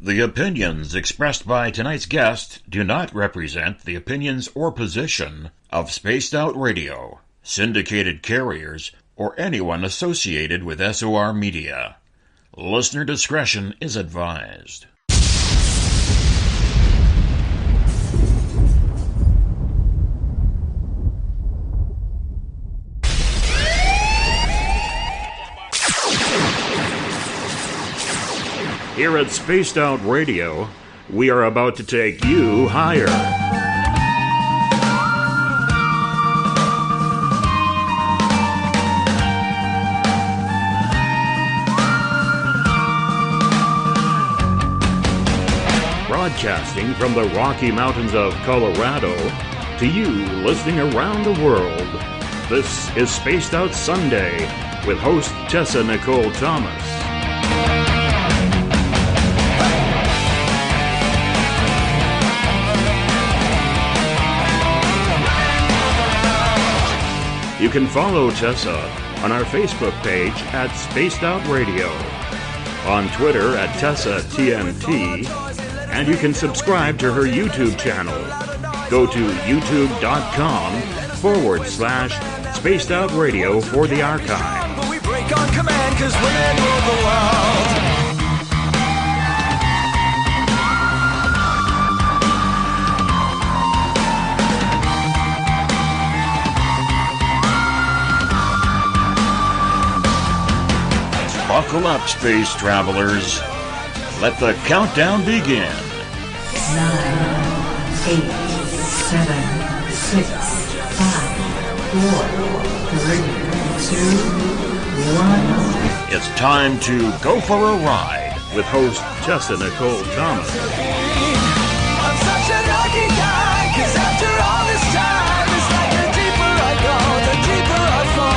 The opinions expressed by tonight's guest do not represent the opinions or position of Spaced Out Radio, syndicated carriers, or anyone associated with SOR Media. Listener discretion is advised. Here at Spaced Out Radio, we are about to take you higher. Broadcasting from the Rocky Mountains of Colorado to you listening around the world. This is Spaced Out Sunday with host Tessa N Thomas. You can follow Tessa on our Facebook page at Spaced Out Radio, on Twitter at Tessa TNT, and you can subscribe to her YouTube channel. Go to youtube.com/Spaced Out Radio for the archive. But we break on command 'cause women rule the world. Buckle up, space travelers. Let the countdown begin. 9, 8, 7, 6, 5, 4, 3, 2, 1. It's time to go for a ride with host Tessa N Thomas. I'm such a lucky guy, 'cause after all this time, it's like the deeper I go, the deeper I fall.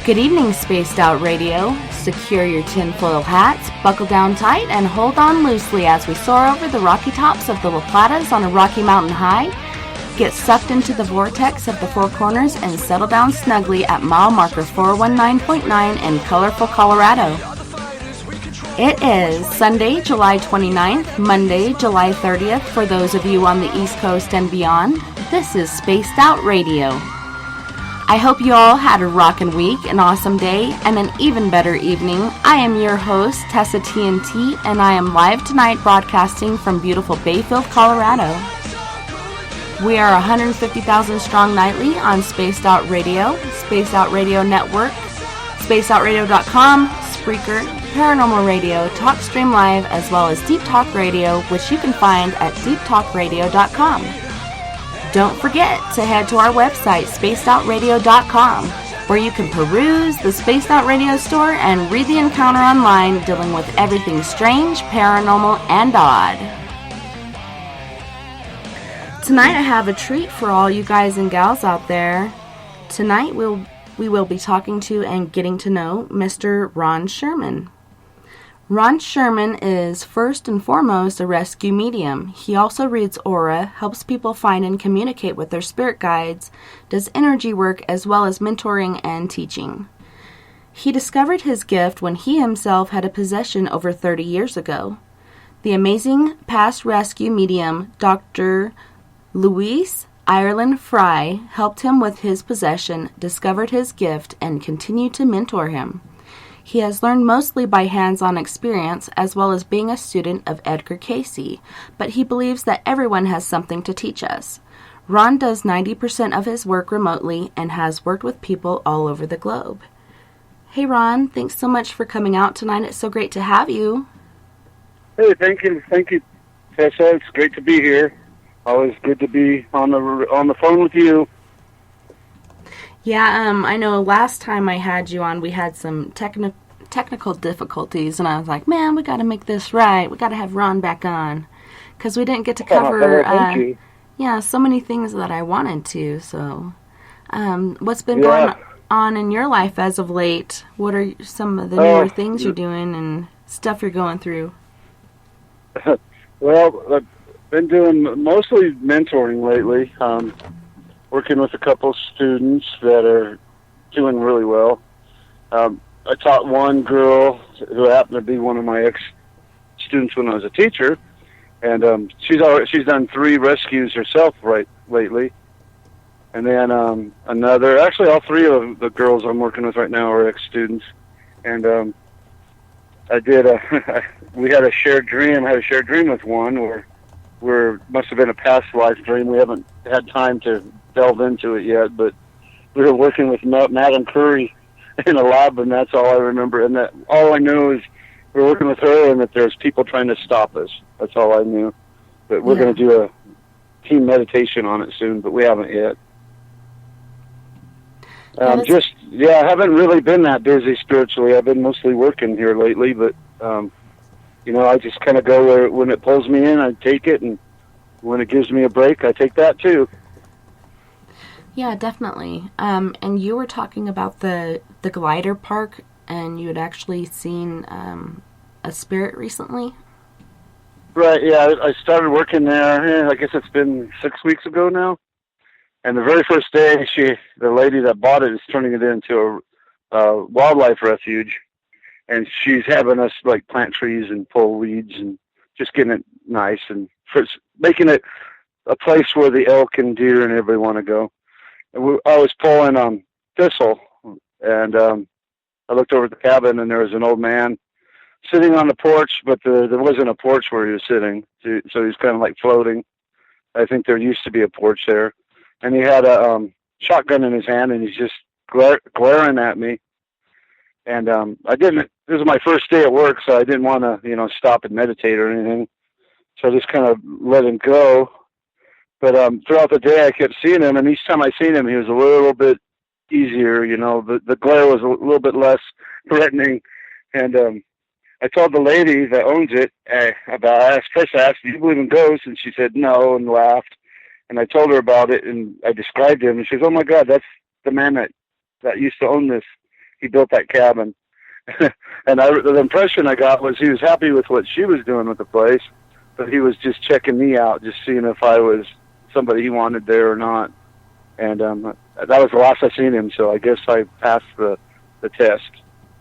Good evening, Spaced Out Radio. Secure your tinfoil hats, buckle down tight, and hold on loosely as we soar over the rocky tops of the La Platas on a Rocky Mountain high. Get sucked into the vortex of the Four Corners and settle down snugly at mile marker 419.9 in colorful Colorado. It is Sunday, July 29th, Monday, July 30th for those of you on the East Coast and beyond. This is Spaced Out Radio. I hope you all had a rockin' week, an awesome day, and an even better evening. I am your host, Tessa TNT, and I am live tonight broadcasting from beautiful Bayfield, Colorado. We are 150,000 strong nightly on Spaced Out Radio, Spaced Out Radio Network, spacedoutradio.com, Spreaker, Paranormal Radio, TalkStream Live, as well as Deep Talk Radio, which you can find at deeptalkradio.com. Don't forget to head to our website, spacedoutradio.com, where you can peruse the Spaced Out Radio store and read the encounter online dealing with everything strange, paranormal, and odd. Tonight I have a treat for all you guys and gals out there. Tonight we will be talking to and getting to know Mr. Ron Sherman. Ron Sherman is first and foremost a rescue medium. He also reads aura, helps people find and communicate with their spirit guides, does energy work as well as mentoring and teaching. He discovered his gift when he himself had a possession over 30 years ago. The amazing past rescue medium, Dr. Louise Ireland Fry, helped him with his possession, discovered his gift, and continued to mentor him. He has learned mostly by hands-on experience as well as being a student of Edgar Cayce, but he believes that everyone has something to teach us. Ron does 90% of his work remotely and has worked with people all over the globe. Hey Ron, thanks so much for coming out tonight. It's so great to have you. Hey, thank you, Tessa. It's great to be here. Always good to be on the phone with you. Yeah, I know last time I had you on, we had some technical difficulties, and I was like, man, we got to make this right. We got to have Ron back on, because we didn't get to cover, so many things that I wanted to. So, what's been going on in your life as of late? What are some of the newer things you're doing and stuff you're going through? Well, Been doing mostly mentoring lately. Working with a couple students that are doing really well. I taught one girl who happened to be one of my ex-students when I was a teacher, and she's done 3 rescues herself lately. And then another, actually all 3 of the girls I'm working with right now are ex-students. And we had a shared dream. I had a shared dream with one where must have been a past life dream. We haven't had time to delve into it yet, but we were working with Madam Curry in a lab, and that's all I remember. And that all I knew is we were working with her, and that there's people trying to stop us. That's all I knew. But we're going to do a team meditation on it soon, but we haven't yet. I haven't really been that busy spiritually. I've been mostly working here lately, but I just kind of go when it pulls me in, I take it, and when it gives me a break, I take that too. Yeah, definitely. And you were talking about the glider park, and you had actually seen a spirit recently? Right, yeah. I started working there, I guess it's been 6 weeks ago now. And the very first day, the lady that bought it is turning it into a wildlife refuge. And she's having us, like, plant trees and pull weeds and just getting it nice and making it a place where the elk and deer and everybody want to go. And I was pulling thistle, and I looked over at the cabin, and there was an old man sitting on the porch, but there wasn't a porch where he was sitting, so he was kind of like floating. I think there used to be a porch there. And he had a shotgun in his hand, and he's just glaring at me. And this was my first day at work, so I didn't want to, stop and meditate or anything. So I just kind of let him go. But throughout the day, I kept seeing him, and each time I seen him, he was a little bit easier, the glare was a little bit less threatening. And I told the lady that owns it, I asked, do you believe in ghosts? And she said no, and laughed. And I told her about it, and I described him, and she says, oh my God, that's the man that used to own this. He built that cabin. And the impression I got was he was happy with what she was doing with the place, but he was just checking me out, just seeing if I was somebody he wanted there or not. And that was the last I seen him, so I guess I passed the test.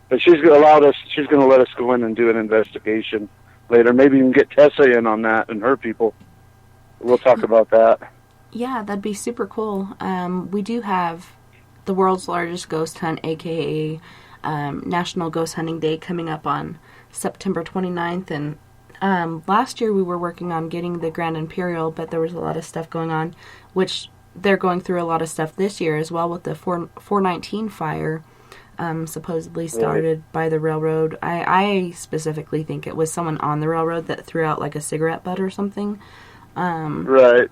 But she's going to let us go in and do an investigation later. Maybe you can get Tessa in on that and her people. We'll talk about that. Yeah, that'd be super cool. We do have the world's largest ghost hunt, aka National Ghost Hunting Day, coming up on September 29th. And last year we were working on getting the Grand Imperial, but there was a lot of stuff going on, which they're going through a lot of stuff this year as well with the 419 fire, supposedly started by the railroad. I specifically think it was someone on the railroad that threw out like a cigarette butt or something. Right.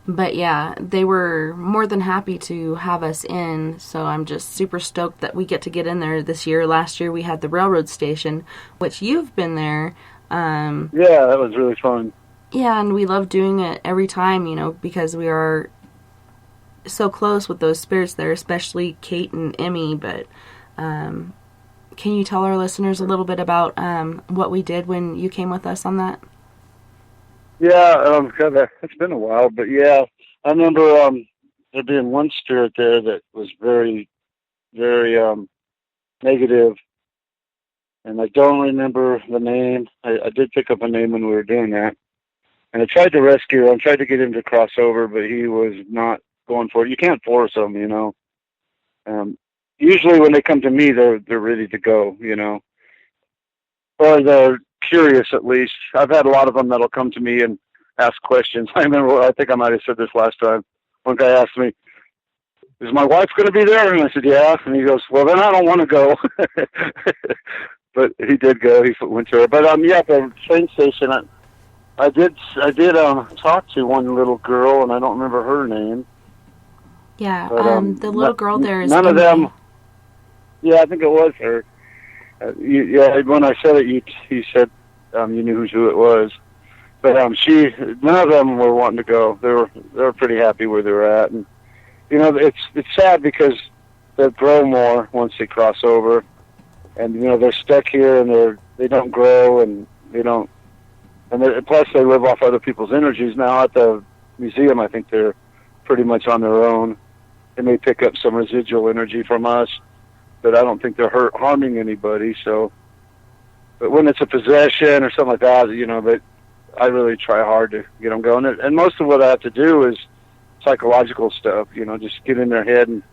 But yeah, they were more than happy to have us in, so I'm just super stoked that we get to get in there this year. Last year we had the railroad station, which you've been there. Yeah, that was really fun. Yeah, and we love doing it every time, because we are so close with those spirits there, especially Kate and Emmy. But can you tell our listeners a little bit about what we did when you came with us on that? Yeah, it's been a while, but yeah, I remember there being one spirit there that was very, very negative, and I don't remember the name. I did pick up a name when we were doing that, and I tried to rescue him, tried to get him to cross over, but he was not going for it. You can't force them, Usually when they come to me, they're ready to go, or they're curious, at least. I've had a lot of them that'll come to me and ask questions. I think I might have said this last time. One guy asked me, is my wife going to be there? And I said, yeah. And he goes, well, then I don't want to go. But he did go. He went to her. But yeah, the train station, I did talk to one little girl, and I don't remember her name. Yeah, but, the little girl there is... None of them... Yeah, I think it was her. When I said it, you said you knew who it was, but none of them were wanting to go. They were pretty happy where they were at, and it's sad because they'll grow more once they cross over, and they're stuck here and they don't grow and they don't And plus they live off other people's energies. Now at the museum, I think they're pretty much on their own. They may pick up some residual energy from us, but I don't think they're harming anybody. So, but when it's a possession or something like that, you know, but I really try hard to get them going. And most of what I have to do is psychological stuff, you know, just get in their head and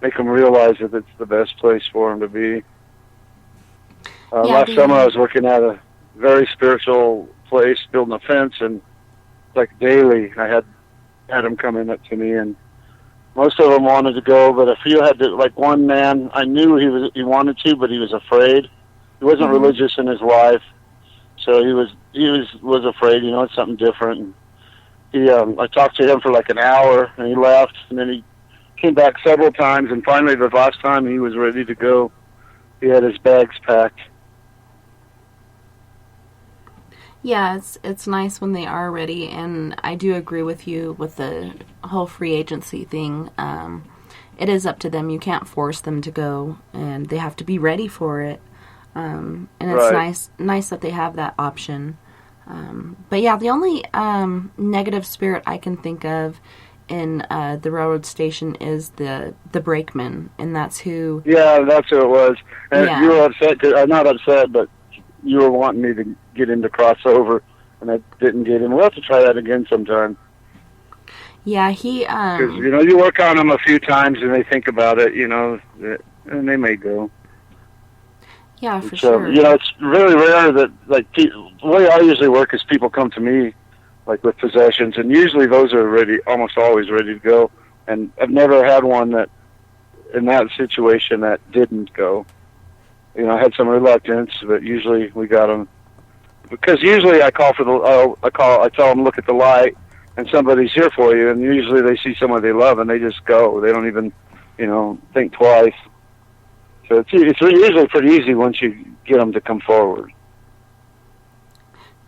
make them realize that it's the best place for them to be. Last summer I was working at a very spiritual place, building a fence, and like daily I had them coming up to me, and most of them wanted to go, but a few had to. Like one man, I knew he wanted to, but he was afraid. He wasn't religious in his life, so he was afraid. You know, it's something different. And I talked to him for like an hour, and he left, and then he came back several times, and finally the last time he was ready to go. He had his bags packed. Yeah, it's nice when they are ready, and I do agree with you with the whole free agency thing. It is up to them. You can't force them to go, and they have to be ready for it. And it's nice that they have that option. But yeah, the only negative spirit I can think of in the railroad station is the brakeman, and that's who. Yeah, that's who it was. And you were upset. I'm not upset, but you were wanting me to get him to cross over, and I didn't get him. We'll have to try that again sometime. Yeah, he. Because you know, you work on them a few times, and they think about it, you know, and they may go. Yeah, for sure. You know, it's really rare that like the way I usually work is people come to me, like with possessions, and usually those are ready, almost always ready to go. And I've never had one that, in that situation, that didn't go. You know, I had some reluctance, but usually we got them. Because usually I call for I tell them, look at the light, and somebody's here for you, and usually they see someone they love, and they just go. They don't even, you know, think twice. So it's usually pretty easy once you get them to come forward.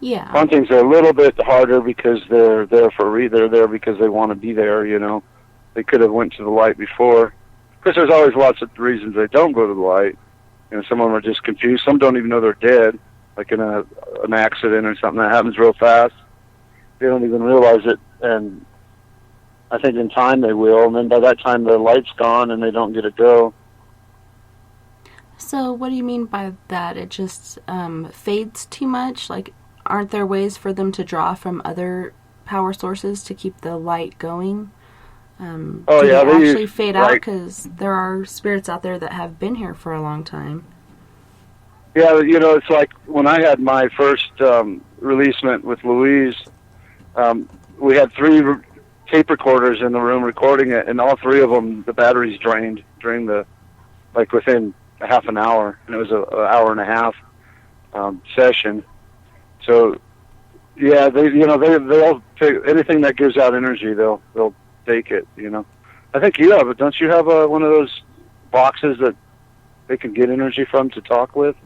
Yeah. Hauntings are a little bit harder because they're there because they want to be there, you know. They could have went to the light before. Because there's always lots of reasons they don't go to the light. You know, some of them are just confused. Some don't even know they're dead, like in an accident or something that happens real fast. They don't even realize it, and I think in time they will, and then by that time the light's gone and they don't get to go. So what do you mean by that? It just fades too much? Like, aren't there ways for them to draw from other power sources to keep the light going? Do they actually fade out? Because there are spirits out there that have been here for a long time. Yeah, you know, it's like when I had my first releasement with Louise, we had 3 tape recorders in the room recording it, and all 3 of them, the batteries drained during within a half an hour, and it was an hour and a half session. So, yeah, they'll take anything that gives out energy. They'll take it. You know, I think you have it. Don't you have one of those boxes that they can get energy from to talk with?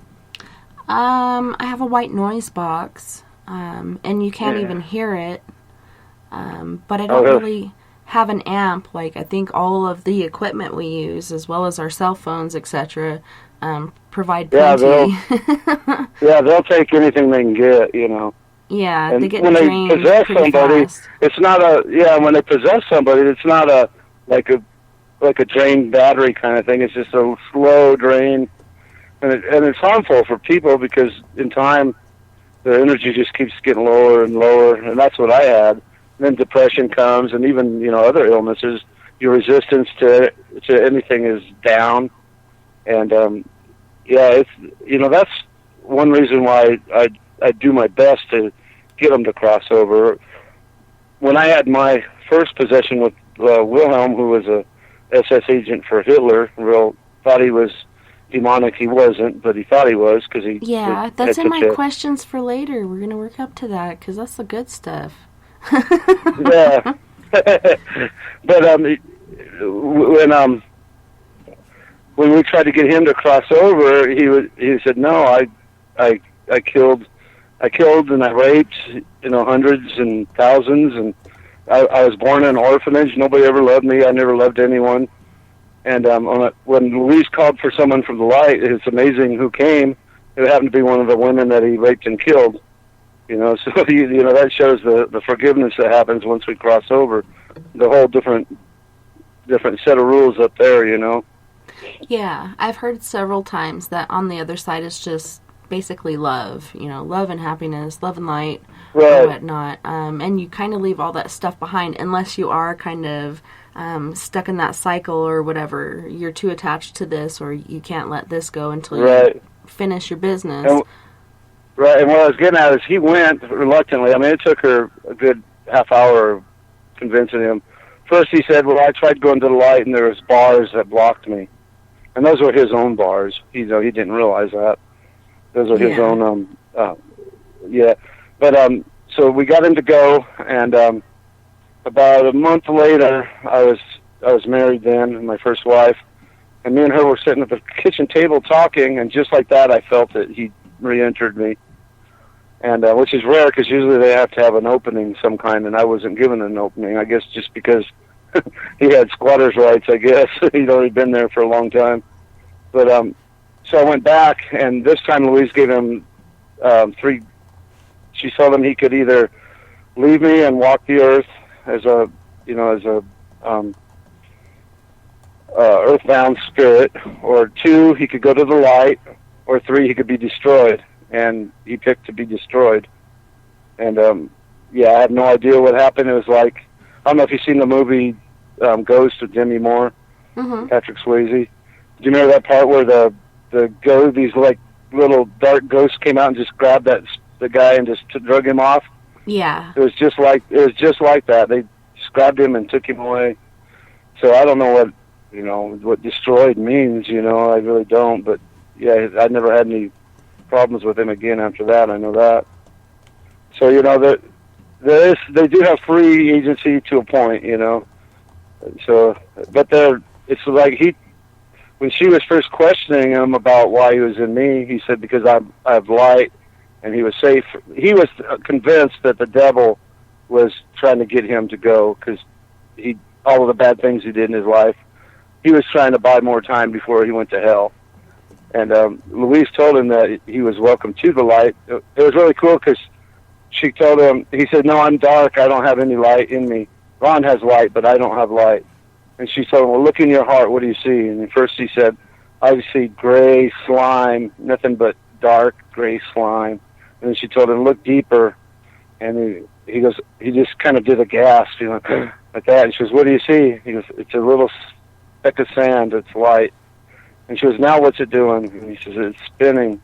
I have a white noise box, and you can't even hear it. But I don't really have an amp. Like, I think all of the equipment we use, as well as our cell phones, etc., provide plenty. They'll take anything they can get, you know. Yeah, and they get when drained they possess somebody, fast. It's not when they possess somebody, it's not like a drained battery kind of thing. It's just a slow drain, and it's harmful for people because in time the energy just keeps getting lower and lower, and that's what I had. And then depression comes, and even, you know, other illnesses. Your resistance to anything is down, and it's, you know, that's one reason why I do my best to get them to cross over. When I had my first possession with Wilhelm, who was a SS agent for Hitler, thought he was demonic. He wasn't, but he thought he was because he. Yeah, that's in my questions for later. We're gonna work up to that because that's the good stuff. Yeah, but when we tried to get him to cross over, he said no. I killed and I raped, you know, hundreds and thousands, and I was born in an orphanage. Nobody ever loved me. I never loved anyone. And when Louise called for someone from the light, it's amazing who came. It happened to be one of the women that he raped and killed. You know, so you know that shows the forgiveness that happens once we cross over. The whole different set of rules up there, you know. Yeah, I've heard several times that on the other side is just basically love, you know, love and happiness, love and light, Right. or whatnot. And you kind of leave all that stuff behind unless you are kind of stuck in that cycle or whatever. You're too attached to this, or you can't let this go until you finish your business. And, and what I was getting at is he went reluctantly. I mean, it took her a good half hour of convincing him. First he said, well, I tried going to the light and there was bars that blocked me. And those were his own bars. He didn't realize that. Those are his own, But, so we got him to go, and about a month later, I was married then, my first wife, and me and her were sitting at the kitchen table talking, and just like that, I felt that he re-entered me. And which is rare, because usually they have to have an opening some kind, and I wasn't given an opening, I guess just because he had squatter's rights, I guess. He'd already been there for a long time. But so I went back, and this time Louise gave him three. She told him he could either leave me and walk the earth as a earthbound spirit, or 2, he could go to the light, or 3, he could be destroyed. And he picked to be destroyed. And I had no idea what happened. It was like, I don't know if you've seen the movie Ghost with Demi Moore, Patrick Swayze. Do you remember that part where these like little dark ghosts came out and just grabbed the guy and just drug him off? Yeah. It was just like that. They just grabbed him and took him away. So I don't know what destroyed means. You know, I really don't. But yeah, I never had any problems with him again after that. I know that. So you know that they do have free agency to a point. You know. So, but it's like when she was first questioning him about why he was in me, he said, because I have light, and he was safe. He was convinced that the devil was trying to get him to go, because all of the bad things he did in his life, he was trying to buy more time before he went to hell. And Louise told him that he was welcome to the light. It was really cool, because she told him, he said, no, I'm dark, I don't have any light in me. Ron has light, but I don't have light. And she told him, well, look in your heart, what do you see? And at first he said, I see gray slime, nothing but dark gray slime. And then she told him, look deeper. And he just kind of did a gasp, you know, like that. And she goes, what do you see? He goes, it's a little speck of sand, it's light. And she goes, now what's it doing? And he says, it's spinning,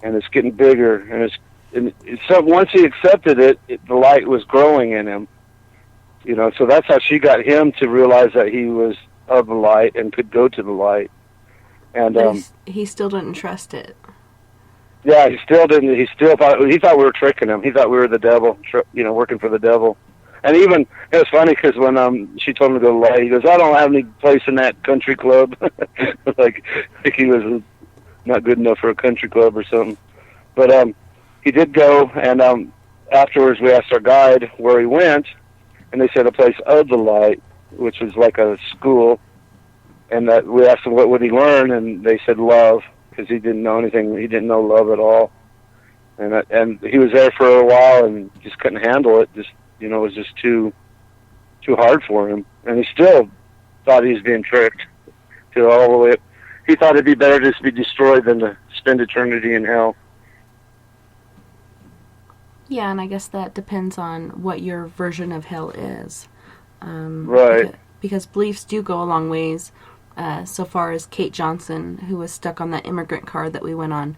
and it's getting bigger. And so once he accepted it, the light was growing in him. You know, so that's how she got him to realize that he was of the light and could go to the light. And he still didn't trust it. Yeah, he still didn't. He thought we were tricking him. He thought we were the devil, you know, working for the devil. And even it was funny because when she told him to go to the light, he goes, "I don't have any place in that country club." like he was not good enough for a country club or something. But he did go, and afterwards we asked our guide where he went. And they said a place of the light, which was like a school. And that we asked him what would he learn, and they said love, because he didn't know anything. He didn't know love at all. And he was there for a while and just couldn't handle it. Just it was just too hard for him. And he still thought he was being tricked to all the way. He thought it'd be better just to be destroyed than to spend eternity in hell. Yeah, and I guess that depends on what your version of hell is. Right. Because beliefs do go a long ways. So far as Kate Johnson, who was stuck on that immigrant car that we went on,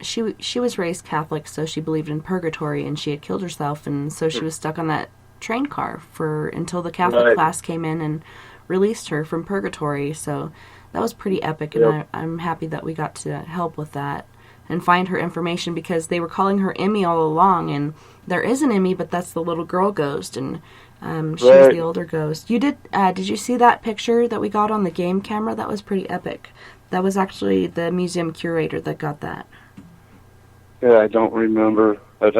she was raised Catholic, so she believed in purgatory, and she had killed herself, and so she was stuck on that train car until the Catholic class came in and released her from purgatory. So that was pretty epic, and I'm happy that we got to help with that and find her information, because they were calling her Emmy all along, and there is an Emmy, but that's the little girl ghost, and she was the older ghost. You did you see that picture that we got on the game camera? That was pretty epic. That was actually the museum curator that got that. Yeah, I don't remember. I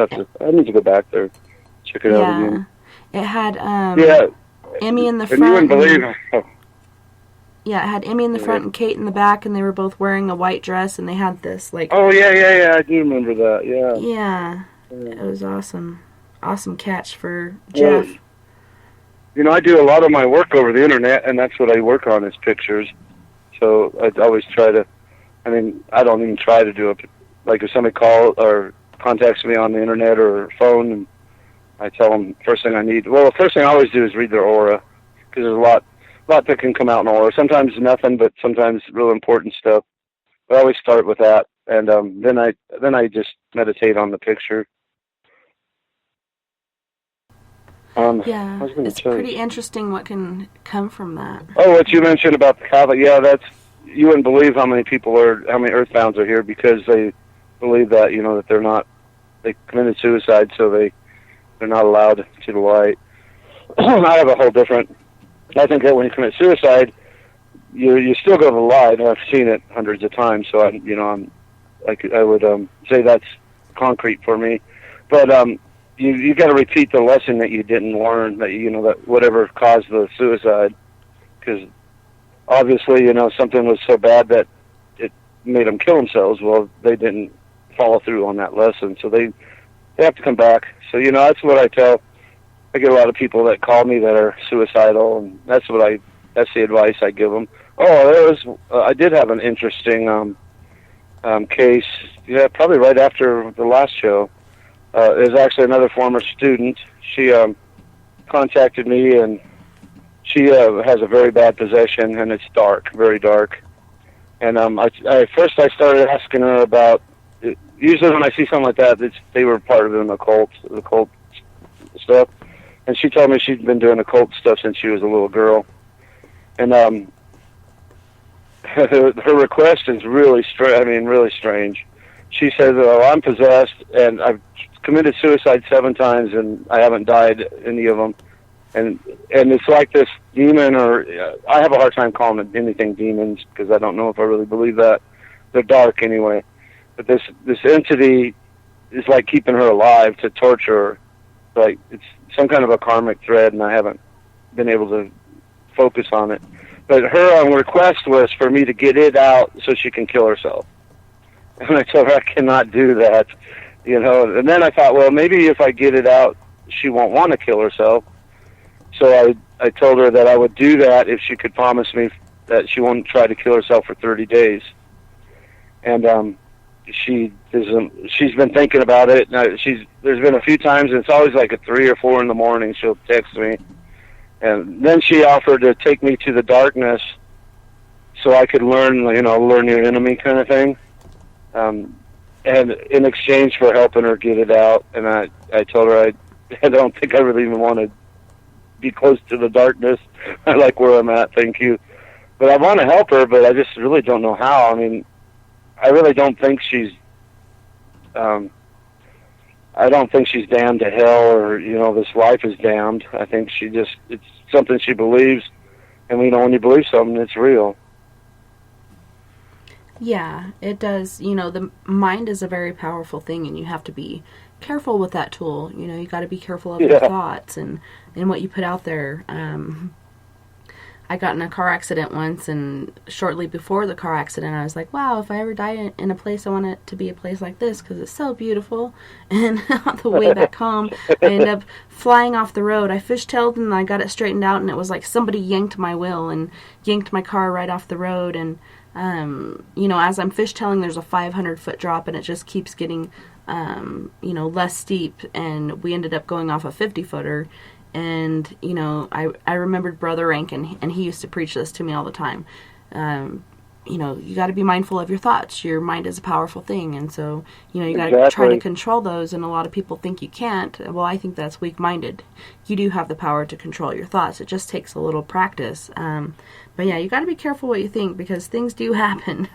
need to go back there, check it out again. It had Emmy in the front. And you wouldn't believe it. Yeah, it had Emmy in the front and Kate in the back, and they were both wearing a white dress, and they had this, like... Oh, yeah, I do remember that, yeah. Yeah, It was awesome. Awesome catch for Jeff. Well, you know, I do a lot of my work over the internet, and that's what I work on is pictures. So I always try to, I mean, I don't even try to do it. Like if somebody calls or contacts me on the internet or phone, and I tell them first thing I need. Well, the first thing I always do is read their aura, because there's a lot that can come out in aura. Sometimes nothing, but sometimes real important stuff. But I always start with that, and then I just meditate on the picture. Yeah, it's pretty interesting what can come from that. Oh, what you mentioned about the Catholic, yeah, that's, you wouldn't believe how many earthbounds are here because they believe that, you know, that they committed suicide, so they're not allowed to the light. I have a whole different, I think that when you commit suicide, you still go to the light, and I've seen it hundreds of times, so I would say that's concrete for me. But you got to repeat the lesson that you didn't learn, that that whatever caused the suicide, because obviously something was so bad that it made them kill themselves. Well, they didn't follow through on that lesson, so they have to come back. So that's what I tell. I get a lot of people that call me that are suicidal, and that's the advice I give them. Oh, I did have an interesting case. Yeah, probably right after the last show. There's actually another former student. She contacted me, and she has a very bad possession, and it's dark, very dark. And first I started asking her about. Usually when I see something like that, they were part of the occult stuff. And she told me she'd been doing occult stuff since she was a little girl. And her request is really strange. She says, "Oh, I'm possessed, and I've committed suicide 7 times, and I haven't died any of them. And it's like this demon, or I have a hard time calling it anything demons because I don't know if I really believe that. They're dark anyway. But this entity is like keeping her alive to torture her. Like it's some kind of a karmic thread, and I haven't been able to focus on it. But her request was for me to get it out so she can kill herself. And I told her I cannot do that, And then I thought, well, maybe if I get it out, she won't want to kill herself. So I told her that I would do that if she could promise me that she won't try to kill herself for 30 days. And she's been thinking about it. Now, there's been a few times, and it's always like at 3 or 4 in the morning. She'll text me, and then she offered to take me to the darkness so I could learn your enemy kind of thing. And in exchange for helping her get it out, and I told her I don't think I really even want to be close to the darkness. I like where I'm at, thank you. But I want to help her, but I just really don't know how. I mean, I really don't think she's damned to hell, or this life is damned. I think it's something she believes, and when you believe something, it's real. Yeah, it does. The mind is a very powerful thing, and you have to be careful with that tool. You got to be careful of your thoughts and what you put out there. I got in a car accident once, and shortly before the car accident, I was like, wow, if I ever die in a place, I want it to be a place like this because it's so beautiful. And on the way back home, I ended up flying off the road. I fishtailed, and I got it straightened out, and it was like somebody yanked my wheel and yanked my car right off the road. And as I'm fishtailing, there's a 500-foot drop, and it just keeps getting, less steep. And we ended up going off a 50-footer. And, I remembered Brother Rankin, and he used to preach this to me all the time. You got to be mindful of your thoughts. Your mind is a powerful thing. And so, you got to try to control those. And a lot of people think you can't. Well, I think that's weak-minded. You do have the power to control your thoughts. It just takes a little practice. But yeah, you got to be careful what you think because things do happen.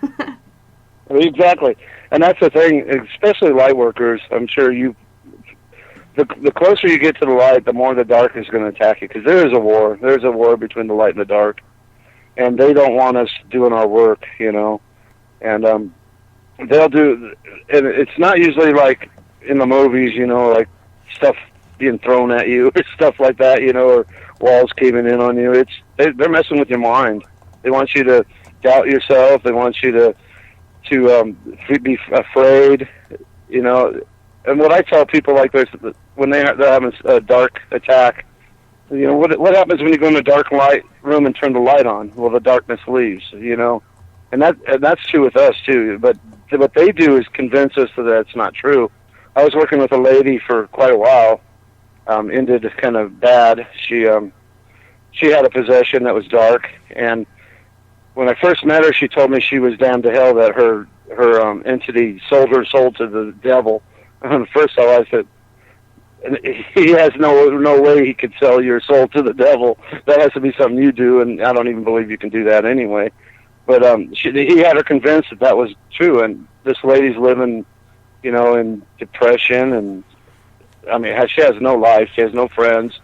Exactly. And that's the thing, especially light workers. I'm sure the closer you get to the light, the more the dark is going to attack you, because there is a war. There's a war between the light and the dark, and they don't want us doing our work, and they'll do, and it's not usually like in the movies, like stuff being thrown at you or stuff like that, or walls caving in on you. They're messing with your mind. They want you to doubt yourself. They want you to be afraid, and what I tell people like this, when they're having a dark attack, you know, what happens when you go in a dark light room and turn the light on? Well, the darkness leaves, you know, and that's true with us too. But what they do is convince us that that's not true. I was working with a lady for quite a while. Ended kind of bad. She had a possession that was dark, and when I first met her, she told me she was damned to hell, that her entity sold her soul to the devil. And first I realized that he has no way he could sell your soul to the devil. That has to be something you do, and I don't even believe you can do that anyway. But he had her convinced that was true, and this lady's living, you know, in depression, and I mean, she has no life, she has no friends,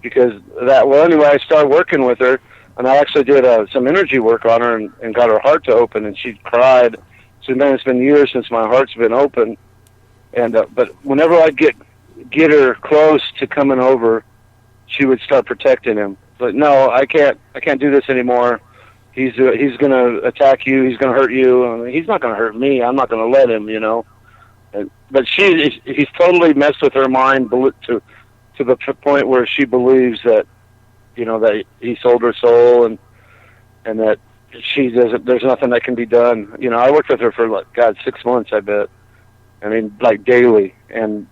because of that. Well, anyway, I started working with her, and I actually did some energy work on her and got her heart to open, and she cried. So then it's been years since my heart's been open, and but whenever I get her close to coming over, she would start protecting him. But no, I can't do this anymore. He's going to attack you. He's going to hurt you. I mean, he's not going to hurt me. I'm not going to let him, you know. But he's totally messed with her mind to the point where she believes that, you know, that he sold her soul and that she doesn't. There's nothing that can be done. You know, I worked with her for 6 months, I bet. I mean, like daily, and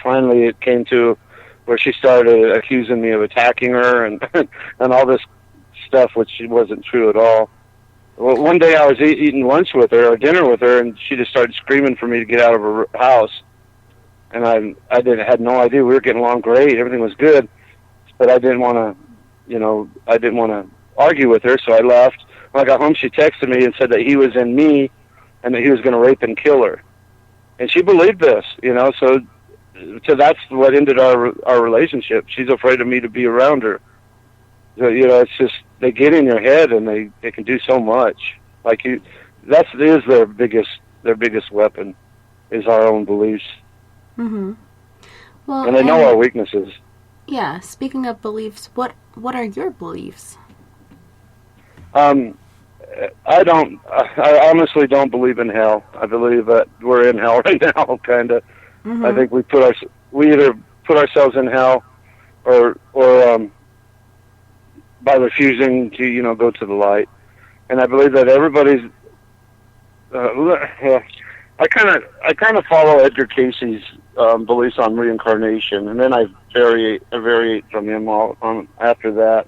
finally it came to where she started accusing me of attacking her and and all this stuff, which wasn't true at all. Well, one day I was eating lunch with her or dinner with her, and she just started screaming for me to get out of her house. And I had no idea. We were getting along great, everything was good, but I didn't want to argue with her, so I left. When I got home, she texted me and said that he was in me, and that he was going to rape and kill her. And she believed this, you know. So that's what ended our relationship. She's afraid of me to be around her. So, you know, it's just, they get in your head and they can do so much. That is their biggest weapon, is our own beliefs. Mm-hmm. Well, and they know our weaknesses. Yeah. Speaking of beliefs, what are your beliefs? I honestly don't believe in hell. I believe that we're in hell right now, kind of. Mm-hmm. I think we either put ourselves in hell or by refusing to, you know, go to the light. And I believe that everybody's. I kind of follow Edgar Cayce's beliefs on reincarnation, and then I vary from him after that.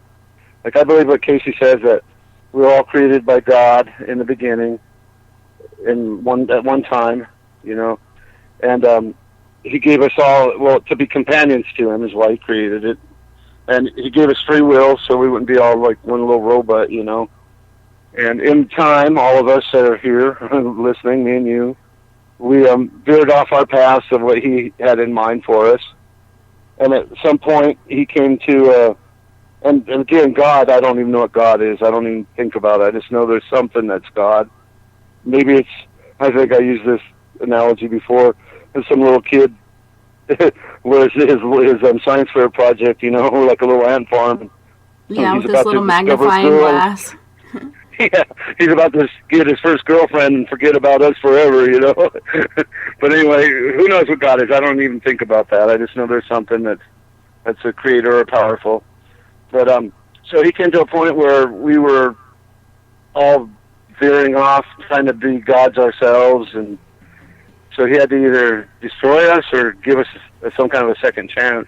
Like, I believe what Cayce says, that we're all created by God in the beginning, at one time, you know, and he gave us all, to be companions to him is why he created it. And he gave us free will so we wouldn't be all like one little robot, you know. And in time, all of us that are here listening, me and you, we veered off our paths of what he had in mind for us. And at some point, he came to, and again, God, I don't even know what God is. I don't even think about it. I just know there's something that's God. Maybe I think I used this analogy before. There's some little kid where's his science fair project, you know, like a little ant farm. Yeah, with this little magnifying glass. Yeah, he's about to get his first girlfriend and forget about us forever, you know. But anyway, who knows what God is? I don't even think about that. I just know there's something that's a creator or powerful. But so he came to a point where we were all veering off, trying to be gods ourselves, and so he had to either destroy us or give us some kind of a second chance.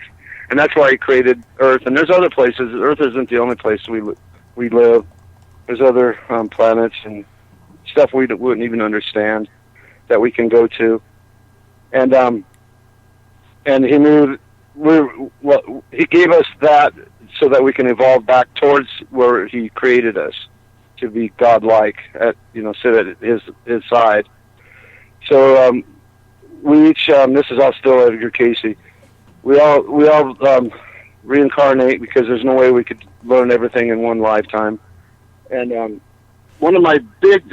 And that's why he created Earth. And there's other places. Earth isn't the only place we live. There's other planets and stuff we wouldn't even understand that we can go to. And he knew he gave us that so that we can evolve back towards where he created us, to be godlike, sit at his side. So we each, this is all still Edgar Cayce, we all reincarnate, because there's no way we could learn everything in one lifetime. And one of my favorite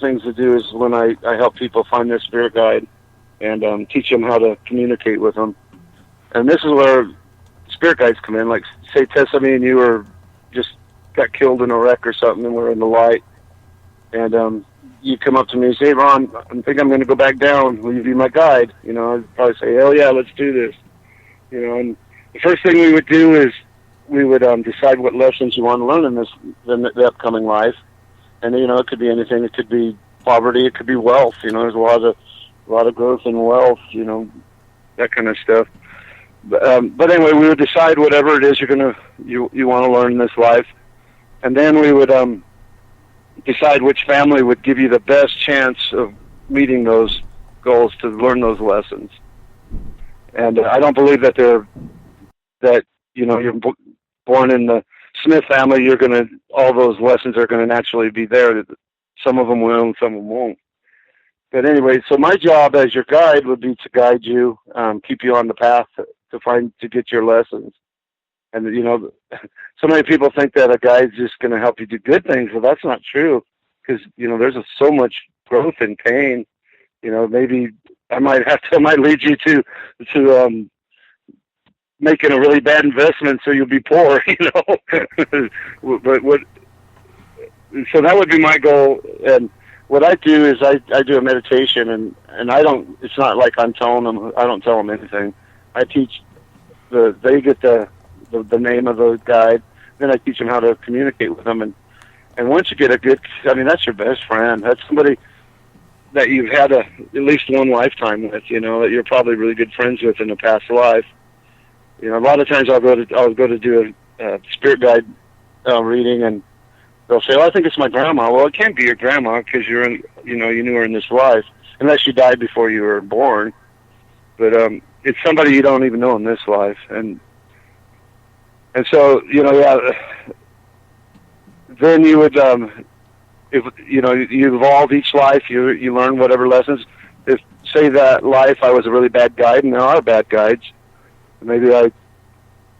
things to do is when I help people find their spirit guide and teach them how to communicate with them. And this is where spirit guides come in. Like, say Tessa, me and you just got killed in a wreck or something, and we're in the light. And you come up to me and say, hey, Ron, I think I'm going to go back down. Will you be my guide? You know, I'd probably say, hell yeah, let's do this. You know, and the first thing we would do is we would decide what lessons you want to learn in the upcoming life. And, you know, it could be anything. It could be poverty. It could be wealth. You know, there's a lot of growth in wealth, you know, that kind of stuff. But anyway, we would decide whatever it is you want to learn in this life. And then we would decide which family would give you the best chance of meeting those goals to learn those lessons. And I don't believe that you know, you're born in the Smith family, all those lessons are going to naturally be there. Some of them will and some of them won't. But anyway, so my job as your guide would be to guide you, keep you on the path to get your lessons. And, you know, so many people think that a guide's just going to help you do good things. Well, that's not true, because, you know, there's so much growth and pain. You know, maybe I might lead you to making a really bad investment so you'll be poor, you know. So that would be my goal. And what I do is I do a meditation, and it's not like I don't tell them anything. I teach they get the name of the guide, then I teach them how to communicate with them. And once you get that's your best friend. That's somebody that you've had at least one lifetime with, you know, that you're probably really good friends with in a past life. You know, a lot of times I'll go to do a spirit guide reading, and they'll say, "Oh, I think it's my grandma." Well, it can't be your grandma, because you knew her in this life, unless she died before you were born. But it's somebody you don't even know in this life, and so, you know, yeah. Then you would, if you know, you evolve each life. You learn whatever lessons. If say that life I was a really bad guide, and there are bad guides. Maybe I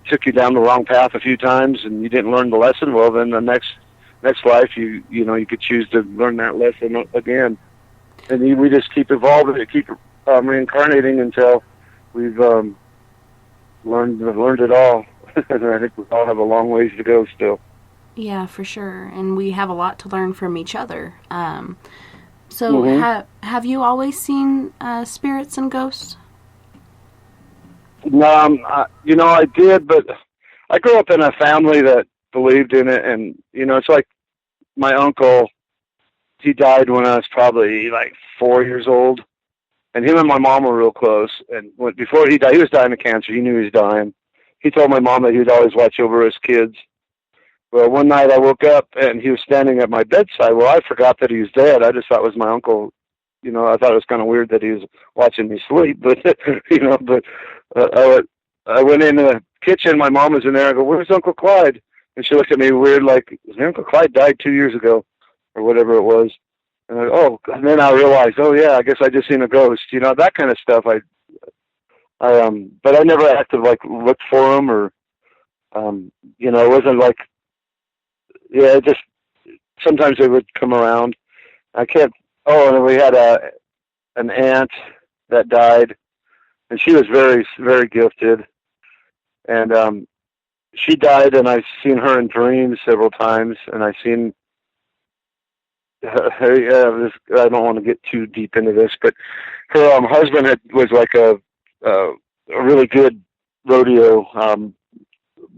took you down the wrong path a few times and you didn't learn the lesson. Well, then the next life, you could choose to learn that lesson again. And we just keep evolving, keep reincarnating until we've learned it all. And I think we all have a long ways to go still. Yeah, for sure. And we have a lot to learn from each other. So have you always seen spirits and ghosts? No, you know, I did, but I grew up in a family that believed in it, and, you know, it's like my uncle, he died when I was probably like 4 years old, and him and my mom were real close, and before he died, he was dying of cancer. He knew he was dying. He told my mom that he would always watch over his kids. Well, one night I woke up, and he was standing at my bedside. Well, I forgot that he was dead. I just thought it was my uncle. You know, I thought it was kind of weird that he was watching me sleep, but, you know, I went in the kitchen. My mom was in there. I go, "Where's Uncle Clyde?" And she looked at me weird, like, Uncle Clyde died 2 years ago, or whatever it was. And and then I realized, oh yeah, I guess I just seen a ghost. You know, that kind of stuff. But I never had to like look for him, or, you know, it wasn't like, yeah, just sometimes they would come around. I can't. Oh, and then we had an aunt that died, and she was very, very gifted. And she died, and I've seen her in dreams several times, and I've seen her. I don't want to get too deep into this, but her husband was like a really good rodeo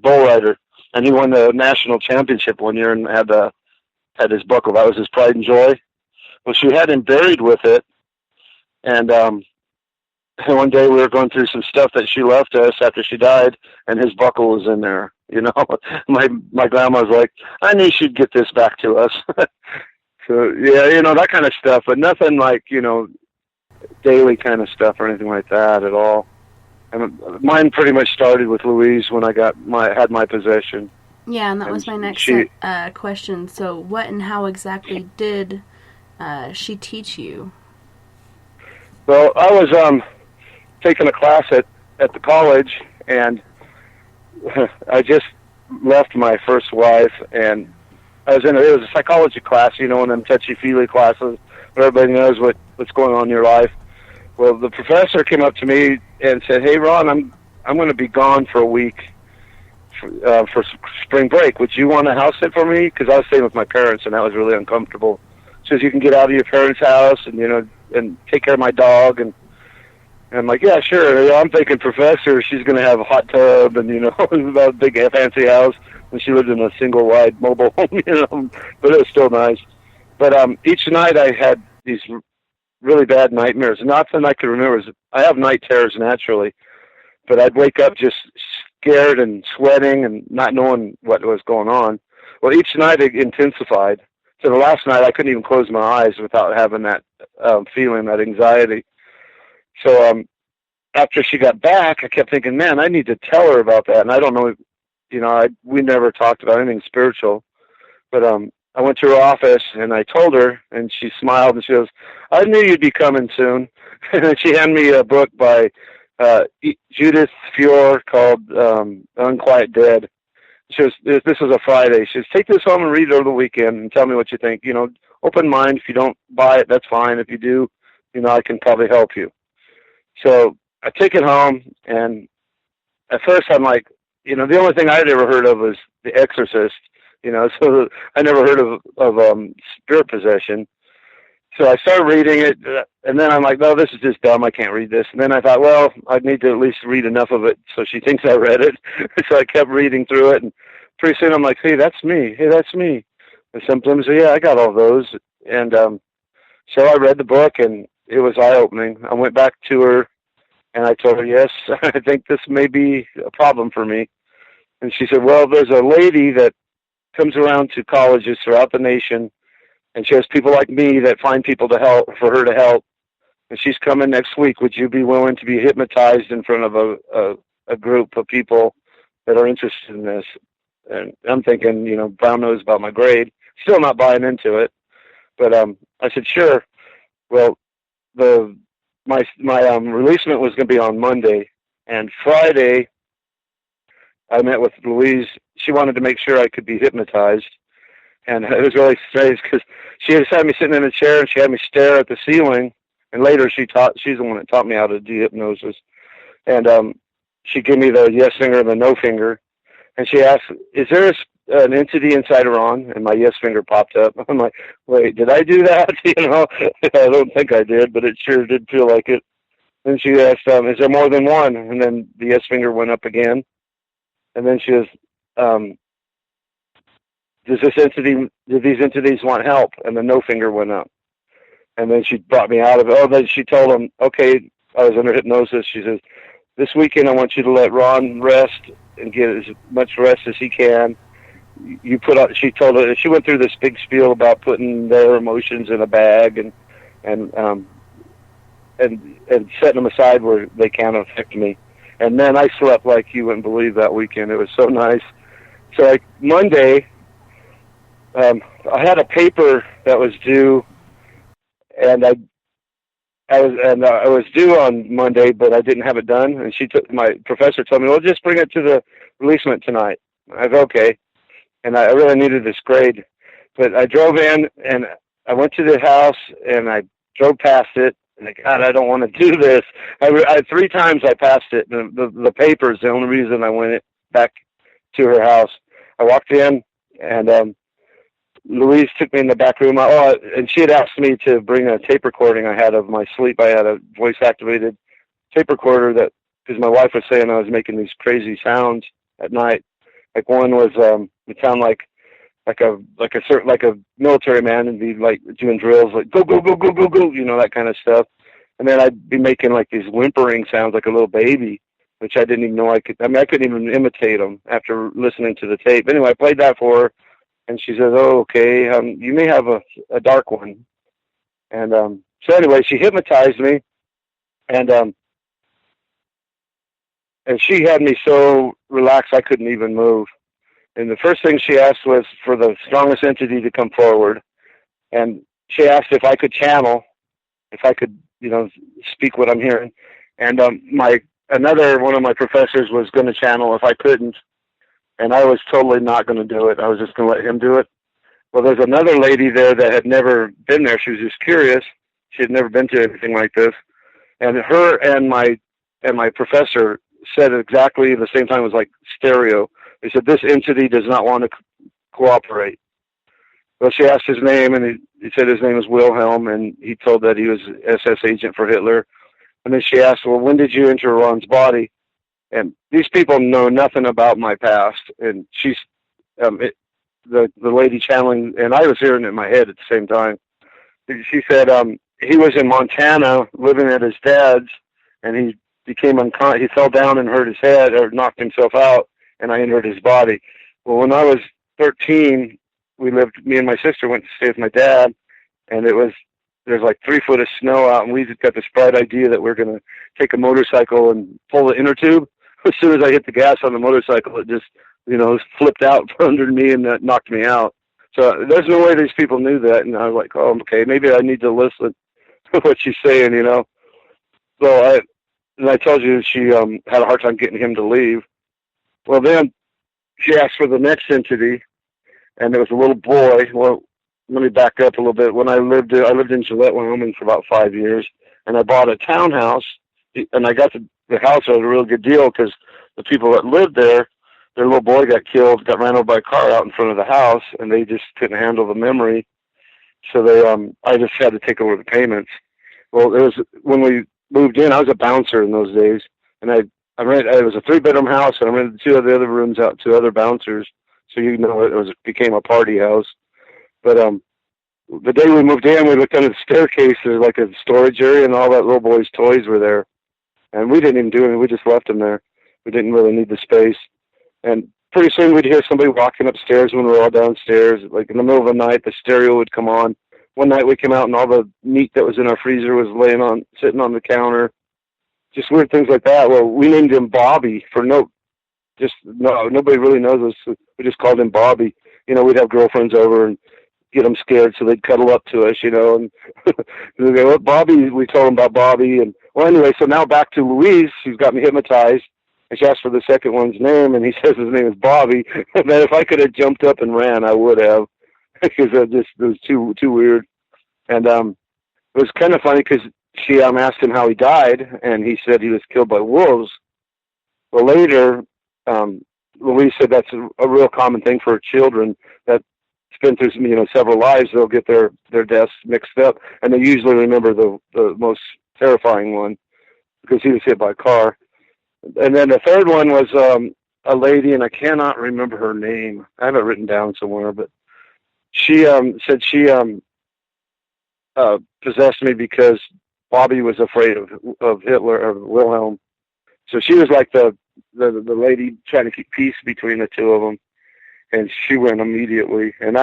bull rider, and he won the national championship one year and had his buckle. That was his pride and joy. Well, she had him buried with it, and one day we were going through some stuff that she left us after she died, and his buckle was in there. You know, my grandma was like, "I knew she'd get this back to us." So yeah, you know, that kind of stuff, but nothing like, you know, daily kind of stuff or anything like that at all. And mine pretty much started with Louise when I had my possession. Yeah, and that was my next question. So what and how exactly did she teach you? Well, I was taking a class at the college, and I just left my first wife, and it was a psychology class, you know, one of them touchy-feely classes where everybody knows what's going on in your life. Well, the professor came up to me and said, "Hey, Ron, I'm going to be gone for a week for spring break. Would you want to house sit for me?" Because I was staying with my parents, and that was really uncomfortable. says you can get out of your parents' house and, and take care of my dog. And I'm like, yeah, sure. I'm thinking professor, she's going to have a hot tub and, a big fancy house when she lived in a single wide mobile home, but it was still nice. But each night I had these really bad nightmares. Nothing I could remember. I have night terrors naturally, but I'd wake up just scared and sweating and not knowing what was going on. Well, each night it intensified. So the last night I couldn't even close my eyes without having that feeling, that anxiety. So after she got back, I kept thinking, man, I need to tell her about that. And I don't know, we never talked about anything spiritual. But I went to her office and I told her, and she smiled and she goes, I knew you'd be coming soon. And then she handed me a book by Judith Fior called Unquiet Dead. She was, this was a Friday. She says, take this home and read it over the weekend and tell me what you think. Open mind. If you don't buy it, that's fine. If you do, I can probably help you. So I take it home, and at first I'm like, the only thing I'd ever heard of was The Exorcist, so I never heard of spirit possession. So I started reading it, and then I'm like, no, this is just dumb. I can't read this. And then I thought, well, I need to at least read enough of it so she thinks I read it. So I kept reading through it, and pretty soon I'm like, hey, that's me. Hey, that's me. The symptoms, yeah, I got all those. And so I read the book, and it was eye-opening. I went back to her, and I told her, yes, I think this may be a problem for me. And she said, well, there's a lady that comes around to colleges throughout the nation, and she has people like me that find people to help, for her to help. And she's coming next week. Would you be willing to be hypnotized in front of a group of people that are interested in this? And I'm thinking, Brown knows about my grade. Still not buying into it. But I said, sure. Well, my releasement was going to be on Monday. And Friday, I met with Louise. She wanted to make sure I could be hypnotized. And it was really strange because she just had me sitting in a chair and she had me stare at the ceiling. And later she's the one that taught me how to do hypnosis. And she gave me the yes finger and the no finger. And she asked, is there an entity inside of Ron? And my yes finger popped up. I'm like, wait, did I do that? I don't think I did, but it sure did feel like it. Then she asked, is there more than one? And then the yes finger went up again. And then she was, do these entities want help? And the no finger went up. And then she brought me out of it. Oh, then she told him, okay, I was under hypnosis. She says, this weekend I want you to let Ron rest and get as much rest as he can. She told her, she went through this big spiel about putting their emotions in a bag and setting them aside where they can't affect me. And then I slept like you wouldn't believe that weekend. It was so nice. So Monday, I had a paper that was due, and I was due on Monday, but I didn't have it done. And my professor told me, well, just bring it to the releasement tonight. I said, okay. And I really needed this grade, but I drove in and I went to the house and I drove past it. And God, I don't want to do this. I 3 times I passed it. The paper is the only reason I went back to her house. I walked in and Louise took me in the back room. And she had asked me to bring a tape recording I had of my sleep. I had a voice-activated tape recorder because my wife was saying I was making these crazy sounds at night. Like one was, it sounded like a military man and be like doing drills, like go, go, go, go, go, go, that kind of stuff. And then I'd be making like these whimpering sounds like a little baby, which I didn't even know I could. I mean, I couldn't even imitate them after listening to the tape. Anyway, I played that for her. And she says, oh, okay, you may have a dark one. And so anyway, she hypnotized me. And she had me so relaxed I couldn't even move. And the first thing she asked was for the strongest entity to come forward. And she asked if I could channel, if I could, speak what I'm hearing. And another one of my professors was going to channel if I couldn't. And I was totally not going to do it. I was just going to let him do it. Well, there's another lady there that had never been there. She was just curious. She had never been to anything like this. And her and my professor said exactly the same time. It was like stereo. They said, this entity does not want to cooperate. Well, she asked his name, and he said his name was Wilhelm, and he told that he was SS agent for Hitler. And then she asked, well, when did you enter Ron's body? And these people know nothing about my past. And she's, the lady channeling, and I was hearing it in my head at the same time. She said he was in Montana living at his dad's, and he became unconscious. He fell down and hurt his head, or knocked himself out, and I entered his body. Well, when I was 13, me and my sister went to stay with my dad, and there's like 3 foot of snow out, and we just got this bright idea that we're going to take a motorcycle and pull the inner tube. As soon as I hit the gas on the motorcycle, it just, flipped out from under me and that knocked me out. So there's no way these people knew that. And I was like, oh, okay, maybe I need to listen to what she's saying, So I told you she had a hard time getting him to leave. Well, then she asked for the next entity, and there was a little boy. Well, let me back up a little bit. When I lived in Gillette, Wyoming for about 5 years, and I bought a townhouse, and I got the house at a real good deal because the people that lived there, their little boy got ran over by a car out in front of the house, and they just couldn't handle the memory. So I just had to take over the payments. Well, it was when we moved in, I was a bouncer in those days, and it was a 3-bedroom house, and I rented 2 of the other rooms out to other bouncers. So it became a party house. But the day we moved in, we looked under the staircase. There's like a storage area, and all that little boy's toys were there. And we didn't even do anything. We just left them there. We didn't really need the space. And pretty soon we'd hear somebody walking upstairs when we were all downstairs. Like in the middle of the night, the stereo would come on. One night we came out, and all the meat that was in our freezer was sitting on the counter. Just weird things like that. Well, we named him Bobby nobody really knows us. So we just called him Bobby. We'd have girlfriends over and get them scared, so they'd cuddle up to us, and they go, what, Bobby? We told them about Bobby. And well, anyway, so now back to Louise. She's got me hypnotized, and she asked for the second one's name, and he says his name is Bobby. And then if I could have jumped up and ran, I would have, because it was too weird. And it was kind of funny because she asked him how he died, and he said he was killed by wolves. Well, later, Louise said that's a real common thing for children that spend through several lives. They'll get their deaths mixed up, and they usually remember the most terrifying one because he was hit by a car. And then the third one was a lady, and I cannot remember her name. I have it written down somewhere, but she said she possessed me because Bobby was afraid of Hitler or Wilhelm. So she was like the lady trying to keep peace between the two of them, and she went immediately. And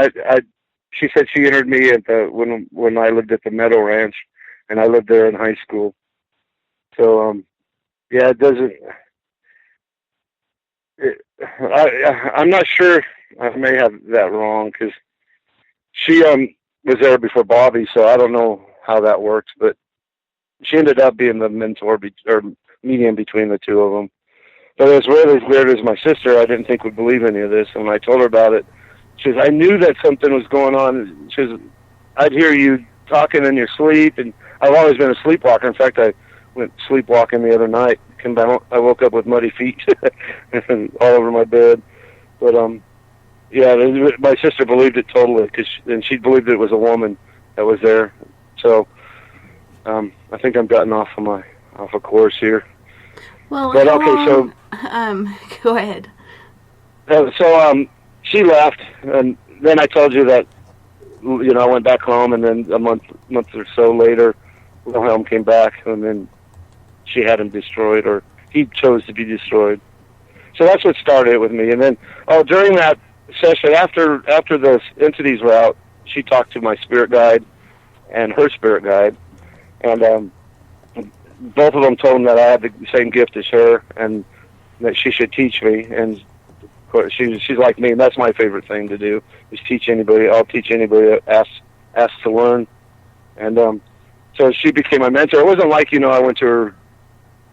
she said she entered me at when I lived at the Meadow Ranch, and I lived there in high school. So yeah, it doesn't. I'm not sure. I may have that wrong because she was there before Bobby, so I don't know how that works. But she ended up being the mentor or medium between the two of them. But as weird as my sister, I didn't think would believe any of this. And when I told her about it, she says, I knew that something was going on. She says, I'd hear you talking in your sleep, and I've always been a sleepwalker. In fact, I went sleepwalking the other night. I woke up with muddy feet all over my bed. But yeah, my sister believed it totally, and she believed it was a woman that was there. So I think I'm gotten off a course here. Well, but okay, so go ahead. So she left, and then I told you that I went back home, and then a month or so later, Wilhelm came back, and then she had him destroyed, or he chose to be destroyed. So that's what started it with me. And then during that session, after the entities were out, she talked to my spirit guide and her spirit guide, and both of them told him that I had the same gift as her, and that she should teach me. And of course, she's like me, and that's my favorite thing to do, is teach anybody. I'll teach anybody that asks to learn. And so she became my mentor. It wasn't like I went to her,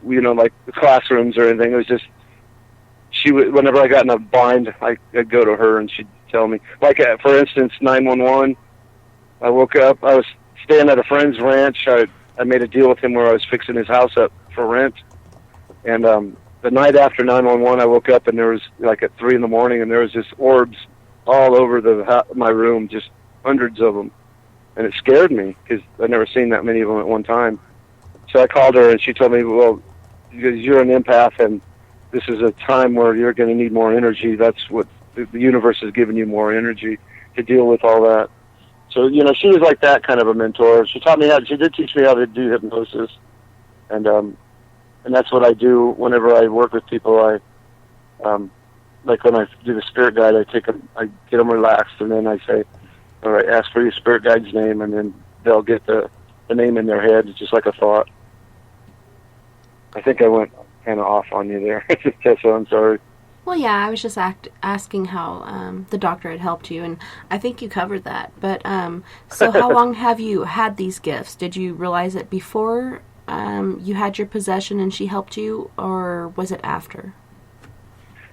like the classrooms or anything. It was just whenever I got in a bind, I'd go to her, and she'd tell me. Like for instance, 911. I woke up. I was staying at a friend's ranch. I made a deal with him where I was fixing his house up for rent. And the night after 911, I woke up, and there was, like at 3 a.m, and there was just orbs all over my room, just hundreds of them. And it scared me because I'd never seen that many of them at one time. So I called her, and she told me, well, you're an empath, and this is a time where you're going to need more energy. That's what the universe is giving you, more energy to deal with all that. So, you know, she was like that kind of a mentor. She did teach me how to do hypnosis. And that's what I do whenever I work with people. Like when I do the spirit guide, I get them relaxed, and then I say, all right, ask for your spirit guide's name, and then they'll get the name in their head. It's just like a thought. I think I went kind of off on you there, Tessa. I'm sorry. Well, yeah, I was just asking how the doctor had helped you, and I think you covered that. But so how long have you had these gifts? Did you realize it before you had your possession and she helped you, or was it after?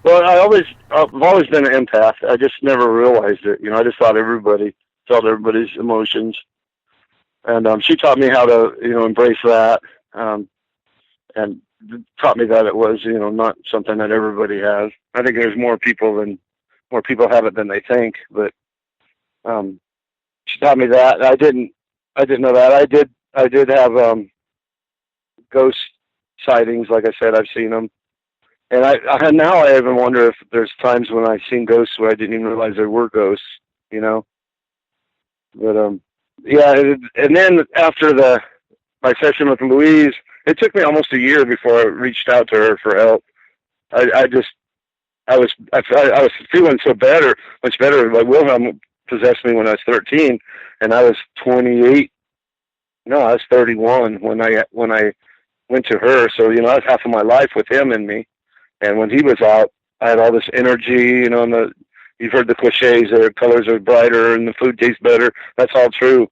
Well, I've always been an empath. I just never realized it. You know, I just thought everybody felt everybody's emotions. And she taught me how to, you know, embrace that, and taught me that it was, you know, not something that everybody has. I think there's more people have it than they think. But she taught me that. I didn't know that. I did have ghost sightings. Like I said, I've seen them. And now I even wonder if there's times when I've seen ghosts where I didn't even realize there were ghosts, you know. But yeah, and then after my session with Louise, it took me almost a year before I reached out to her for help. I was feeling so much better. Like Wilhelm possessed me when I was 13, and I was 28. No, I was 31 when I went to her. So, you know, I was half of my life with him and me. And when he was out, I had all this energy, you know, and you've heard the cliches, the colors are brighter and the food tastes better. That's all true.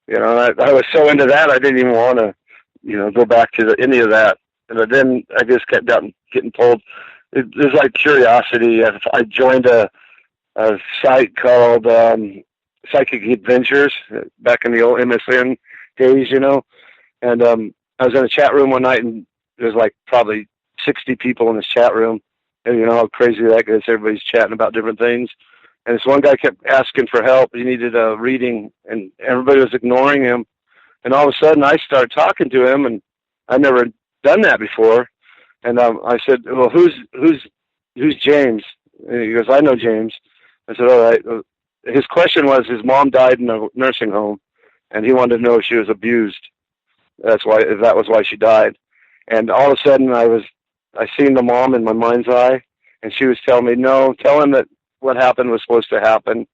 You know, I was so into that, I didn't even want to, you know, go back to any of that. And then I just kept getting pulled. It was like curiosity. I joined a site called Psychic Adventures back in the old MSN days, you know. And I was in a chat room one night, and there was like probably 60 people in this chat room, and you know how crazy that is. Everybody's chatting about different things, and this one guy kept asking for help. He needed a reading, and everybody was ignoring him. And all of a sudden, I started talking to him, and I'd never done that before. And I said, "Well, who's James?" And he goes, "I know James." I said, "All right." His question was, his mom died in a nursing home, and he wanted to know if she was abused. That was why she died. And all of a sudden, I seen the mom in my mind's eye, and she was telling me, no, tell him that what happened was supposed to happen.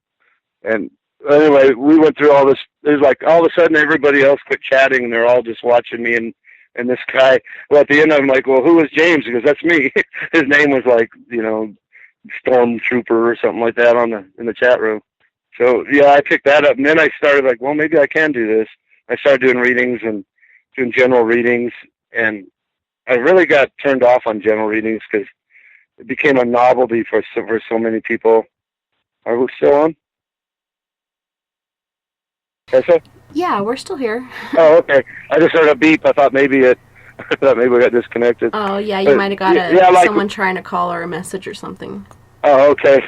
And anyway, we went through all this. It was like all of a sudden everybody else quit chatting, and they're all just watching me and this guy. Well, at the end, I'm like, well, who was James? Because that's me. His name was like, you know, Stormtrooper or something like that in the chat room. So yeah, I picked that up, and then I started like, well, maybe I can do this. I started doing readings and doing general readings, and I really got turned off on general readings because it became a novelty for so many people. Are we still on? Tessa? Yeah, we're still here. Oh, okay. I just heard a beep. I thought maybe we got disconnected. Oh, yeah, you might have got someone trying to call or a message or something. Oh, okay.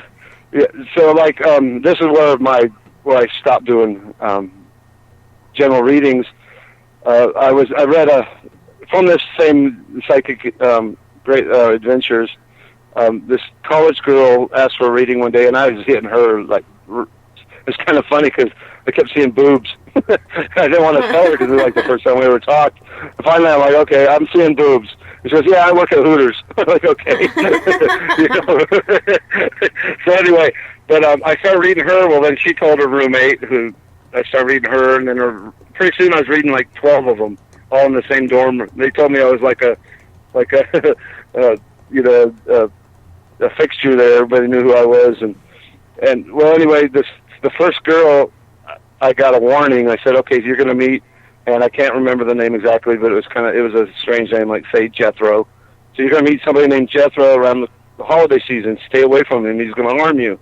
Yeah. So, like, this is where I stopped doing general readings. I read from this same Psychic Great Adventures. This college girl asked for a reading one day, and I was hitting her like. It's kind of funny because I kept seeing boobs. I didn't want to tell her because it was like the first time we ever talked. Finally, I'm like, okay, I'm seeing boobs. She goes, yeah, I work at Hooters. I'm like, okay. So anyway, but I started reading her. Well, then she told her roommate, who I started reading her, and then pretty soon I was reading like 12 of them, all in the same dorm. They told me I was like a fixture there. Everybody knew who I was, and well, anyway, the first girl, I got a warning. I said, okay, you're going to meet, and I can't remember the name exactly, but it was a strange name, like say Jethro. So you're going to meet somebody named Jethro around the holiday season. Stay away from him. He's going to harm you.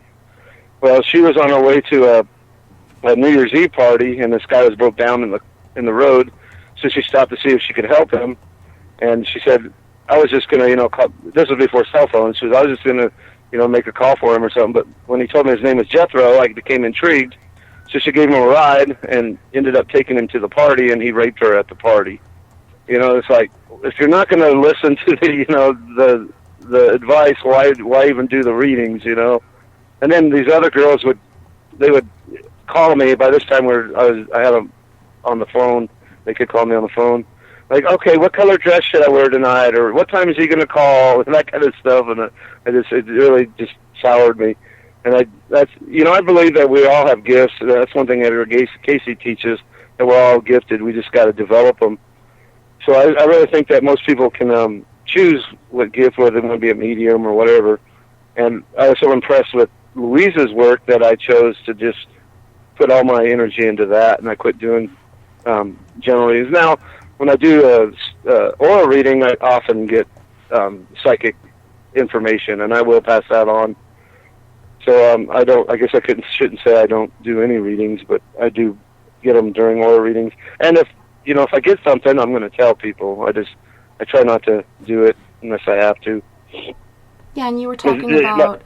Well, she was on her way to a New Year's Eve party, and this guy was broke down in the road. So she stopped to see if she could help him, and she said, I was just going to, call. This was before cell phones. She was, I was just going to, make a call for him or something. But when he told me his name was Jethro, I became intrigued. So she gave him a ride and ended up taking him to the party, and he raped her at the party. You know, it's like, if you're not going to listen to the advice, why even do the readings, you know? And then these other girls would call me. By this time, I had them on the phone. They could call me on the phone. Like, okay, what color dress should I wear tonight? Or what time is he going to call? And that kind of stuff. And it really just soured me. And I believe that we all have gifts. That's one thing Edgar Cayce teaches, that we're all gifted. We just got to develop them. So I really think that most people can choose what gift, whether they want to be a medium or whatever. And I was so impressed with Louise's work that I chose to just put all my energy into that, and I quit doing general readings. Now, when I do oral reading, I often get psychic information, and I will pass that on. So I guess I shouldn't say I don't do any readings, but I do get them during oral readings. And if I get something, I'm going to tell people. I try not to do it unless I have to. Yeah, and you were talking about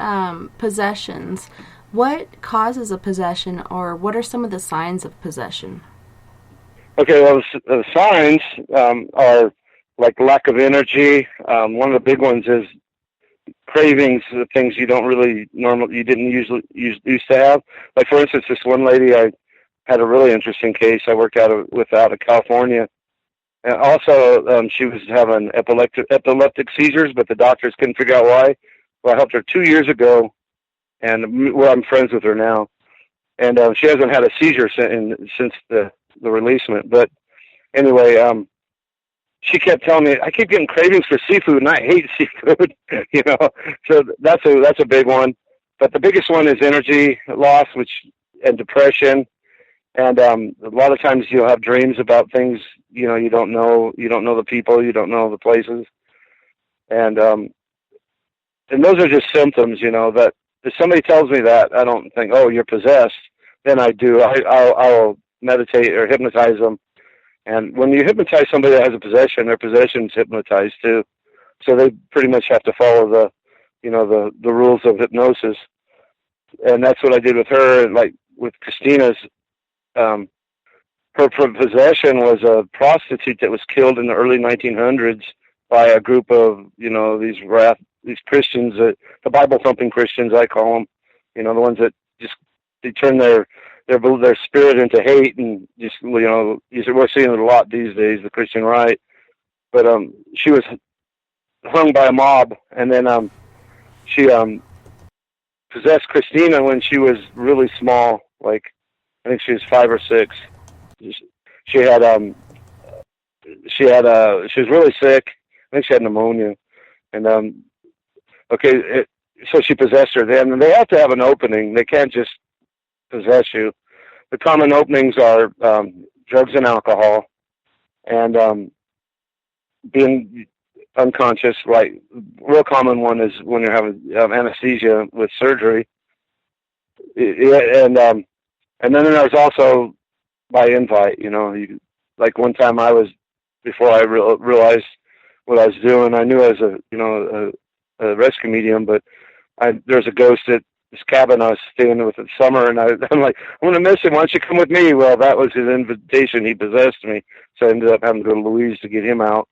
possessions. What causes a possession, or what are some of the signs of possession? Okay, well, the signs are like lack of energy. One of the big ones is cravings, the things you didn't used to have. Like, for instance, this one lady, I had a really interesting case. I worked out of California. And also, she was having epileptic seizures, but the doctors couldn't figure out why. Well, I helped her 2 years ago, and I'm friends with her now. And she hasn't had a seizure since the releasement. But anyway, she kept telling me, I keep getting cravings for seafood, and I hate seafood. So that's a big one. But the biggest one is energy loss, and depression. And a lot of times you'll have dreams about things you don't know. You don't know the people. You don't know the places. And those are just symptoms. That if somebody tells me that, I don't think, oh, you're possessed. Then I do. I'll meditate or hypnotize them. And when you hypnotize somebody that has a possession, their possession's hypnotized too. So they pretty much have to follow the rules of hypnosis. And that's what I did with her. And like with Christina's, her possession was a prostitute that was killed in the early 1900s by a group of, these Christians, the Bible thumping Christians, I call them, the ones that they turn their spirit into hate, and we're seeing it a lot these days, the Christian right. But she was hung by a mob, and then she possessed Christina when she was really small, like I think she was 5 or 6. She was really sick. I think she had pneumonia, and so she possessed her then. And they have to have an opening. They can't just possess you. The common openings are drugs and alcohol, and being unconscious. Like, real common one is when you're having anesthesia with surgery, and then there's also by invite. Like one time before I realized what I was doing, I knew I was a rescue medium, but there's a ghost at this cabin I was staying with in summer, and I'm like, I'm going to miss him. Why don't you come with me? Well, that was his invitation. He possessed me, so I ended up having to go to Louise to get him out.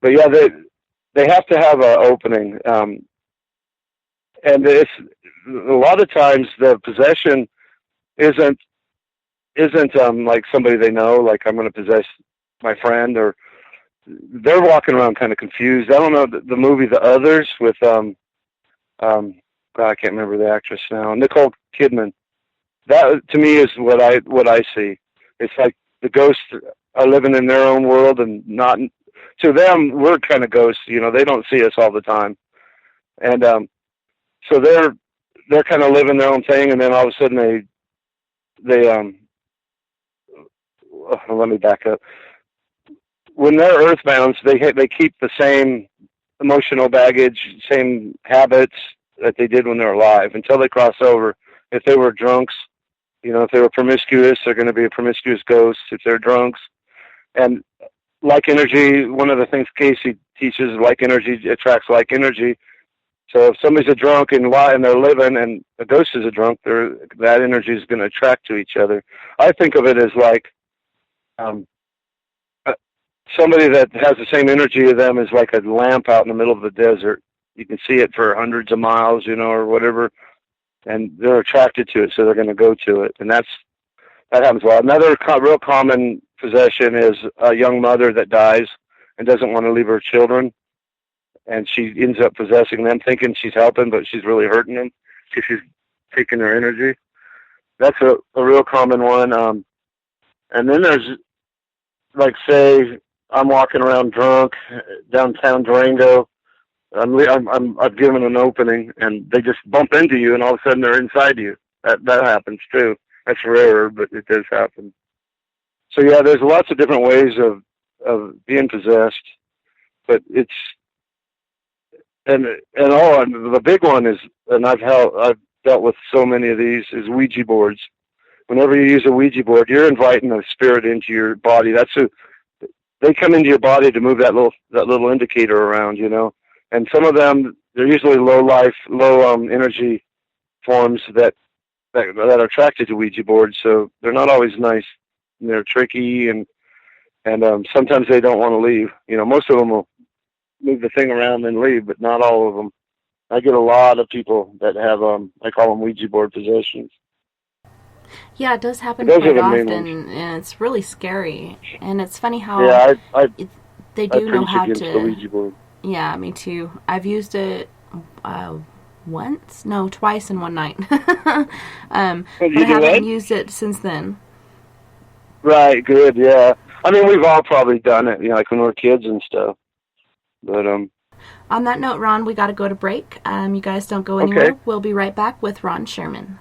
But yeah, they have to have an opening, and it's a lot of times the possession isn't like somebody they know, like I'm going to possess my friend, or they're walking around kind of confused. I don't know the movie The Others with I can't remember the actress now, Nicole Kidman. That to me is what I see. It's like the ghosts are living in their own world, and not to them we're kind of ghosts. They don't see us all the time, and so they're kind of living their own thing, and then all of a sudden they let me back up. When they're earthbound, they keep the same emotional baggage, same habits that they did when they're alive until they cross over. If they were drunks, if they were promiscuous, they're going to be a promiscuous ghost. If they're drunks, and like energy, one of the things Cayce teaches, like energy attracts like energy. So if somebody's a drunk and they're living, and a ghost is a drunk, that energy is going to attract to each other. I think of it as like somebody that has the same energy as them is like a lamp out in the middle of the desert. You can see it for hundreds of miles, or whatever, and they're attracted to it, so they're going to go to it, and that happens a lot. Another real common possession is a young mother that dies and doesn't want to leave her children, and she ends up possessing them, thinking she's helping, but she's really hurting them because she's taking their energy. That's a real common one. And then there's, like, say, I'm walking around drunk downtown Durango. I've given an opening, and they just bump into you, and all of a sudden they're inside you. That happens too. That's rarer, but it does happen. So yeah, there's lots of different ways of being possessed, but it's the big one is, and I've dealt with so many of these, is Ouija boards. Whenever you use a Ouija board, you're inviting a spirit into your body. They come into your body to move that little indicator around, And some of them, they're usually low energy forms that are attracted to Ouija boards. So they're not always nice. And they're tricky, and sometimes they don't want to leave. Most of them will move the thing around and leave, but not all of them. I get a lot of people that have I call them Ouija board possessions. Yeah, it does happen quite often, and it's really scary. And it's funny how they do know how to. The Ouija board. Yeah, me too. I've used it twice in one night. But I haven't used it since then. Right, good, yeah. I mean, we've all probably done it, like when we were kids and stuff. But on that note, Ron, we got to go to break. You guys don't go anywhere. Okay. We'll be right back with Ron Sherman.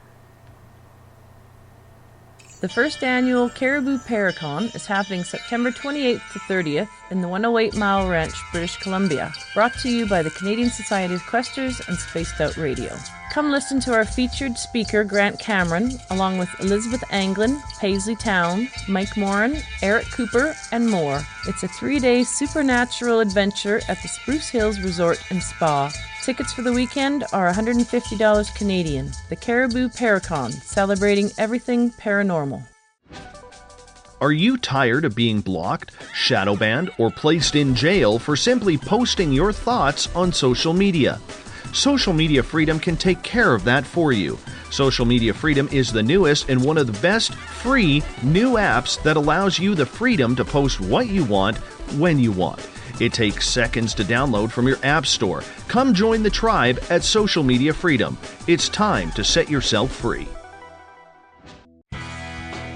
The first annual Caribou Paracon is happening September 28th to 30th in the 108 Mile Ranch, British Columbia. Brought to you by the Canadian Society of Questers and Spaced Out Radio. Come listen to our featured speaker, Grant Cameron, along with Elizabeth Anglin, Paisley Town, Mike Moran, Eric Cooper, and more. It's a 3-day supernatural adventure at the Spruce Hills Resort and Spa. Tickets for the weekend are $150 Canadian. The Caribou Paracon, celebrating everything paranormal. Are you tired of being blocked, shadow banned, or placed in jail for simply posting your thoughts on social media? Social Media Freedom can take care of that for you. Social Media Freedom is the newest and one of the best free new apps that allows you the freedom to post what you want, when you want. It takes seconds to download from your app store. Come join the tribe at Social Media Freedom. It's time to set yourself free.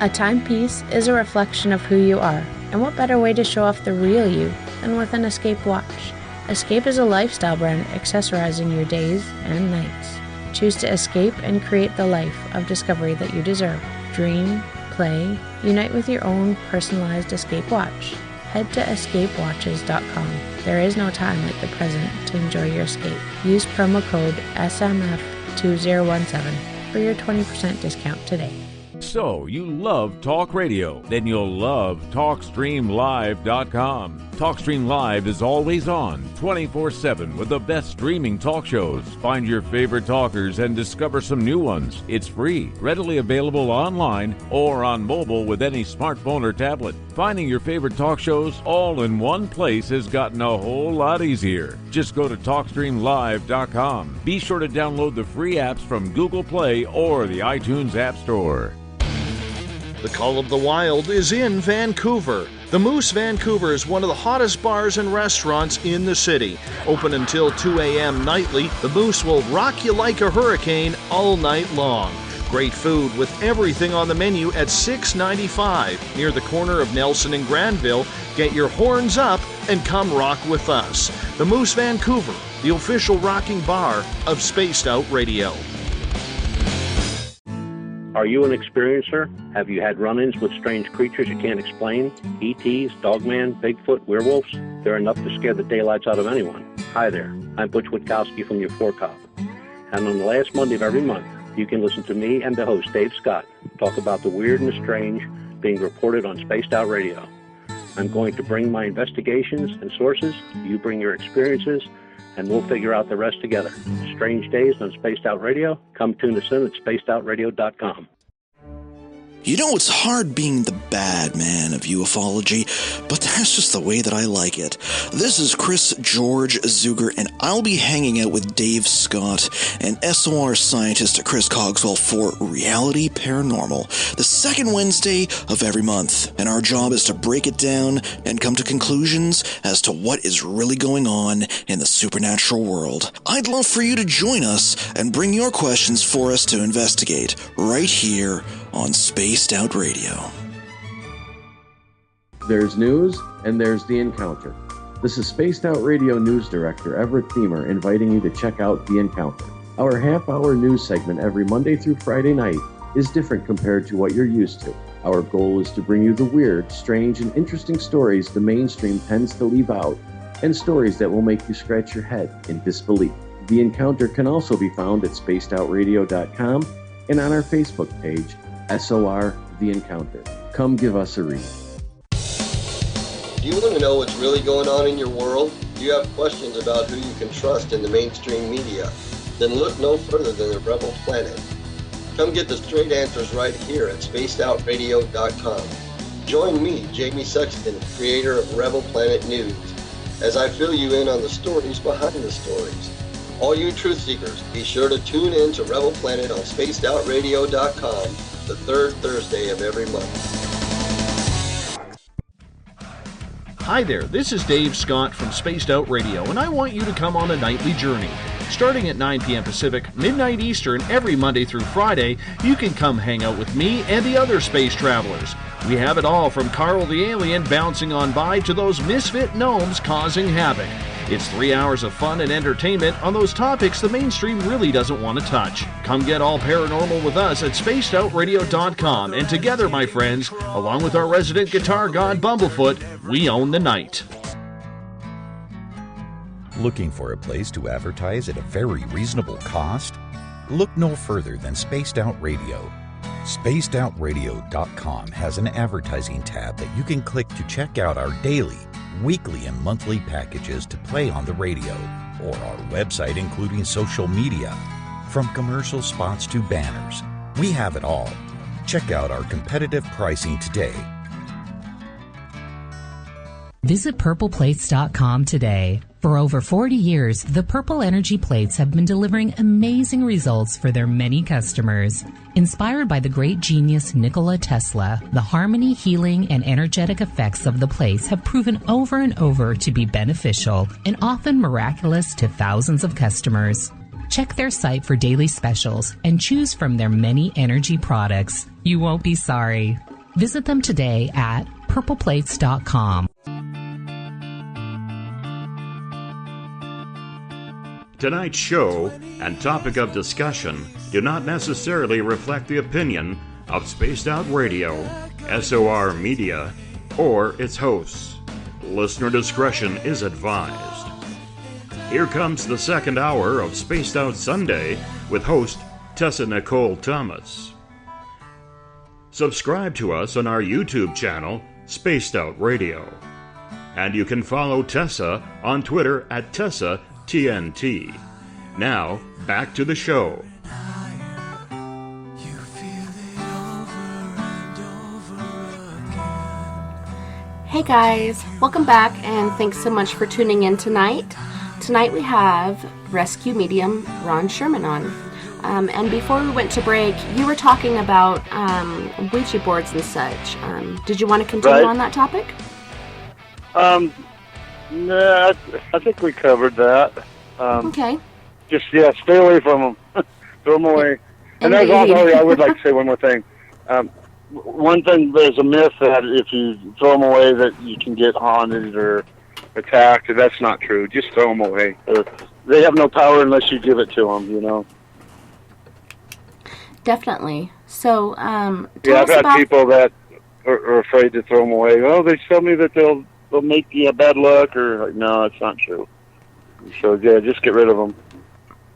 A timepiece is a reflection of who you are, and what better way to show off the real you than with an Escape watch? Escape is a lifestyle brand accessorizing your days and nights. Choose to escape and create the life of discovery that you deserve. Dream, play, unite with your own personalized Escape watch. Head to escapewatches.com. There is no time like the present to enjoy your escape. Use promo code SMF2017 for your 20% discount today. So, you love talk radio? Then you'll love TalkStreamLive.com. TalkStream Live is always on, 24/7, with the best streaming talk shows. Find your favorite talkers and discover some new ones. It's free, readily available online or on mobile with any smartphone or tablet. Finding your favorite talk shows all in one place has gotten a whole lot easier. Just go to TalkStreamLive.com. Be sure to download the free apps from Google Play or the iTunes App Store. The Call of the Wild is in Vancouver. The Moose Vancouver is one of the hottest bars and restaurants in the city. Open until 2 a.m. nightly, the Moose will rock you like a hurricane all night long. Great food with everything on the menu at $6.95 near the corner of Nelson and Granville. Get your horns up and come rock with us. The Moose Vancouver, the official rocking bar of Spaced Out Radio. Are you an experiencer? Have you had run-ins with strange creatures you can't explain? ETs, Dogman, Bigfoot, werewolves? They're enough to scare the daylights out of anyone. Hi there, I'm Butch Witkowski from your 4-Cop. And on the last Monday of every month, you can listen to me and the host, Dave Scott, talk about the weird and the strange being reported on Spaced Out Radio. I'm going to bring my investigations and sources, you bring your experiences, and we'll figure out the rest together. Strange Days on Spaced Out Radio. Come tune us in at spacedoutradio.com. You know, it's hard being the bad man of ufology, but that's just the way that I like it. This is Chris George Zuger, and I'll be hanging out with Dave Scott and SOR scientist Chris Cogswell for Reality Paranormal, the second Wednesday of every month. And our job is to break it down and come to conclusions as to what is really going on in the supernatural world. I'd love for you to join us and bring your questions for us to investigate right here on Spaced Out Radio. There's news, and there's the encounter. This is Spaced Out Radio News Director Everett Thiemer inviting you to check out The Encounter. Our half-hour news segment every Monday through Friday night is different compared to what you're used to. Our goal is to bring you the weird, strange, and interesting stories the mainstream tends to leave out, and stories that will make you scratch your head in disbelief. The Encounter can also be found at spacedoutradio.com and on our Facebook page, SOR The Encounter. Come give us a read. Do you want to know what's really going on in your world? Do you have questions about who you can trust in the mainstream media? Then look no further than the Rebel Planet. Come get the straight answers right here at spacedoutradio.com. Join me, Jamie Sexton, creator of Rebel Planet News, as I fill you in on the stories behind the stories. All you truth seekers, be sure to tune in to Rebel Planet on spacedoutradio.com the third Thursday of every month. Hi there, this is Dave Scott from Spaced Out Radio, and I want you to come on a nightly journey. Starting at 9 p.m. Pacific, midnight Eastern, every Monday through Friday, you can come hang out with me and the other space travelers. We have it all from Carl the Alien bouncing on by to those misfit gnomes causing havoc. It's 3 hours of fun and entertainment on those topics the mainstream really doesn't want to touch. Come get all paranormal with us at spacedoutradio.com, and together, my friends, along with our resident guitar god Bumblefoot, we own the night. Looking for a place to advertise at a very reasonable cost? Look no further than Spaced Out Radio. SpacedOutRadio.com has an advertising tab that you can click to check out our daily, weekly, and monthly packages to play on the radio, or our website including social media. From commercial spots to banners, we have it all. Check out our competitive pricing today. Visit purpleplates.com today. For over 40 years, the Purple Energy Plates have been delivering amazing results for their many customers. Inspired by the great genius Nikola Tesla, the harmony, healing, and energetic effects of the plates have proven over and over to be beneficial and often miraculous to thousands of customers. Check their site for daily specials and choose from their many energy products. You won't be sorry. Visit them today at purpleplates.com. Tonight's show and topic of discussion do not necessarily reflect the opinion of Spaced Out Radio, SOR Media, or its hosts. Listener discretion is advised. Here comes the second hour of Spaced Out Sunday with host Tessa N Thomas. Subscribe to us on our YouTube channel, Spaced Out Radio. And you can follow Tessa on Twitter at Tessa TNT. Now, back to the show. Hey guys, welcome back and thanks so much for tuning in tonight. Tonight we have Rescue Medium Ron Sherman on. And before we went to break, you were talking about Ouija boards and such. Did you want to continue on that topic? No, I think we covered that. Okay. Just, stay away from them. Throw them away. And there's also, I would like to say one more thing. One thing, there's a myth that if you throw them away that you can get haunted or attacked. That's not true. Just throw them away. They have no power unless you give it to them, you know. Definitely. So, I've had people that are afraid to throw them away. Oh, they tell me that they'll make you a bad luck, or no, it's not true. So just get rid of them.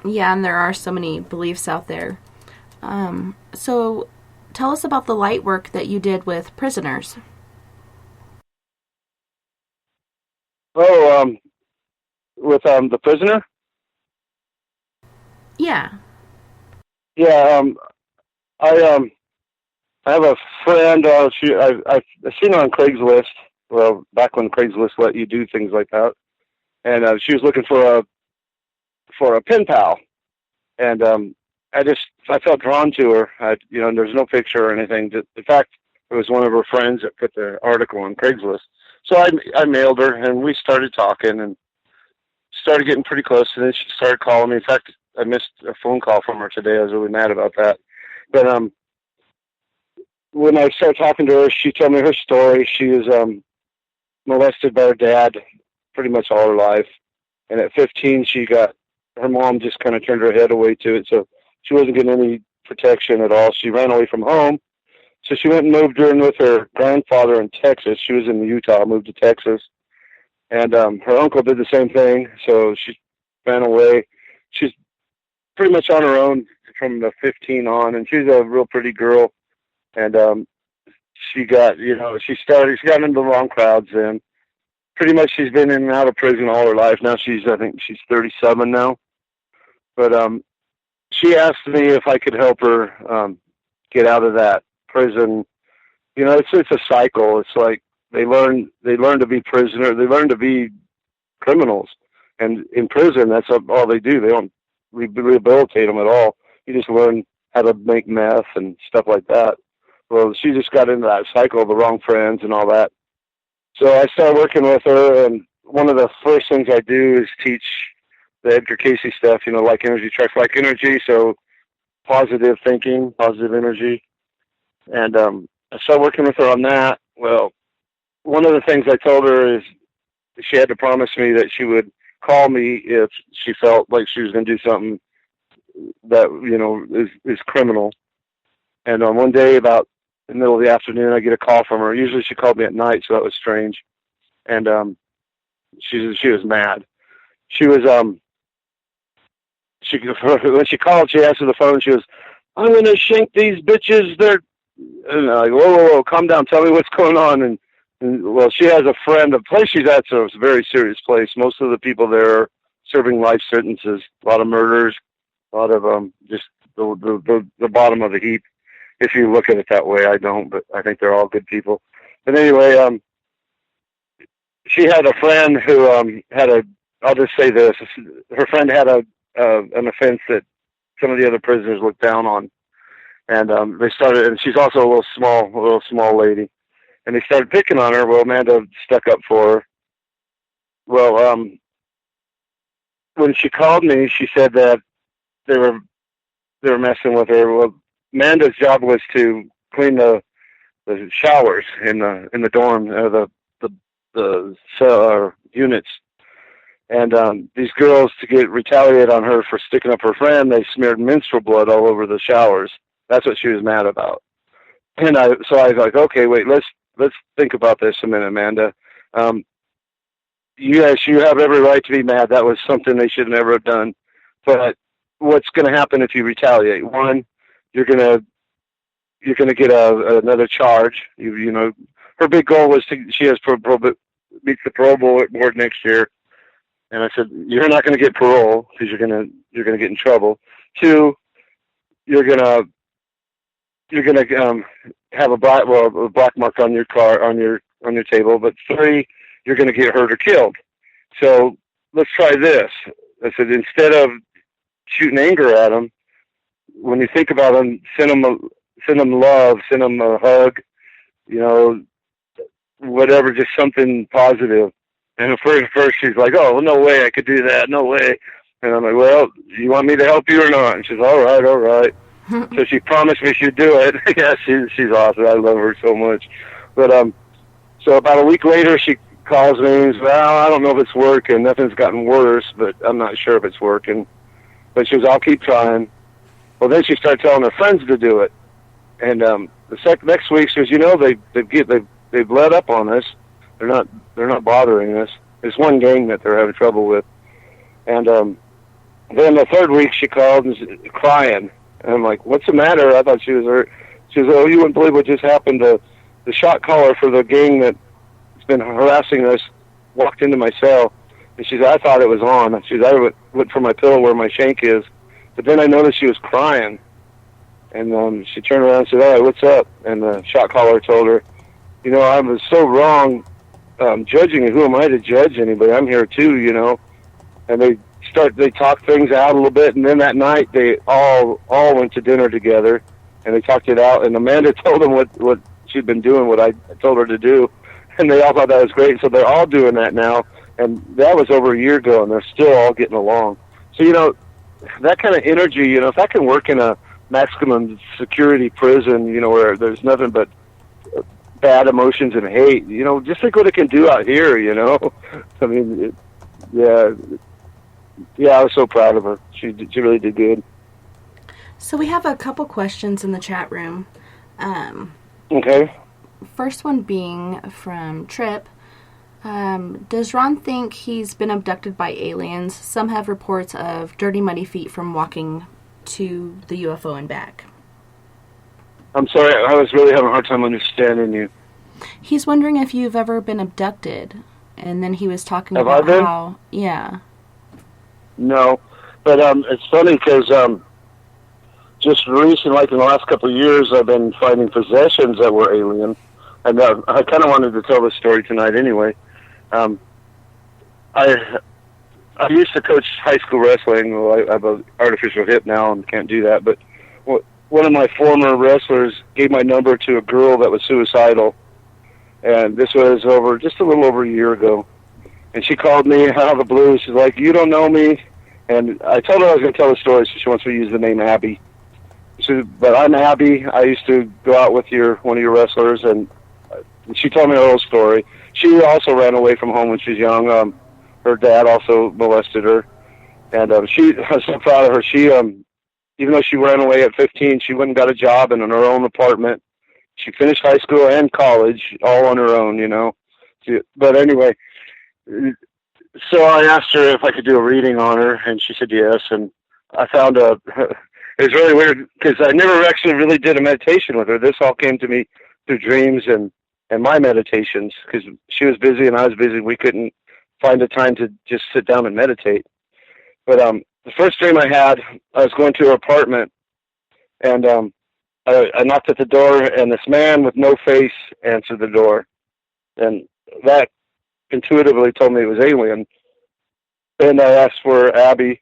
Yeah, and there are so many beliefs out there. So tell us about the light work that you did with prisoners. Oh, with the prisoner? Yeah. Yeah, I have a friend. I've seen her on Craigslist. Well, back when Craigslist let you do things like that, and she was looking for a pen pal, and I felt drawn to her. And there's no picture or anything. In fact, it was one of her friends that put the article on Craigslist. So I mailed her, and we started talking, and started getting pretty close. And then she started calling me. In fact, I missed a phone call from her today. I was really mad about that. But when I started talking to her, she told me her story. She was molested by her dad pretty much all her life. And at 15, her mom just kind of turned her head away to it. So she wasn't getting any protection at all. She ran away from home. So she went and moved in with her grandfather in Texas. She was in Utah, moved to Texas. And her uncle did the same thing. So she ran away. She's pretty much on her own from the 15 on. And she's a real pretty girl. And she got into the wrong crowds then. Pretty much she's been in and out of prison all her life. Now I think she's 37 now. But she asked me if I could help her get out of that prison. It's a cycle. It's like they learn to be prisoners. They learn to be criminals. And in prison, that's all they do. They don't rehabilitate them at all. You just learn how to make meth and stuff like that. Well, she just got into that cycle of the wrong friends and all that. So I started working with her, and one of the first things I do is teach the Edgar Cayce stuff, like energy attracts like energy, so positive thinking, positive energy. And I started working with her on that. Well, one of the things I told her is she had to promise me that she would call me if she felt like she was going to do something that, is criminal. And on one day, about in the middle of the afternoon, I get a call from her. Usually she called me at night, so that was strange. And she was mad. She was when she called, she answered the phone. She was, "I'm going to shank these bitches. And I'm like, whoa, calm down. Tell me what's going on." And well, she has a friend. The place she's at, so it's a very serious place. Most of the people there are serving life sentences. A lot of murders. A lot of just the bottom of the heap. If you look at it that way, I don't, but I think they're all good people. But anyway, she had a friend who I'll just say this. Her friend had an offense that some of the other prisoners looked down on. And they started, and she's also a little small lady. And they started picking on her. Well, Amanda stuck up for her. Well, when she called me, she said that they were messing with her. Well, Amanda's job was to clean the showers in the dorm, the cell units. And these girls, to get retaliated on her for sticking up her friend, they smeared menstrual blood all over the showers. That's what she was mad about. And so I was like, okay, wait, let's think about this a minute, Amanda. You have every right to be mad. That was something they should never have done. But what's going to happen if you retaliate? One, you're gonna get another charge. Her big goal was she has meets the parole board next year. And I said, you're not going to get parole because you're going to get in trouble. Two, you're going to have a black mark on your car, on your table. But three, you're going to get hurt or killed. So let's try this. I said, instead of shooting anger at them, when you think about them, send them love, send them a hug, whatever, just something positive. And at first she's like, "Oh, no way I could do that. No way." And I'm like, "Well, you want me to help you or not?" And she's, all right. So she promised me she'd do it. Yeah, she's awesome. I love her so much. But so about a week later, she calls me and says, "Well, I don't know if it's working. Nothing's gotten worse, but I'm not sure if it's working." But she was, "I'll keep trying." Well, then she started telling her friends to do it. And the next week she says, they've let up on this. They're not bothering us. There's one gang that they're having trouble with. And then the third week she called and was crying. And I'm like, "What's the matter?" I thought she was hurt. She says, "Oh, you wouldn't believe what just happened. The shot caller for the gang that's been harassing us walked into my cell." And she said, "I thought it was on." She said, "I went for my pillow where my shank is to But then I noticed she was crying, and she turned around and said, "All right, what's up?" And the shot caller told her, "You know, I was so wrong judging you. Who am I to judge anybody? I'm here too, you know." And they talked things out a little bit, and then that night they all went to dinner together, and they talked it out. And Amanda told them what she'd been doing, what I told her to do, and they all thought that was great. So they're all doing that now, and that was over a year ago, and they're still all getting along. So, you know, that kind of energy, you know, if I can work in a maximum security prison, you know, where there's nothing but bad emotions and hate, you know, just think what it can do out here, you know. I mean, yeah, I was so proud of her. She really did good. So we have a couple questions in the chat room. Okay. First one being from Trip. Does Ron think he's been abducted by aliens? Some have reports of dirty, muddy feet from walking to the UFO and back. I'm sorry, I was really having a hard time understanding you. He's wondering if you've ever been abducted. And then he was talking Have about I been? how... Yeah. No, but it's funny because just recently, like in the last couple of years, I've been finding possessions that were alien, and I kind of wanted to tell this story tonight anyway. I used to coach high school wrestling. Well, I have an artificial hip now and can't do that, but one of my former wrestlers gave my number to a girl that was suicidal, and this was just a little over a year ago. And she called me out of the blue. She's like, "You don't know me." And I told her I was going to tell the story, so she wants me to use the name Abby. But I'm Abby. I used to go out with one of your wrestlers, and she told me her whole story. She also ran away from home when she was young. Her dad also molested her. And I was so proud of her. She, even though she ran away at 15, she went and got a job in her own apartment. She finished high school and college all on her own, you know. But anyway... So I asked her if I could do a reading on her, and she said yes. And I found it was really weird because I never actually really did a meditation with her. This all came to me through dreams and my meditations because she was busy and I was busy. We couldn't find the time to just sit down and meditate. But the first dream I had, I was going to her apartment, and I knocked at the door, and this man with no face answered the door, and that intuitively told me it was alien. And I asked for Abby,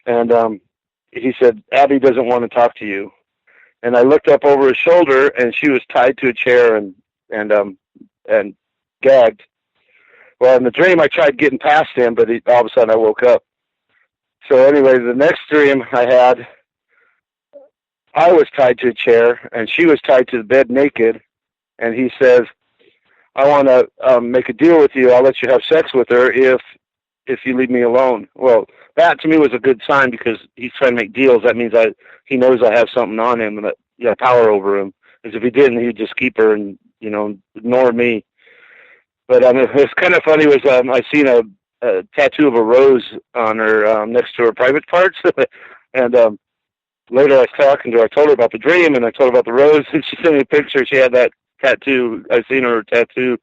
and he said, "Abby doesn't want to talk to you." And I looked up over his shoulder, and she was tied to a chair and gagged. Well, in the dream, I tried getting past him, but all of a sudden I woke up. So anyway, the next dream I had, I was tied to a chair, and she was tied to the bed naked, and he says, "I want to make a deal with you. I'll let you have sex with her if you leave me alone." Well, that to me was a good sign because he's trying to make deals. That means he knows I have something on him and that power over him. Because if he didn't, he'd just keep her and, you know, ignore me. But it was kind of funny was I seen a tattoo of a rose on her next to her private parts. And later I was talking to her. I told her about the dream and I told her about the rose, and she sent me a picture. She had that tattoo. I seen her tattoo,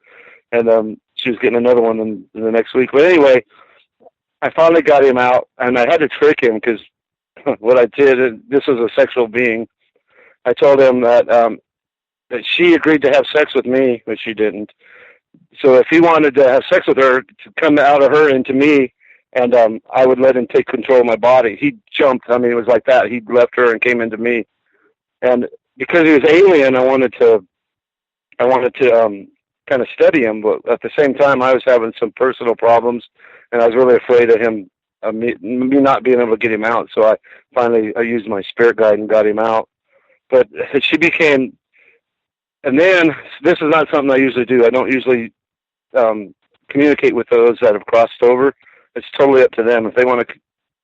and she was getting another one in the next week. But anyway, I finally got him out, and I had to trick him because what I did, and this was a sexual being. I told him that she agreed to have sex with me, but she didn't. So if he wanted to have sex with her, to come out of her into me, and I would let him take control of my body. He jumped. I mean, it was like that. He left her and came into me. And because he was alien, I wanted to kind of study him, but at the same time, I was having some personal problems, and I was really afraid of him, me not being able to get him out. So I used my spirit guide and got him out. But she became, and then this is not something I usually do. I don't usually communicate with those that have crossed over. It's totally up to them. If they want to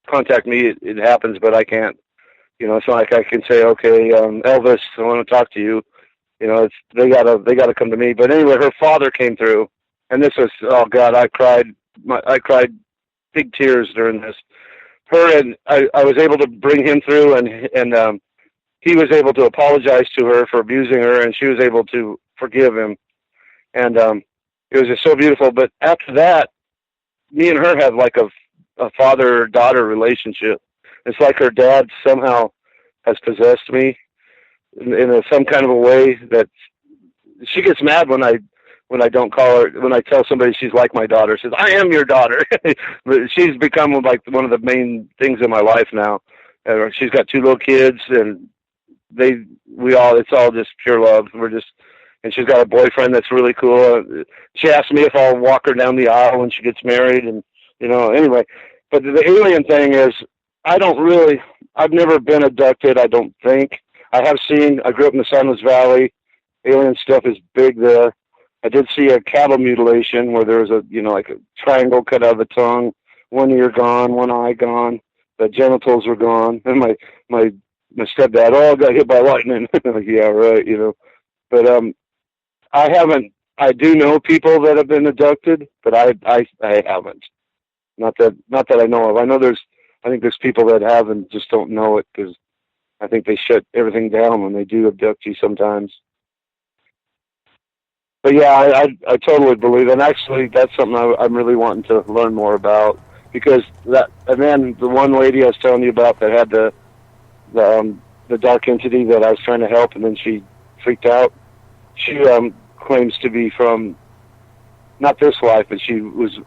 contact me, it happens, but I can't. You know, it's not like I can say, "Okay, Elvis, I want to talk to you." You know, they gotta come to me. But anyway, her father came through, and this was, oh God, I cried big tears during this. I was able to bring him through, and he was able to apologize to her for abusing her, and she was able to forgive him, and it was just so beautiful. But after that, me and her had like a father-daughter relationship. It's like her dad somehow has possessed me in some kind of a way that she gets mad when I don't call her, when I tell somebody she's like my daughter. She says, I am your daughter. But she's become like one of the main things in my life now. She's got 2 little kids, and it's all just pure love. And she's got a boyfriend that's really cool. She asked me if I'll walk her down the aisle when she gets married, and anyway. But the alien thing is, I've never been abducted, I don't think. I grew up in the San Luis Valley. Alien stuff is big there. I did see a cattle mutilation where there was like a triangle cut out of the tongue, 1 ear gone, 1 eye gone, the genitals were gone. And my stepdad, got hit by lightning. Like, yeah, right, But I do know people that have been abducted, but I haven't. Not that I know of. I think there's people that have and just don't know it, because I think they shut everything down when they do abduct you sometimes. But yeah, I totally believe it. And actually, that's something I'm really wanting to learn more about, because and then the one lady I was telling you about that had the dark entity that I was trying to help, and then she freaked out. She claims to be from not this life, but she was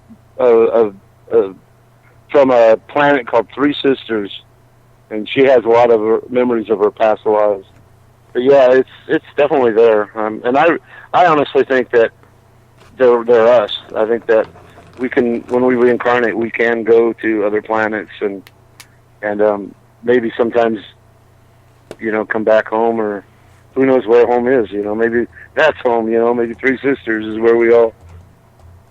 from a planet called Three Sisters, and she has a lot of memories of her past lives. But yeah, it's definitely there, and I honestly think that they're us. I think that when we reincarnate, we can go to other planets and maybe sometimes come back home, or who knows where home is. Maybe that's home. Maybe Three Sisters is where we all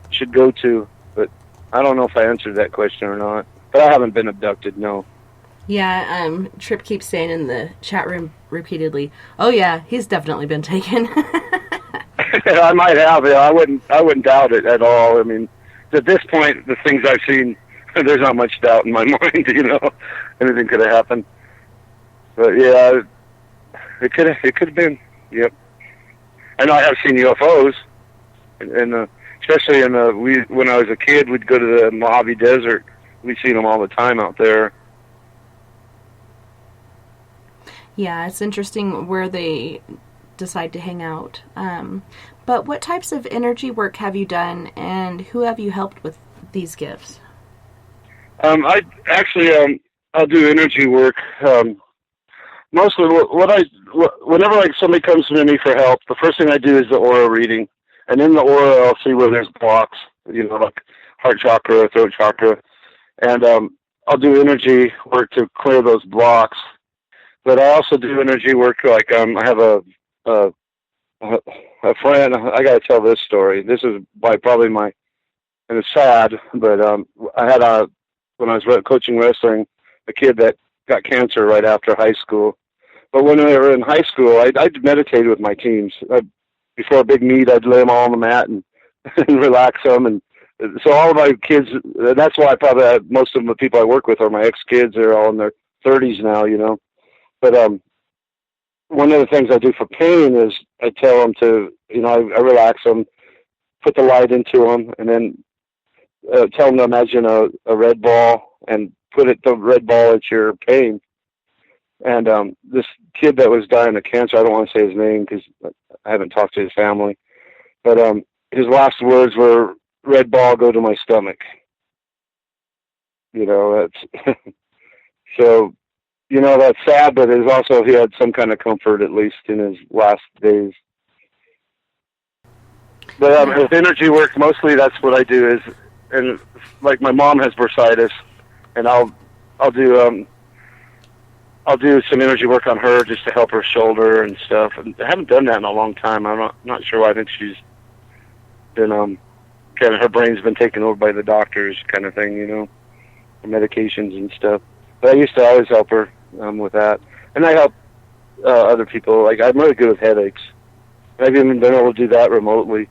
should go to. But I don't know if I answered that question or not. But I haven't been abducted, no. Yeah, Trip keeps saying in the chat room repeatedly, oh yeah, he's definitely been taken. I might have, yeah. I wouldn't doubt it at all. I mean, at this point, the things I've seen, there's not much doubt in my mind, anything could have happened. But yeah, it could have been, yep. I know I have seen UFOs, and especially when I was a kid, we'd go to the Mojave Desert. We'd seen them all the time out there. Yeah, it's interesting where they decide to hang out. But what types of energy work have you done, and who have you helped with these gifts? I actually, I'll do energy work. Mostly, whenever like somebody comes to me for help, the first thing I do is the aura reading, and in the aura I'll see where there's blocks, like heart chakra, throat chakra, and I'll do energy work to clear those blocks. But I also do energy work, like I have a friend. I got to tell this story. This is probably and it's sad, but I had when I was coaching wrestling, a kid that got cancer right after high school. But when we were in high school, I'd meditate with my teams. Before a big meet, I'd lay them all on the mat and relax them. And so all of my kids, that's why probably most of the people I work with are my ex-kids. They're all in their 30s now, But one of the things I do for pain is I tell them to, I relax them, put the light into them, and then tell them to imagine a red ball and put the red ball at your pain. And this kid that was dying of cancer, I don't want to say his name because I haven't talked to his family, but his last words were, "Red ball, go to my stomach." That's so. That's sad, but it's also he had some kind of comfort, at least in his last days. But with energy work, mostly that's what I do is, and like my mom has bursitis, and I'll do some energy work on her just to help her shoulder and stuff. And I haven't done that in a long time. I'm not sure why. I think she's been kind of, her brain's been taken over by the doctors, kind of thing, the medications and stuff. But I used to always help her with that, and I help other people. Like, I'm really good with headaches. I've even been able to do that remotely.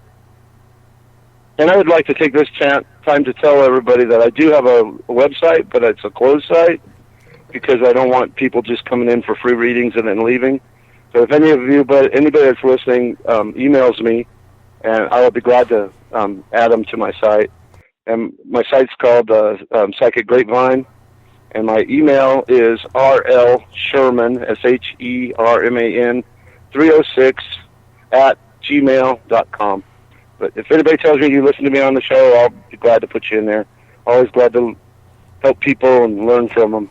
And I would like to take this time to tell everybody that I do have a website, but it's a closed site because I don't want people just coming in for free readings and then leaving. So if anybody that's listening emails me, and I will be glad to add them to my site. And my site's called Psychic Grapevine. And my email is rlsherman, SHERMAN, 306 @gmail.com. But if anybody tells me you listen to me on the show, I'll be glad to put you in there. Always glad to help people and learn from them.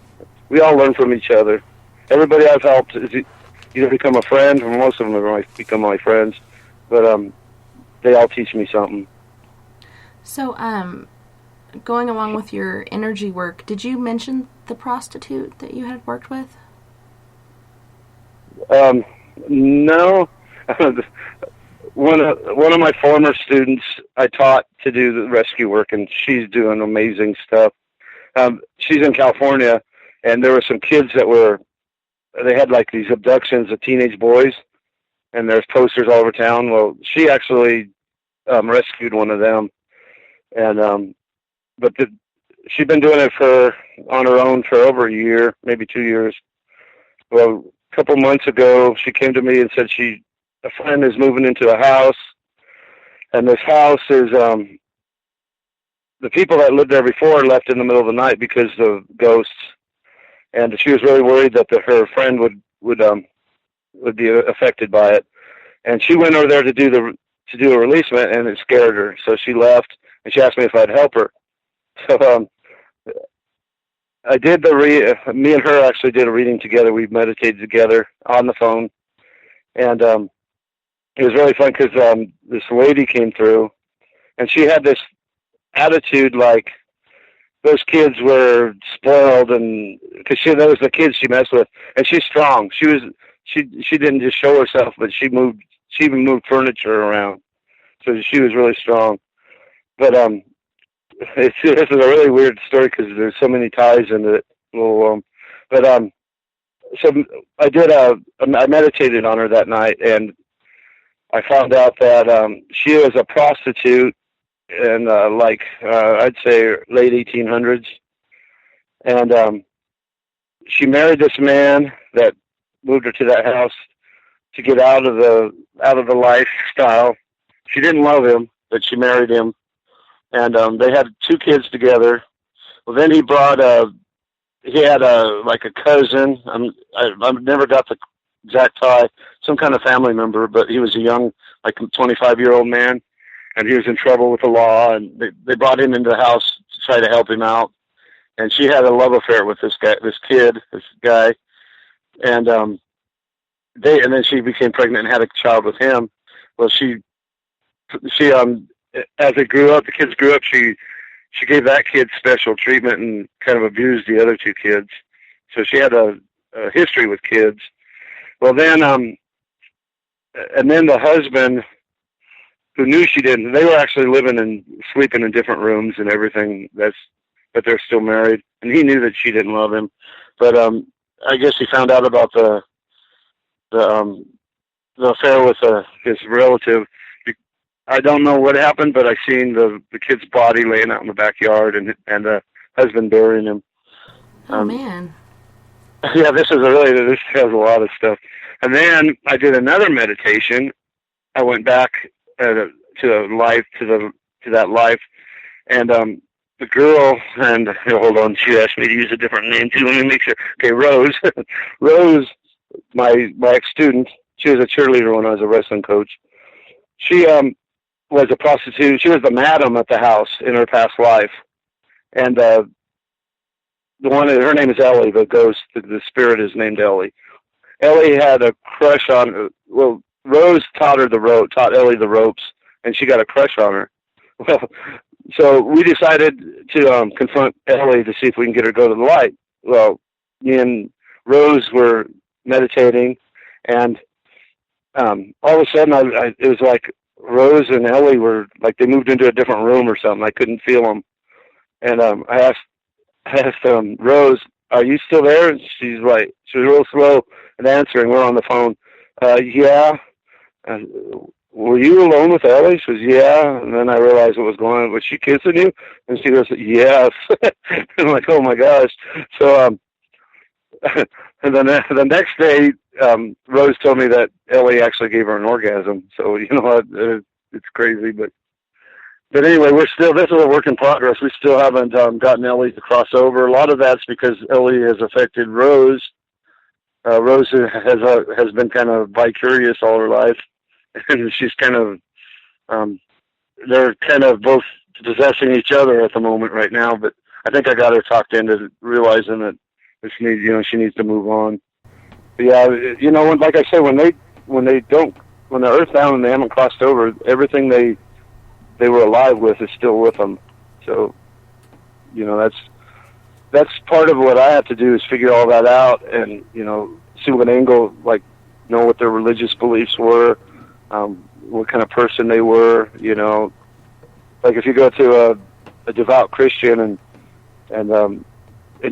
We all learn from each other. Everybody I've helped is either become a friend, or most of them have become my friends. But they all teach me something. So, going along with your energy work, did you mention the prostitute that you had worked with? No. One of my former students I taught to do the rescue work, and she's doing amazing stuff. She's in California, and there were some kids they had like these abductions of teenage boys, and there's posters all over town. Well, she actually rescued one of them, and she'd been doing it on her own for over a year, maybe 2 years. Well, a couple months ago, she came to me and said a friend is moving into a house, and this house is the people that lived there before left in the middle of the night because of ghosts, and she was really worried that her friend would be affected by it. And she went over there to do a releasement, and it scared her, so she left, and she asked me if I'd help her. So I did me and her actually did a reading together. We meditated together on the phone, and it was really fun because this lady came through, and she had this attitude like those kids were spoiled, and because that was the kids she messed with, and she's strong. She didn't just show herself, but she even moved furniture around, so she was really strong. But this is a really weird story because there's so many ties into it. Well, so I meditated on her that night, and I found out that she was a prostitute in I'd say late 1800s, and she married this man that moved her to that house to get out of the lifestyle. She didn't love him, but she married him, and they had 2 kids together. Well, then he had a cousin. I've never got the exact tie, some kind of family member, but he was a young, 25-year-old man, and he was in trouble with the law, and they brought him into the house to try to help him out. And she had a love affair with this guy, and then she became pregnant and had a child with him. Well, she as it grew up, the kids grew up, she gave that kid special treatment and kind of abused the other 2 kids. So she had a history with kids. Well, then, and then the husband, who knew she didn't, they were actually living and sleeping in different rooms and everything, but they're still married, and he knew that she didn't love him. But I guess he found out about the affair with his relative. I don't know what happened, but I seen the kid's body laying out in the backyard, and the husband burying him. Oh man. Yeah, this has a lot of stuff. And then I did another meditation. I went back to that life, and the girl, and hold on, she asked me to use a different name too. Let me make sure. Okay, Rose. Rose, my ex-student, she was a cheerleader when I was a wrestling coach. She was a prostitute. She was the madam at the house in her past life, and her name is Ellie. The ghost, the spirit, is named Ellie. Ellie had a crush on. Well, Rose taught Ellie the ropes, and she got a crush on her. Well, so we decided to confront Ellie to see if we can get her to go to the light. Well, me and Rose were meditating, and all of a sudden, it was like Rose and Ellie were like they moved into a different room or something. I couldn't feel them, and I asked Rose, "Are you still there?" And she was real slow in answering. We're on the phone. Yeah. Were you alone with Ellie? She goes, yeah. And then I realized what was going on. Was she kissing you? And she goes, yes. I'm like, oh my gosh. So, and then the next day, Rose told me that Ellie actually gave her an orgasm. So, you know, it's crazy, but But anyway, this is a work in progress. We still haven't gotten Ellie to cross over. A lot of that's because Ellie has affected Rose. Rose has been kind of vicarious all her life, and she's kind of they're kind of both possessing each other at the moment right now. But I think I got her talked into realizing that she needs to move on. But yeah, like I said, when the Earth's down and they haven't crossed over, everything they were alive with is still with them. So, that's part of what I have to do is figure all that out and, see what angle, know what their religious beliefs were, what kind of person they were, Like if you go to a devout Christian and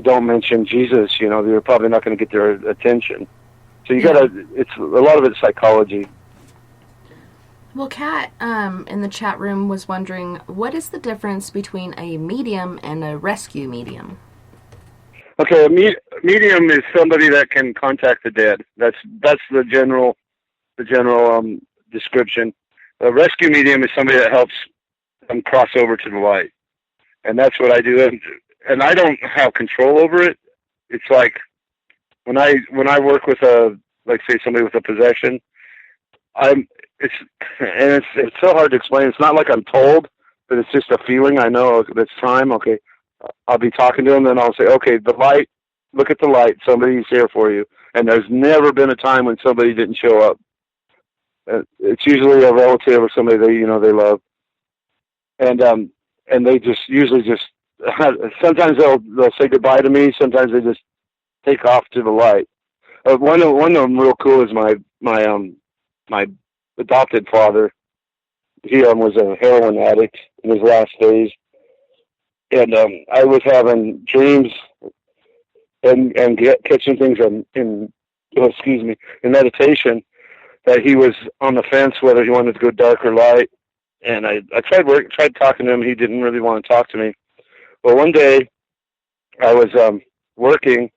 don't mention Jesus, you're probably not going to get their attention. So a lot of it's psychology. Well, Kat in the chat room was wondering, what is the difference between a medium and a rescue medium? Okay, a medium is somebody that can contact the dead. That's the general description. A rescue medium is somebody that helps them cross over to the light, and that's what I do. And I don't have control over it. It's like when I work with say somebody with a possession, it's so hard to explain. It's not like I'm told, but it's just a feeling. I know it's time. Okay, I'll be talking to them, then I'll say, okay, the light. Look at the light. Somebody's here for you. And there's never been a time when somebody didn't show up. It's usually a relative or somebody they love, and they usually sometimes they'll say goodbye to me. Sometimes they just take off to the light. One of them real cool is my adopted father. He was a heroin addict in his last days, and I was having dreams and catching things in meditation that he was on the fence whether he wanted to go dark or light. And I tried talking to him. He didn't really want to talk to me. Well, one day I was working,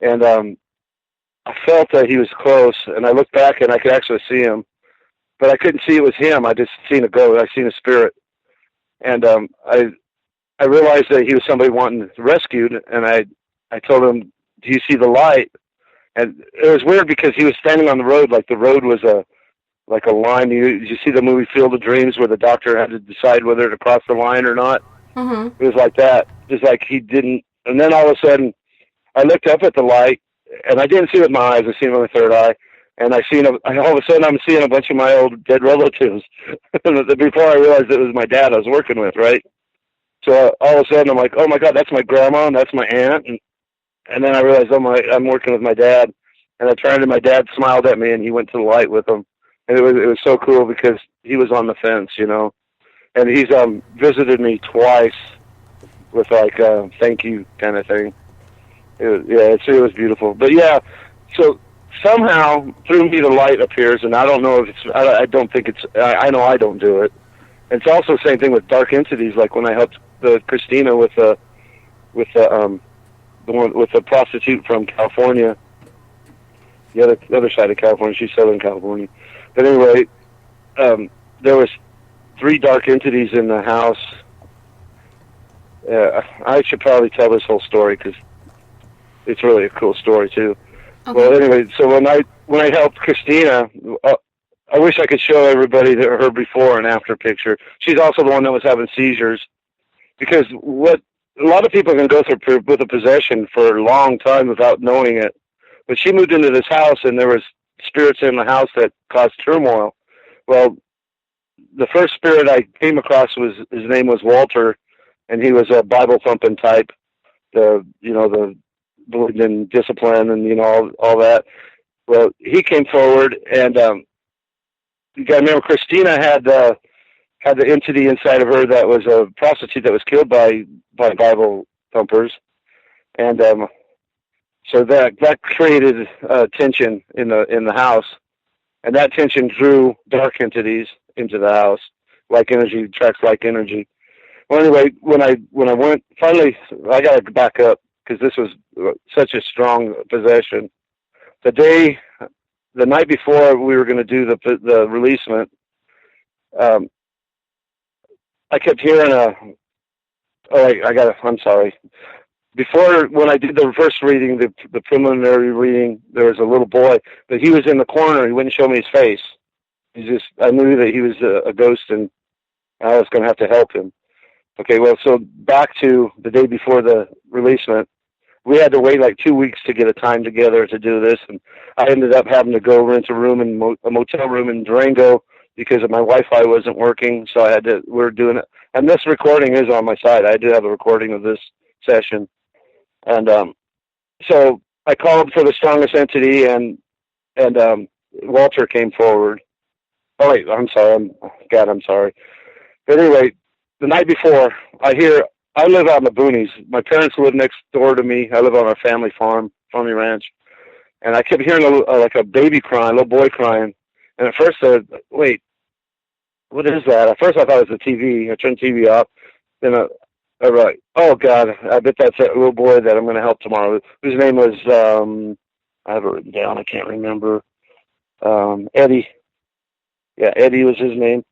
and I felt that he was close, and I looked back and I could actually see him, but I couldn't see it was him. I just seen a ghost. I seen a spirit, and I realized that he was somebody wanting rescued, and I told him, "Do you see the light?" And it was weird because he was standing on the road, like the road was a line. You see the movie Field of Dreams where the doctor had to decide whether to cross the line or not? Mm-hmm. It was like that, just like he didn't. And then all of a sudden, I looked up at the light, and I didn't see it with my eyes. I seen it with my third eye, and all of a sudden I'm seeing a bunch of my old dead relatives. Before I realized it was my dad I was working with, right? So all of a sudden I'm like, oh my God, that's my grandma and that's my aunt, and then I realized, I'm working with my dad, and I turned and my dad smiled at me and he went to the light with him, and it was so cool because he was on the fence, and he's visited me twice with thank you kind of thing. It was beautiful. But yeah, so somehow through me the light appears, and I don't know if it's. I don't think it's. I know I don't do it. And it's also the same thing with dark entities. Like when I helped Christina with the prostitute from California, the other side of California. She's Southern California. But anyway, there was 3 dark entities in the house. I should probably tell this whole story because it's really a cool story too. Okay. Well, anyway, so when I helped Christina, I wish I could show everybody her before and after picture. She's also the one that was having seizures, because what a lot of people can go through with a possession for a long time without knowing it. But she moved into this house, and there was spirits in the house that caused turmoil. Well, the first spirit I came across his name was Walter, and he was a Bible thumping type. The believed in discipline and all that. Well, he came forward, and you got to remember Christina had the entity inside of her that was a prostitute that was killed by Bible thumpers, and so that created tension in the house, and that tension drew dark entities into the house. Like energy attracts like energy. Well, anyway, when I went, finally, I got to back up because this was such a strong possession. The night before we were going to do the releasement, I kept hearing I'm sorry. Before, when I did the first reading, the preliminary reading, there was a little boy, but he was in the corner. He wouldn't show me his face. I knew that he was a ghost, and I was going to have to help him. Okay, well, so back to the day before the releasement, we had to wait like 2 weeks to get a time together to do this, and I ended up having to go rent a room in a motel room in Durango because my Wi-Fi wasn't working, so we're doing it. And this recording is on my site. I do have a recording of this session. And so I called for the strongest entity, and Walter came forward. Oh, wait, I'm sorry. I'm sorry. But anyway, the night before, I live out in the boonies. My parents live next door to me. I live on a family farm, Farming Ranch. And I kept hearing like a baby crying, a little boy crying. And at first I said, wait, what is that? At first I thought it was the TV. I turned the TV off. Then I was like, oh, God, I bet that's that little boy that I'm going to help tomorrow. Whose name was, I have it written down. I can't remember. Eddie. Yeah, Eddie was his name.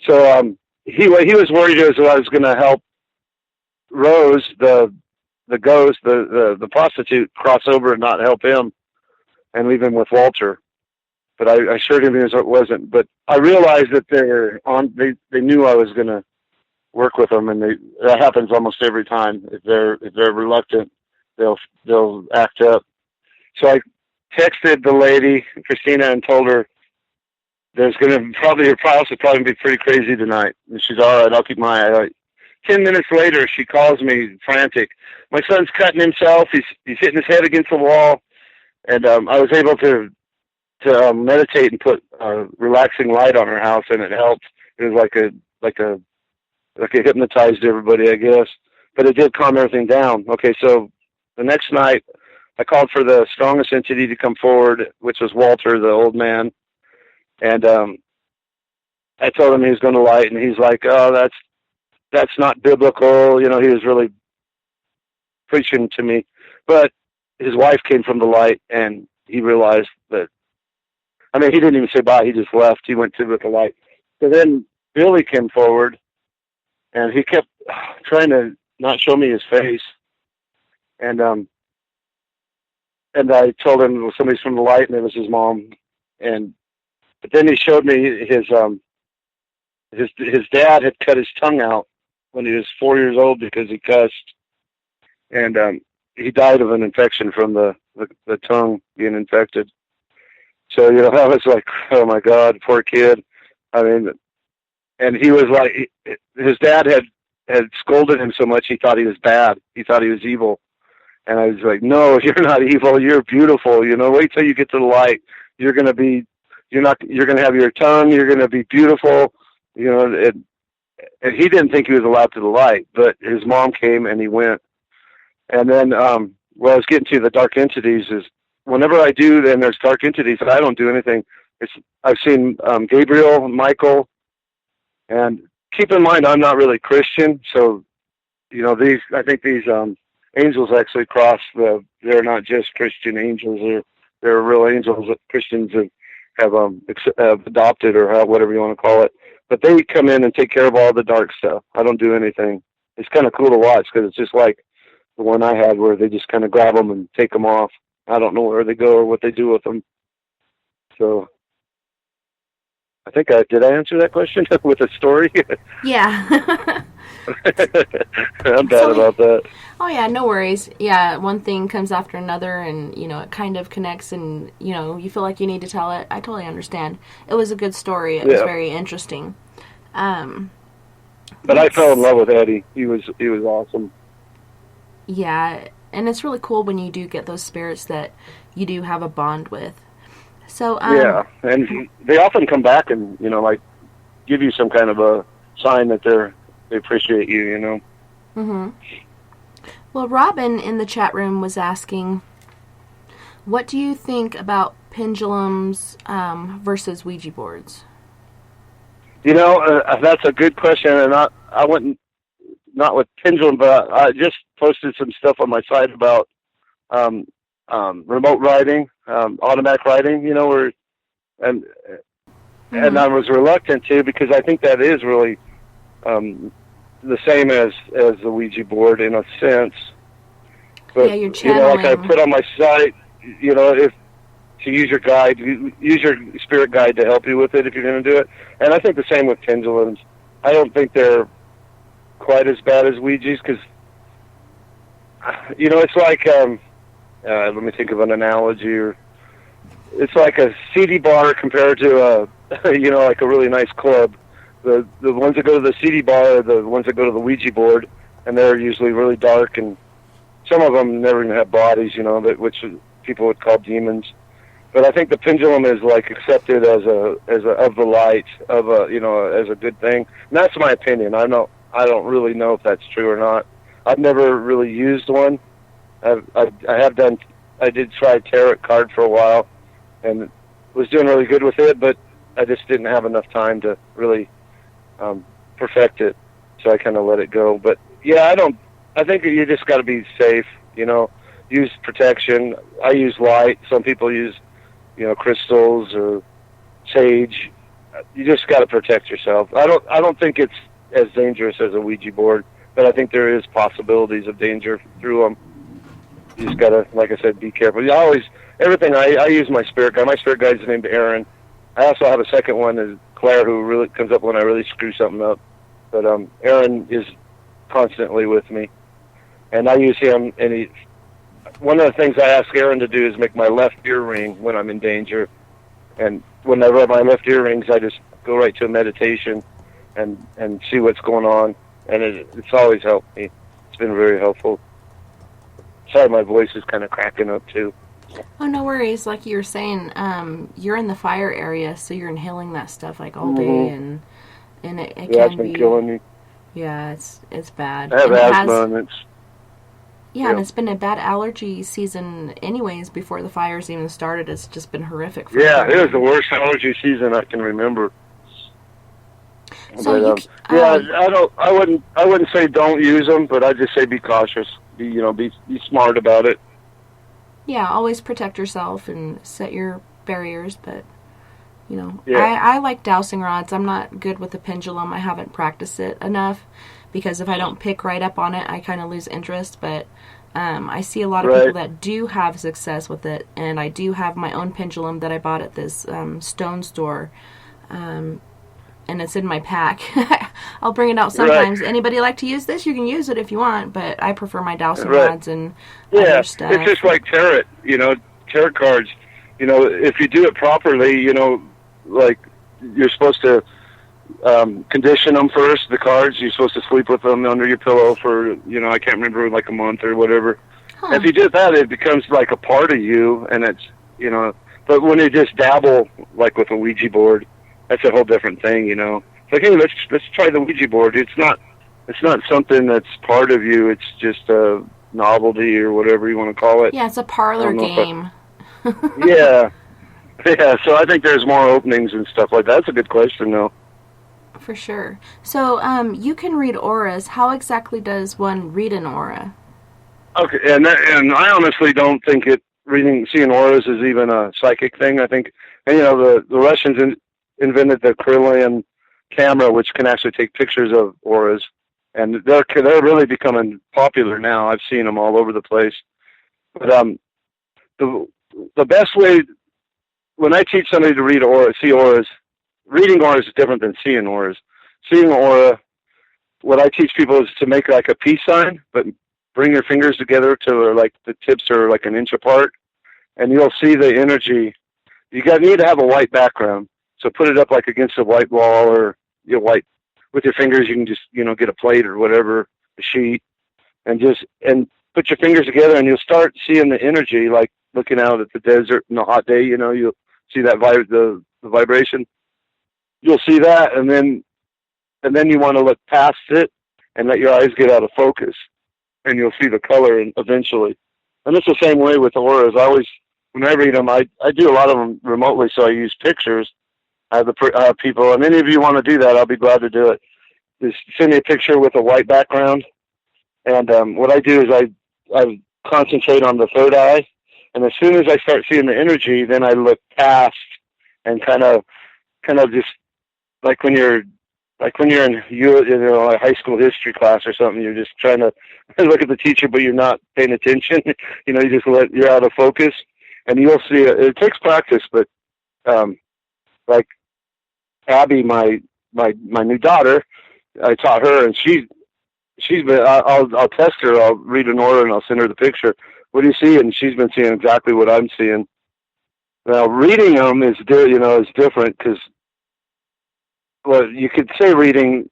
So he was worried as I was going to help Rose, the ghost, the prostitute, cross over and not help him and leave him with Walter. But I assured him it wasn't. But I realized that they knew I was going to work with them, and that happens almost every time. If they're reluctant, they'll act up. So I texted the lady, Christina, and told her there's going to your house will probably be pretty crazy tonight. And she's all right. I'll keep my eye out. 10 minutes later, she calls me frantic. My son's cutting himself. He's hitting his head against the wall, and I was able to meditate and put a relaxing light on her house, and it helped. It was like it hypnotized everybody, I guess, but it did calm everything down. Okay, so the next night, I called for the strongest entity to come forward, which was Walter, the old man, and I told him he was going to light, and he's like, "Oh, that's not biblical." You know, he was really preaching to me, but his wife came from the light, and he realized that. I mean, he didn't even say bye. He just left. He went to with the light. So then Billy came forward, and he kept trying to not show me his face. And I told him it was somebody from the light, and it was his mom. But then he showed me his dad had cut his tongue out when he was 4 years old because he cussed, and he died of an infection from the tongue being infected. So, you know, I was like, oh my God, poor kid. I mean, and he was like, his dad had scolded him so much he thought he was bad. He thought he was evil. And I was like, no, you're not evil. You're beautiful. You know, wait till you get to the light. You're going to have your tongue. You're going to be beautiful. You know, and he didn't think he was allowed to the light, but his mom came and he went. And then, what I was getting to the dark entities is, whenever I do, then there's dark entities, I don't do anything. I've seen Gabriel, Michael, and keep in mind I'm not really Christian, so you know I think these angels actually cross they're not just Christian angels, they're real angels that Christians have adopted or whatever you want to call it. But they come in and take care of all the dark stuff. I don't do anything. It's kind of cool to watch because it's just like the one I had where they just kind of grab them and take them off. I don't know where they go or what they do with them. So I think did I answer that question with a story? Yeah. I'm bad about that. Oh yeah, no worries. Yeah, one thing comes after another, and you know it kind of connects, and you know you feel like you need to tell it. I totally understand. It was a good story. It was very interesting. But I fell in love with Eddie. He was awesome. Yeah. And it's really cool when you do get those spirits that you do have a bond with. So yeah, and they often come back and you know like give you some kind of a sign that they appreciate you. You know. Mhm. Well, Robin in the chat room was asking, what do you think about pendulums versus Ouija boards? You know, that's a good question, and I wouldn't. Not with pendulum, but I just posted some stuff on my site about remote writing, automatic writing. You know, and I was reluctant to because I think that is really the same as the Ouija board in a sense. But, yeah, you're you know, like I channeling. put on my site, you know, if to use your guide, use your spirit guide to help you with it if you're going to do it. And I think the same with pendulums. I don't think they're quite as bad as Ouija's because, you know, it's like, let me think of an analogy. Or it's like a CD bar compared to you know, like a really nice club. The ones that go to the CD bar are the ones that go to the Ouija board, and they're usually really dark, and some of them never even have bodies, you know, which people would call demons. But I think the pendulum is like accepted as a of the light, of a, you know, as a good thing. And that's my opinion. I don't really know if that's true or not. I've never really used one. I did try tarot card for a while, and was doing really good with it, but I just didn't have enough time to really perfect it, so I kind of let it go. But yeah, I think you just got to be safe, you know, use protection. I use light. Some people use, you know, crystals or sage. You just got to protect yourself. I don't think it's as dangerous as a Ouija board, but I think there is possibilities of danger through them. You just got to, like I said, be careful. You always, everything, I use my spirit guide. My spirit guide is named Aaron. I also have a second one, is Claire, who really comes up when I really screw something up. But Aaron is constantly with me, and I use him. And one of the things I ask Aaron to do is make my left ear ring when I'm in danger. And whenever my left ear rings, I just go right to a meditation and see what's going on. And it's always helped me. It's been very helpful. Sorry, my voice is kind of cracking up too. Oh, no worries. Like you were saying, you're in the fire area, so you're inhaling that stuff like all day, and it Yeah, can it's been be killing me. Yeah, it's bad. I have And it asthma, has- and it's and it's been a bad allergy season anyways before the fires even started. It's just been horrific for it everyone. was the worst allergy season I can remember. So But, I wouldn't say don't use them, but I'd just say be cautious. Be smart about it. Yeah, always protect yourself and set your barriers, but you know, Yeah. I like dowsing rods. I'm not good with the pendulum. I haven't practiced it enough because if I don't pick right up on it, I kind of lose interest, but I see a lot of people that do have success with it, and I do have my own pendulum that I bought at this stone store, and it's in my pack. I'll bring it out sometimes. Anybody like to use this? You can use it if you want, but I prefer my dowsing rods and other stuff. It's just like tarot, tarot cards. If you do it properly, like you're supposed to condition them first, the cards. You're supposed to sleep with them under your pillow for, I can't remember, like a month or whatever. If you do that, it becomes like a part of you, and it's, but when you just dabble, like with a Ouija board, that's a whole different thing, It's like, hey, let's try the Ouija board. It's not something that's part of you. It's just a novelty or whatever you want to call it. Yeah, it's a parlor game. Yeah. So I think there's more openings and stuff like that. That's a good question, though. For sure. So you can read auras. How exactly does one read an aura? Okay, and I honestly don't think seeing auras is even a psychic thing. I think, the Russians invented the Kirlian camera, which can actually take pictures of auras, and they're really becoming popular now. I've seen them all over the place. But the best way, when I teach somebody to see auras, reading auras is different than seeing auras. Seeing aura, what I teach people is to make like a peace sign, but bring your fingers together to like the tips are like an inch apart, and you'll see the energy. You need to have a white background. So put it up like against a white wall, or white with your fingers. You can just get a plate or whatever, a sheet, and put your fingers together, and you'll start seeing the energy, like looking out at the desert in a hot day. You'll see that the vibration. You'll see that, and then you want to look past it and let your eyes get out of focus, and you'll see the color eventually. And it's the same way with auras. When I read them, I do a lot of them remotely, so I use pictures. I have people, and any of you want to do that, I'll be glad to do it. Just send me a picture with a white background, and what I do is I concentrate on the third eye, and as soon as I start seeing the energy, then I look past and kind of just like when you're like when you're in a high school history class or something, you're just trying to look at the teacher, but you're not paying attention. You just you're out of focus, and you'll see it takes practice. But like Abby, my new daughter, I taught her, and she's been. I'll test her. I'll read an aura and I'll send her the picture. What do you see? And she's been seeing exactly what I'm seeing. Now reading them is different because. Well, you could say reading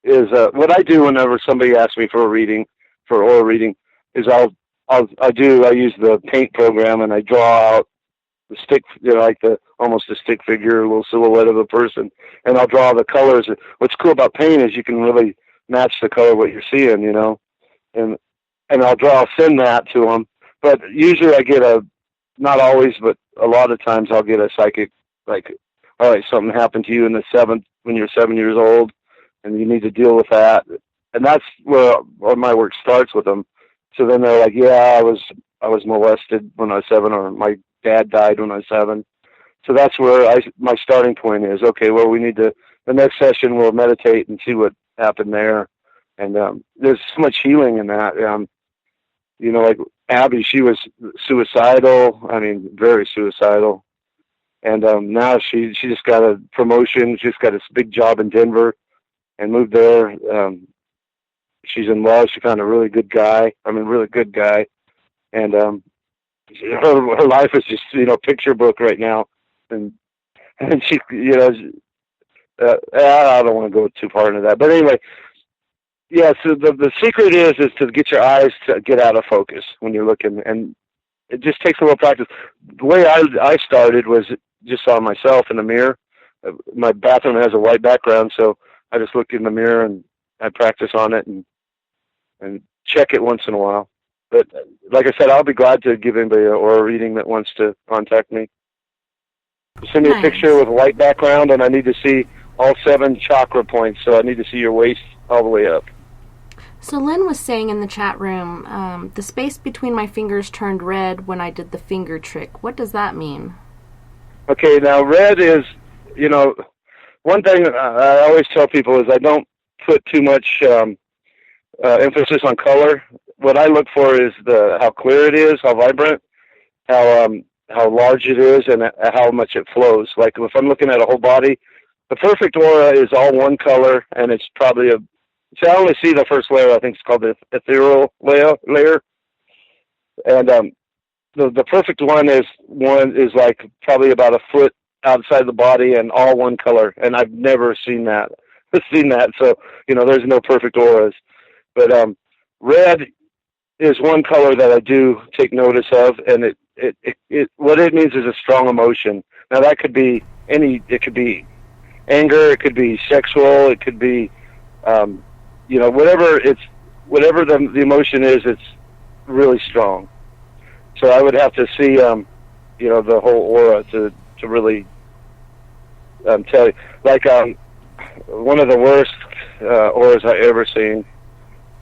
is what I do whenever somebody asks me for a reading, for aura reading, is I use the paint program and I draw out the stick, like almost a stick figure, a little silhouette of a person, and I'll draw the colors. What's cool about paint is you can really match the color of what you're seeing, and I'll send that to them. But usually I get not always, but a lot of times I'll get a psychic, like, all right, something happened to you when you're 7 years old, and you need to deal with that. And that's where my work starts with them. So then they're like, yeah, I was molested when I was 7, or my dad died when I was 7. So that's where my starting point is. Okay, well, the next session we'll meditate and see what happened there. And there's so much healing in that. Like Abby, she was suicidal. I mean, very suicidal. And now she just got a promotion. She just got this big job in Denver and moved there. She's in love. She found a really good guy. Really good guy. And her life is just, picture book right now. And she, I don't want to go too far into that. But anyway, yeah, so the secret is to get your eyes to get out of focus when you're looking. And it just takes a little practice. The way I started was just saw myself in the mirror. My bathroom has a white background, so I just look in the mirror and I practice on it and check it once in a while. But like I said, I'll be glad to give anybody an aura reading that wants to contact me. Send me a picture with a white background, and I need to see all 7 chakra points, so I need to see your waist all the way up. So Lynn was saying in the chat room, the space between my fingers turned red when I did the finger trick. What does that mean? Okay, now red is, one thing I always tell people is I don't put too much emphasis on color. What I look for is how clear it is, how vibrant, how large it is, and how much it flows. Like if I'm looking at a whole body, the perfect aura is all one color, and it's probably I only see the first layer. I think it's called the ethereal layer. And the perfect one is like probably about a foot outside the body and all one color. And I've never seen that. So, there's no perfect auras. But red is one color that I do take notice of, and it what it means is a strong emotion. Now that could be it could be anger, it could be sexual, it could be whatever the emotion is, it's really strong. So I would have to see the whole aura to really tell you. Like one of the worst auras I ever seen,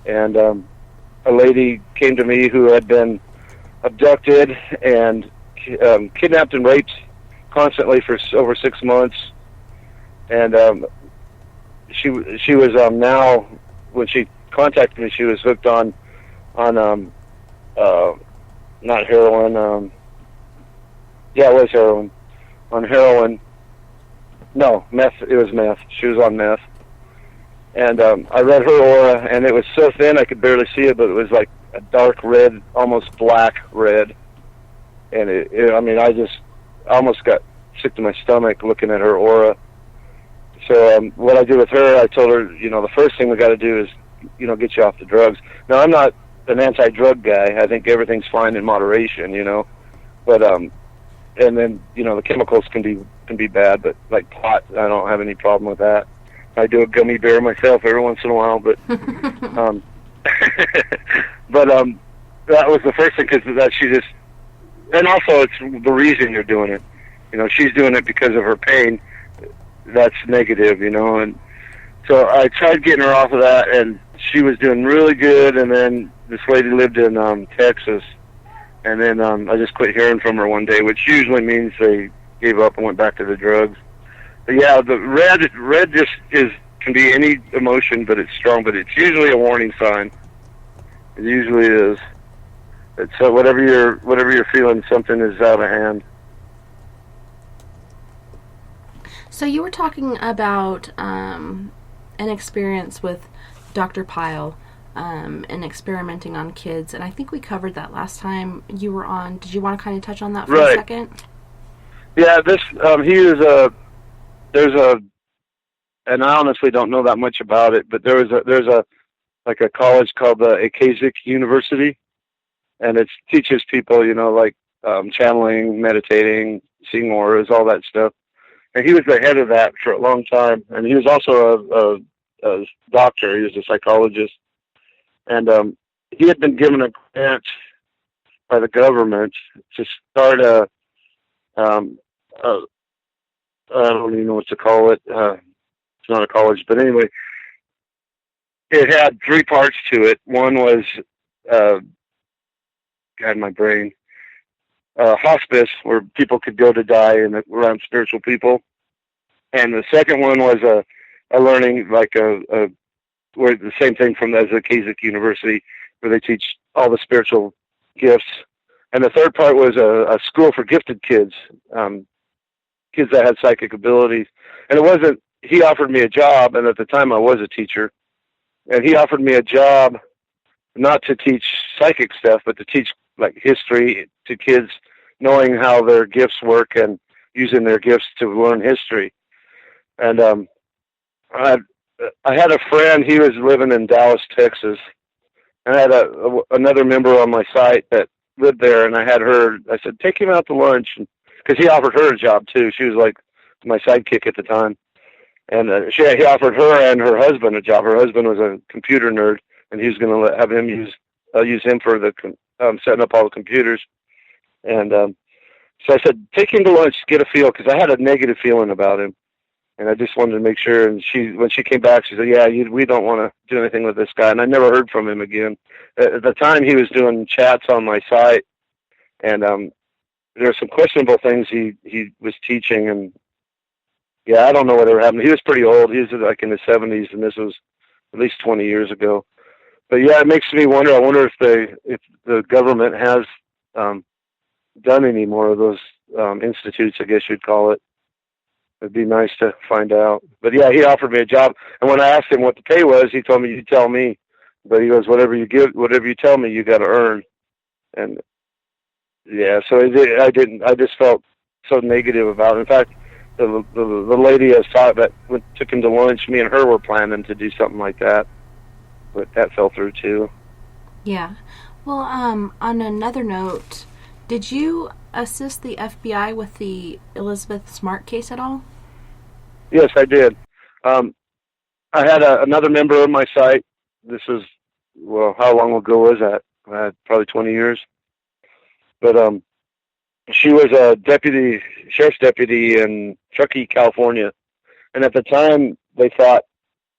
and a lady came to me who had been abducted and kidnapped and raped constantly for over 6 months, and she was now, when she contacted me, she was hooked on not heroin. Yeah, it was heroin. On heroin. No, meth. It was meth. She was on meth. And I read her aura, and it was so thin I could barely see it, but it was like a dark red, almost black red. And I just almost got sick to my stomach looking at her aura. So what I did with her, I told her, the first thing we got to do is, get you off the drugs. Now, I'm not an anti-drug guy. I think everything's fine in moderation, But and then the chemicals can be bad, but like pot, I don't have any problem with that. I do a gummy bear myself every once in a while, but but that was the first thing, because that she just, and also it's the reason you're doing it. She's doing it because of her pain. That's negative, and so I tried getting her off of that, and she was doing really good. And then this lady lived in Texas, and then I just quit hearing from her one day, which usually means they gave up and went back to the drugs. But yeah, the red just is can be any emotion, but it's strong. But it's usually a warning sign. It usually is. It's whatever you're feeling, something is out of hand. So you were talking about an experience with Dr. Pyle and experimenting on kids, and I think we covered that last time you were on. Did you want to kind of touch on that for a second? Yeah, and I honestly don't know that much about it, but there's a college called the Cayce University, and it teaches people, channeling, meditating, seeing auras, all that stuff. And he was the head of that for a long time, and he was also a doctor. He was a psychologist, and he had been given a grant by the government to start I don't even know what to call it. It's not a college, but anyway, it had 3 parts to it. One was, God, my brain. Hospice, where people could go to die around spiritual people, and the second one was a learning, where the same thing as the Cayce University, where they teach all the spiritual gifts, and the third part was a school for gifted kids, kids that had psychic abilities. And it wasn't. He offered me a job, and at the time I was a teacher, and he offered me a job not to teach psychic stuff, but to teach history to kids, knowing how their gifts work and using their gifts to learn history. And I had a friend. He was living in Dallas, Texas, and I had another member on my site that lived there, and I said, take him out to lunch, because he offered her a job too. She was like my sidekick at the time, and he offered her and her husband a job. Her husband was a computer nerd, and he was going to have him use him for the setting up all the computers. And so I said, take him to lunch, get a feel, because I had a negative feeling about him, and I just wanted to make sure. And when she came back, she said, yeah, we don't want to do anything with this guy. And I never heard from him again. At the time, he was doing chats on my site, and there were some questionable things he was teaching. And yeah, I don't know whatever happened. He was pretty old. He was in his 70s, and this was at least 20 years ago. But yeah, it makes me wonder. I wonder if the government has done any more of those institutes, I guess you'd call it. It'd be nice to find out. But yeah, he offered me a job, and when I asked him what the pay was, he told me, "You tell me." But he goes, "Whatever you tell me, you got to earn." And yeah, so I didn't. I just felt so negative about it. In fact, the lady I saw that took him to lunch, me and her were planning to do something like that, but that fell through too. Yeah. Well, on another note, did you assist the FBI with the Elizabeth Smart case at all? Yes, I did. I had another member of my site. This is, how long ago was that? Probably 20 years. But she was a sheriff's deputy in Truckee, California. And at the time, they thought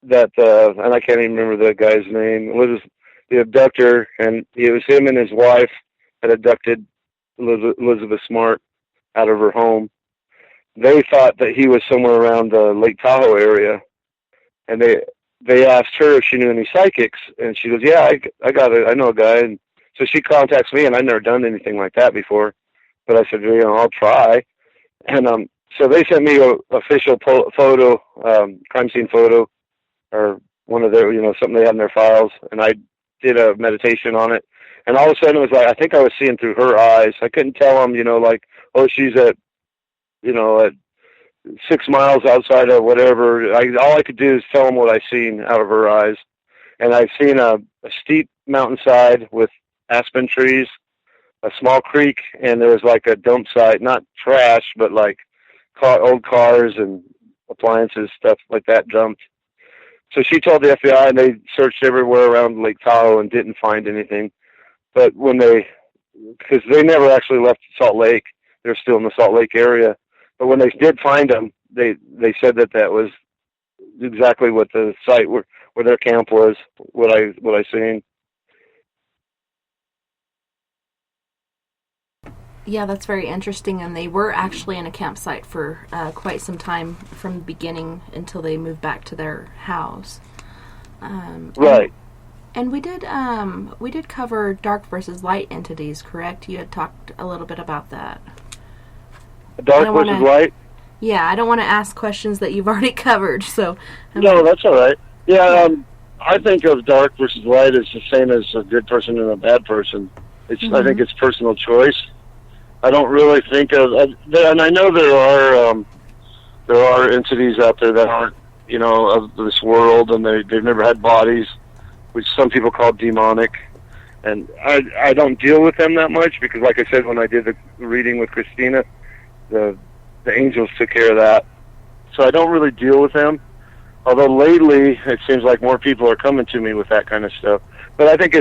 that, and I can't even remember the guy's name, was the abductor, and it was him and his wife had abducted Elizabeth Smart out of her home. They thought that he was somewhere around the Lake Tahoe area, and they asked her if she knew any psychics, and she goes, "Yeah, I know a guy." And so she contacts me, and I've never done anything like that before, but I said, I'll try. And so they sent me a official photo, crime scene photo, or one of their, something they had in their files, and I did a meditation on it. And all of a sudden, it was like, I think I was seeing through her eyes. I couldn't tell them, she's at 6 miles outside of whatever. All I could do is tell them what I seen out of her eyes. And I've seen a steep mountainside with aspen trees, a small creek, and there was like a dump site, not trash, but like old cars and appliances, stuff like that dumped. So she told the FBI, and they searched everywhere around Lake Tahoe and didn't find anything. But because they never actually left Salt Lake, they're still in the Salt Lake area. But when they did find them, they said that was exactly what the site where their camp was, what I seen. Yeah, that's very interesting, and they were actually in a campsite for quite some time from the beginning until they moved back to their house. Right. And we did cover dark versus light entities, correct? You had talked a little bit about that. Dark versus light? Yeah, I don't want to ask questions that you've already covered, so... No, that's all right. Yeah, I think of dark versus light as the same as a good person and a bad person. I think it's personal choice. I don't really think of... and I know there are entities out there that aren't, of this world, and they've never had bodies, which some people call demonic. And I don't deal with them that much because, like I said, when I did the reading with Christina, the angels took care of that. So I don't really deal with them. Although lately, it seems like more people are coming to me with that kind of stuff. But I think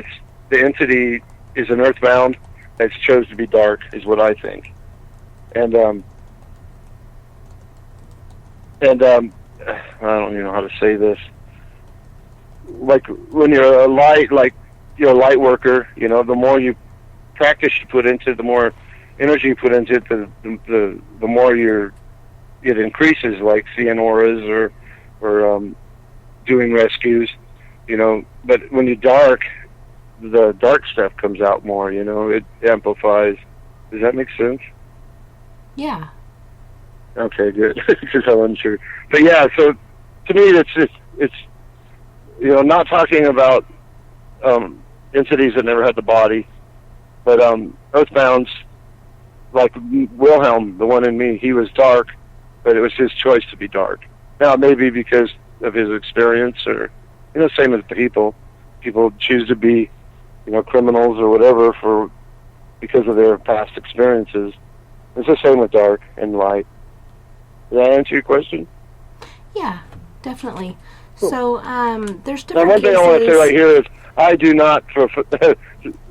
the entity is an earthbound that's chose to be dark, is what I think. And I don't even know how to say this. Like when you're a light, you're a light worker, the more you practice you put into it, the more energy you put into it, the more it increases, like seeing auras or doing rescues, But when you're dark, the dark stuff comes out more, It amplifies. Does that make sense? Yeah. Okay, good. Because I wasn't sure. But yeah, so to me, it's not talking about entities that never had the body, but earthbounds, like Wilhelm, the one in me, he was dark, but it was his choice to be dark. Now, maybe because of his experience, or same as people choose to be, criminals or whatever because of their past experiences. It's the same with dark and light. Did that answer your question? Yeah, definitely. Cool. So, there's different now, one thing I want to say right here is I do not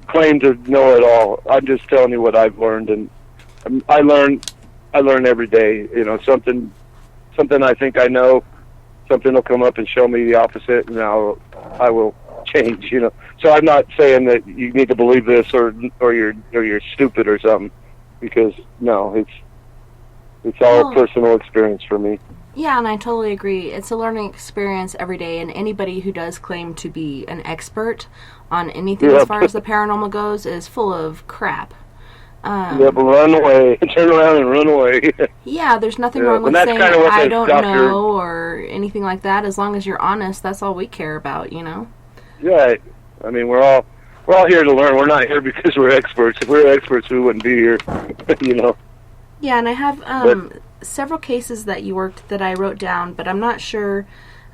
claim to know it all. I'm just telling you what I've learned, and I learn every day. Something I think I know, something will come up and show me the opposite, and I will change. So I'm not saying that you need to believe this or you're stupid or something, because no, it's all personal experience for me. Yeah, and I totally agree. It's a learning experience every day, and anybody who does claim to be an expert on anything as far as the paranormal goes is full of crap. But run away. Turn around and run away. Yeah, there's nothing wrong with saying I don't know or anything like that. As long as you're honest, that's all we care about, Yeah, I mean, we're all here to learn. We're not here because we're experts. If we were experts, we wouldn't be here, Yeah, and I have several cases that you worked that I wrote down, but I'm not sure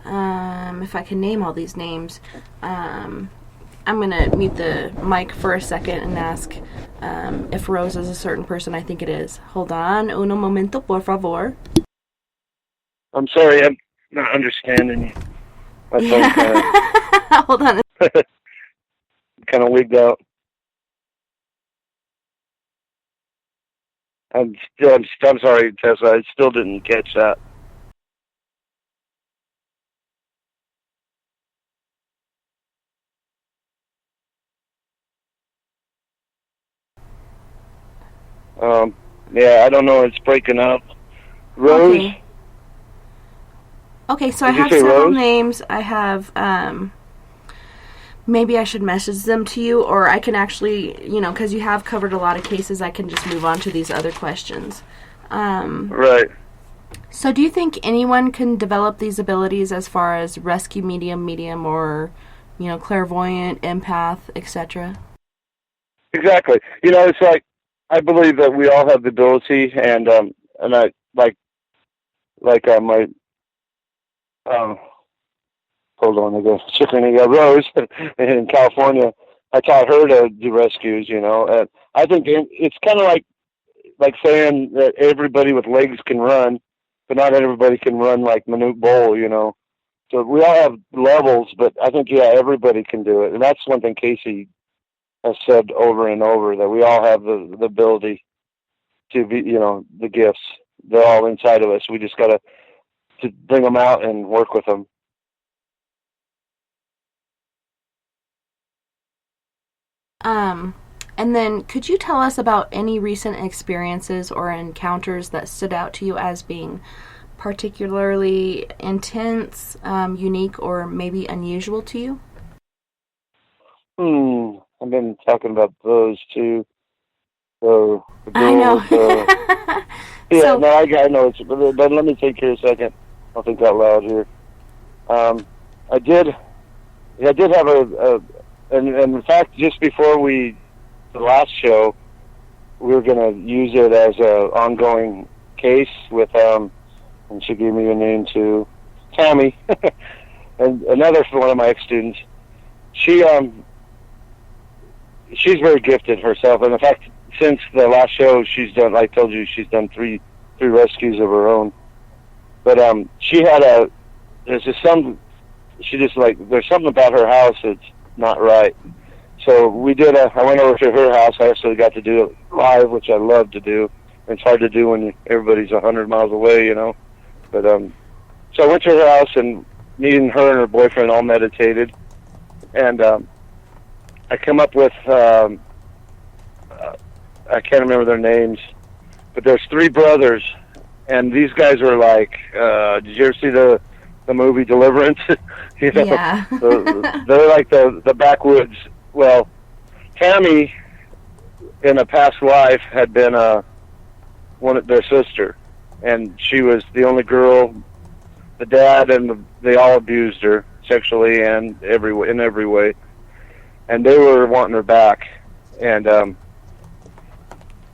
if I can name all these names. I'm going to mute the mic for a second and ask if Rose is a certain person. I think it is. Hold on. Uno momento, por favor. I'm sorry, I'm not understanding you. My phone's kind of... Hold on. kind of wigged out. I'm sorry, Tessa. I still didn't catch that. Yeah, I don't know. It's breaking up. Rose? Okay, so I have several names. I have, maybe I should message them to you, or I can actually, because you have covered a lot of cases, I can just move on to these other questions. Right. So do you think anyone can develop these abilities as far as rescue medium, or, clairvoyant, empath, etc.? Exactly. It's like, I believe that we all have the ability, and I my hold on, I guess Rose in California. I taught her to do rescues, and I think it's kind of like saying that everybody with legs can run, but not everybody can run like Manute Bol, So we all have levels, but I think everybody can do it, and that's one thing Cayce has said over and over, that we all have the ability to be, the gifts. They're all inside of us. We just got to bring them out and work with them. And then could you tell us about any recent experiences or encounters that stood out to you as being particularly intense, unique, or maybe unusual to you? I've been talking about those two. So, I know. I know. But let me take here a second. I'll think out loud here. I did have and in fact, just before the last show, we were going to use it as a ongoing case with, and she gave me a name too, Tammy, and another one of my ex-students. She's very gifted herself, and in fact, since the last show, she's done, I told you, she's done three rescues of her own. But she had there's something about her house that's not right. So I went over to her house. I actually got to do it live, which I love to do. It's hard to do when everybody's 100 miles away, you know. But so I went to her house, and me and her and her boyfriend all meditated. And I come up with, I can't remember their names, but there's 3 brothers, and these guys are like, did you ever see the movie Deliverance? You know, yeah. They're like the backwoods. Well, Tammy, in a past life, had been their sister, and she was the only girl. The dad and they all abused her sexually and in every way, and they were wanting her back. And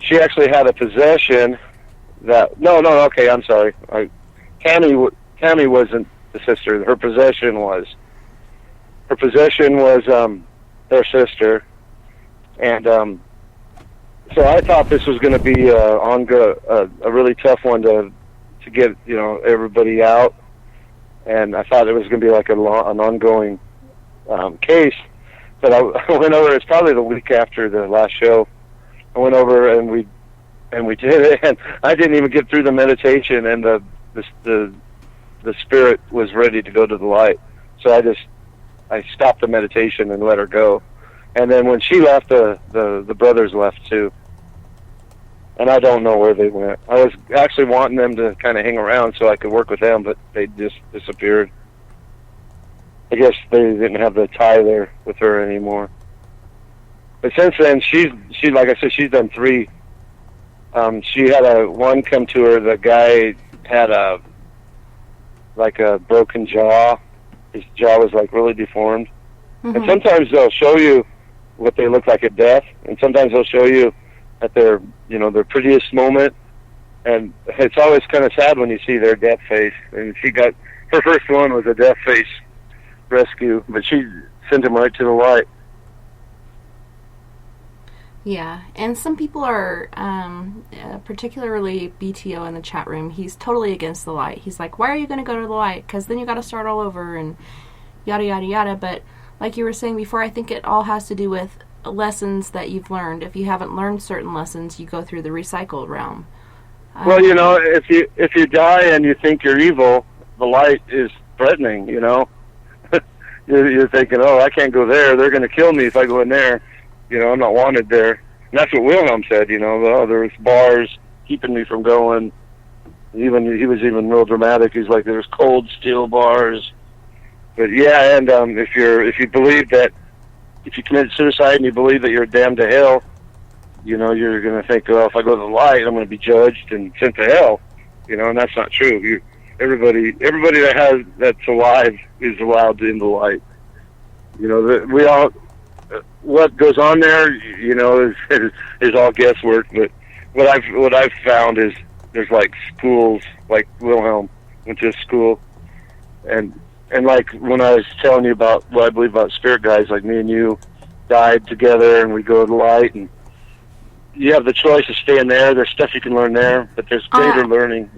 she actually had a possession that okay, I'm sorry. Tammy wasn't the sister. Her possession was their sister, and so I thought this was going to be a really tough one to get everybody out, and I thought it was going to be like an ongoing case. But I went over. It's probably the week after the last show. I went over and we did it, and I didn't even get through the meditation, and the spirit was ready to go to the light. So I stopped the meditation and let her go. And then when she left, the brothers left too. And I don't know where they went. I was actually wanting them to kind of hang around so I could work with them, but they just disappeared. I guess they didn't have the tie there with her anymore. But since then, she like I said, she's done 3. She had one come to her. The guy had a broken jaw. His jaw was like really deformed. Mm-hmm. And sometimes they'll show you what they look like at death, and sometimes they'll show you at their prettiest moment. And it's always kind of sad when you see their death face. And her first one was a death face rescue, but she sent him right to the light. Yeah, and some people are, particularly BTO in the chat room, he's totally against the light. He's like, why are you going to go to the light? Because then you got to start all over and yada, yada, yada. But like you were saying before, I think it all has to do with lessons that you've learned. If you haven't learned certain lessons, you go through the recycled realm. Well, if you die and you think you're evil, the light is threatening, You're thinking, oh, I can't go there. They're going to kill me if I go in there. I'm not wanted there. And that's what Wilhelm said, there's bars keeping me from going. He was even real dramatic. He's like, there's cold steel bars. But yeah, and if you believe that, if you commit suicide and you believe that you're damned to hell, you're going to think, well, if I go to the light, I'm going to be judged and sent to hell. And that's not true. Everybody that's alive is allowed in the light. We all, what goes on there, is all guesswork. But what I've found is there's like schools, like Wilhelm went to a school, and like when I was telling you about what I believe about spirit guides, like me and you died together, and we go to the light, and you have the choice of staying there. There's stuff you can learn there, but there's greater learning.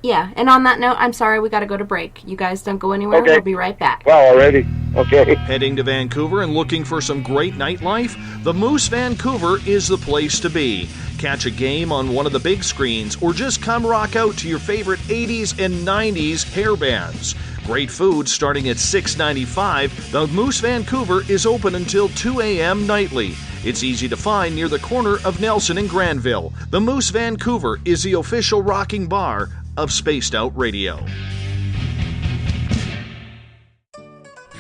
Yeah, and on that note, I'm sorry, we got to go to break. You guys don't go anywhere. Okay. We'll be right back. Wow, already? Okay. Heading to Vancouver and looking for some great nightlife? The Moose Vancouver is the place to be. Catch a game on one of the big screens, or just come rock out to your favorite 80s and 90s hair bands. Great food starting at $6.95. The Moose Vancouver is open until 2 a.m. nightly. It's easy to find near the corner of Nelson and Granville. The Moose Vancouver is the official rocking bar of Spaced Out Radio.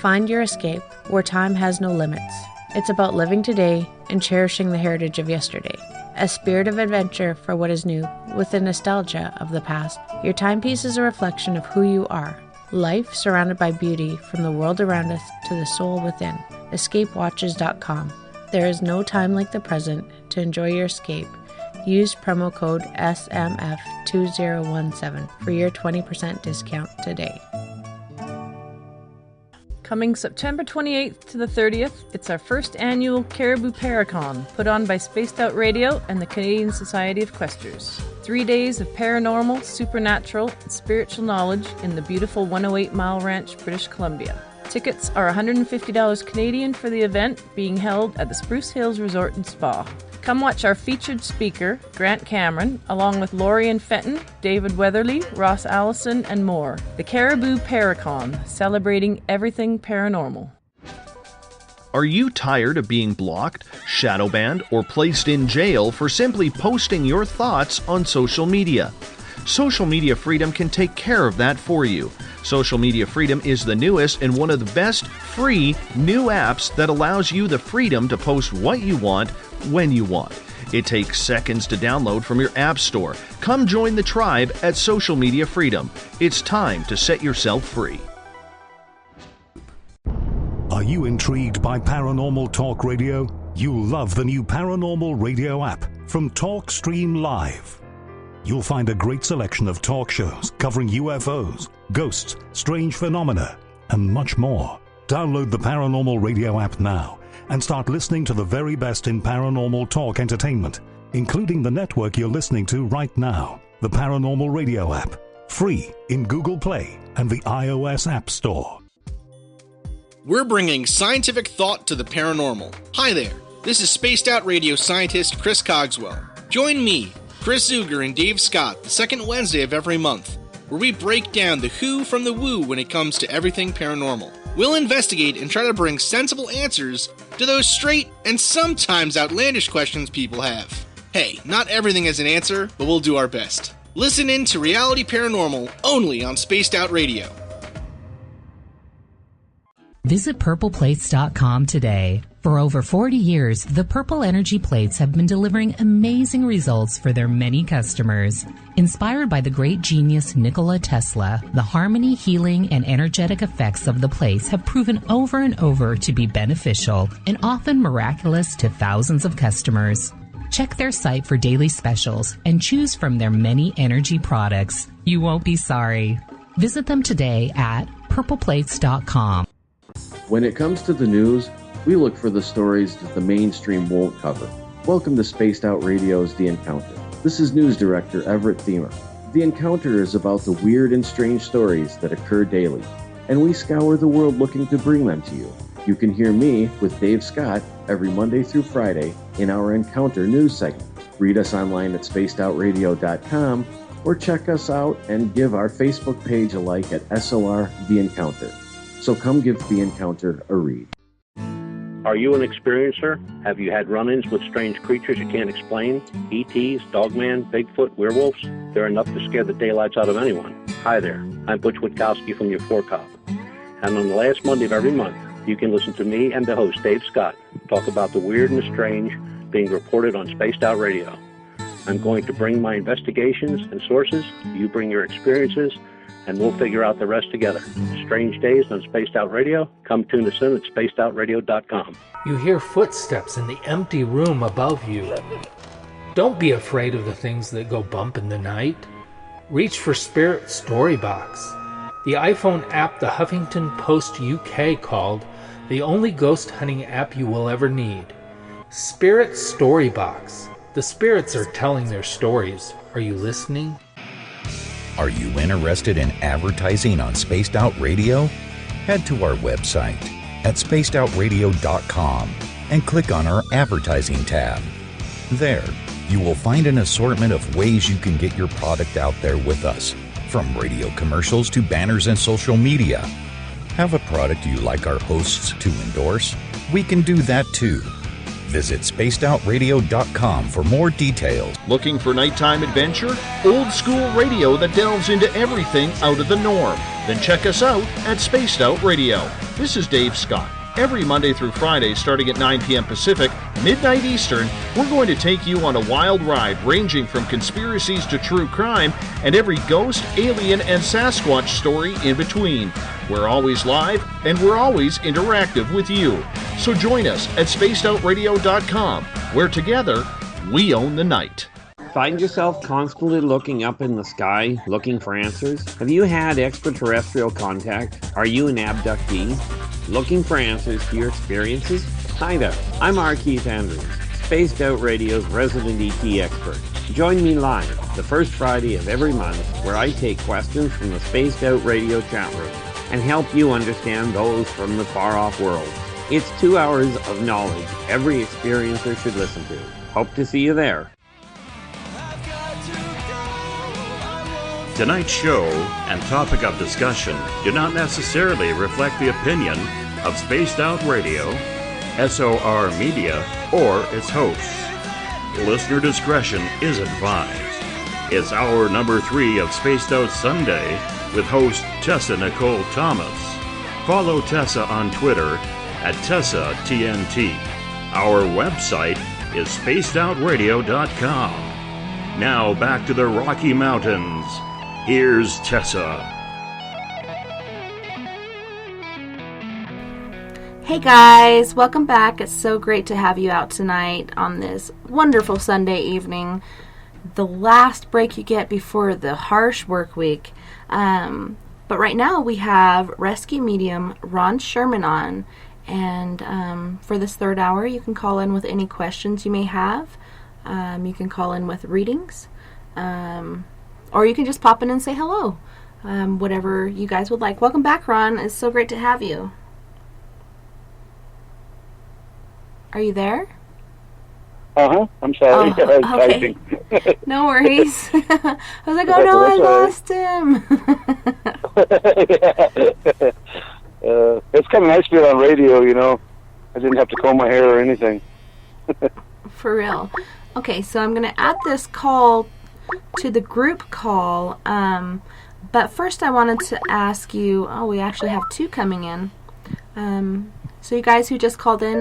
Find your escape where time has no limits. It's about living today and cherishing the heritage of yesterday. A spirit of adventure for what is new, with the nostalgia of the past. Your timepiece is a reflection of who you are. Life surrounded by beauty from the world around us to the soul within. EscapeWatches.com. There is no time like the present to enjoy your escape. Use promo code SMF2017 for your 20% discount today. Coming September 28th to the 30th, it's our first annual Caribou Paracon, put on by Spaced Out Radio and the Canadian Society of Questers. 3 days of paranormal, supernatural, and spiritual knowledge in the beautiful 108 Mile Ranch, British Columbia. Tickets are $150 Canadian for the event, being held at the Spruce Hills Resort and Spa. Come watch our featured speaker, Grant Cameron, along with Lorian Fenton, David Weatherly, Ross Allison, and more. The Caribou Paracon, celebrating everything paranormal. Are you tired of being blocked, shadow banned, or placed in jail for simply posting your thoughts on social media? Social Media Freedom can take care of that for you. Social Media Freedom is the newest and one of the best free new apps that allows you the freedom to post what you want, when you want. It takes seconds to download from your app store. Come join the tribe at Social Media Freedom. It's time to set yourself free. Are you intrigued by Paranormal Talk Radio? You'll love the new Paranormal Radio app from TalkStream Live. You'll find a great selection of talk shows covering UFOs, ghosts, strange phenomena, and much more. Download the Paranormal Radio app now and start listening to the very best in paranormal talk entertainment, including the network you're listening to right now, the Paranormal Radio app, free in Google Play and the iOS App Store. We're bringing scientific thought to the paranormal. Hi there, this is Spaced Out Radio scientist Chris Cogswell. Join me, Chris Zuger, and Dave Scott the second Wednesday of every month, where we break down the who from the woo when it comes to everything paranormal. We'll investigate and try to bring sensible answers to those straight and sometimes outlandish questions people have. Hey, not everything has an answer, but we'll do our best. Listen in to Reality Paranormal only on Spaced Out Radio. Visit purpleplates.com today. For over 40 years, the Purple Energy Plates have been delivering amazing results for their many customers. Inspired by the great genius Nikola Tesla, the harmony, healing, and energetic effects of the plates have proven over and over to be beneficial and often miraculous to thousands of customers. Check their site for daily specials and choose from their many energy products. You won't be sorry. Visit them today at purpleplates.com. When it comes to the news, we look for the stories that the mainstream won't cover. Welcome to Spaced Out Radio's The Encounter. This is News Director Everett Thiemer. The Encounter is about the weird and strange stories that occur daily, and we scour the world looking to bring them to you. You can hear me with Dave Scott every Monday through Friday in our Encounter news segment. Read us online at spacedoutradio.com or check us out and give our Facebook page a like at SOR The Encounter. So come give The Encounter a read. Are you an experiencer? Have you had run-ins with strange creatures you can't explain? ETs, Dogman, Bigfoot, werewolves? They're enough to scare the daylights out of anyone. Hi there, I'm Butch Witkowski from your 4-Cop. And on the last Monday of every month, you can listen to me and the host, Dave Scott, talk about the weird and the strange being reported on Spaced Out Radio. I'm going to bring my investigations and sources, you bring your experiences, and we'll figure out the rest together. Strange Days on Spaced Out Radio. Come tune us in at spacedoutradio.com. You hear footsteps in the empty room above you. Don't be afraid of the things that go bump in the night. Reach for Spirit Storybox, the iPhone app the Huffington Post UK called the only ghost hunting app you will ever need. Spirit Storybox. The spirits are telling their stories. Are you listening? Are you interested in advertising on Spaced Out Radio? Head to our website at spacedoutradio.com and click on our advertising tab. There, you will find an assortment of ways you can get your product out there with us, from radio commercials to banners and social media. Have a product you like our hosts to endorse? We can do that too. Visit spacedoutradio.com for more details. Looking for nighttime adventure? Old school radio that delves into everything out of the norm? Then check us out at Spaced Out Radio. This is Dave Scott. Every Monday through Friday, starting at 9 p.m. Pacific, midnight Eastern, we're going to take you on a wild ride ranging from conspiracies to true crime and every ghost, alien, and Sasquatch story in between. We're always live, and we're always interactive with you. So join us at spacedoutradio.com, where together, we own the night. Find yourself constantly looking up in the sky, looking for answers? Have you had extraterrestrial contact? Are you an abductee? Looking for answers to your experiences? Hi there, I'm R. Keith Andrews, Spaced Out Radio's resident ET expert. Join me live the first Friday of every month where I take questions from the Spaced Out Radio chat room and help you understand those from the far-off world. It's 2 hours of knowledge every experiencer should listen to. Hope to see you there. Tonight's show and topic of discussion do not necessarily reflect the opinion of Spaced Out Radio, SOR Media, or its hosts. Listener discretion is advised. It's hour number 3 of Spaced Out Sunday with host Tessa N Thomas. Follow Tessa on Twitter at Tessa TNT. Our website is spacedoutradio.com. Now back to the Rocky Mountains. Here's Tessa. Hey guys, welcome back. It's so great to have you out tonight on this wonderful Sunday evening. The last break you get before the harsh work week. But right now we have Rescue Medium Ron Sherman on. And for this third hour, you can call in with any questions you may have. You can call in with readings. Or you can just pop in and say hello. Whatever you guys would like. Welcome back, Ron. It's so great to have you. Are you there? I'm sorry. Oh, okay. No worries. I was like, oh no, I lost him. It's kind of nice being on radio, you know. I didn't have to comb my hair or anything. For real. Okay, so I'm going to add this call to the group call. But first I wanted to ask you, we actually have 2 coming in. So you guys who just called in,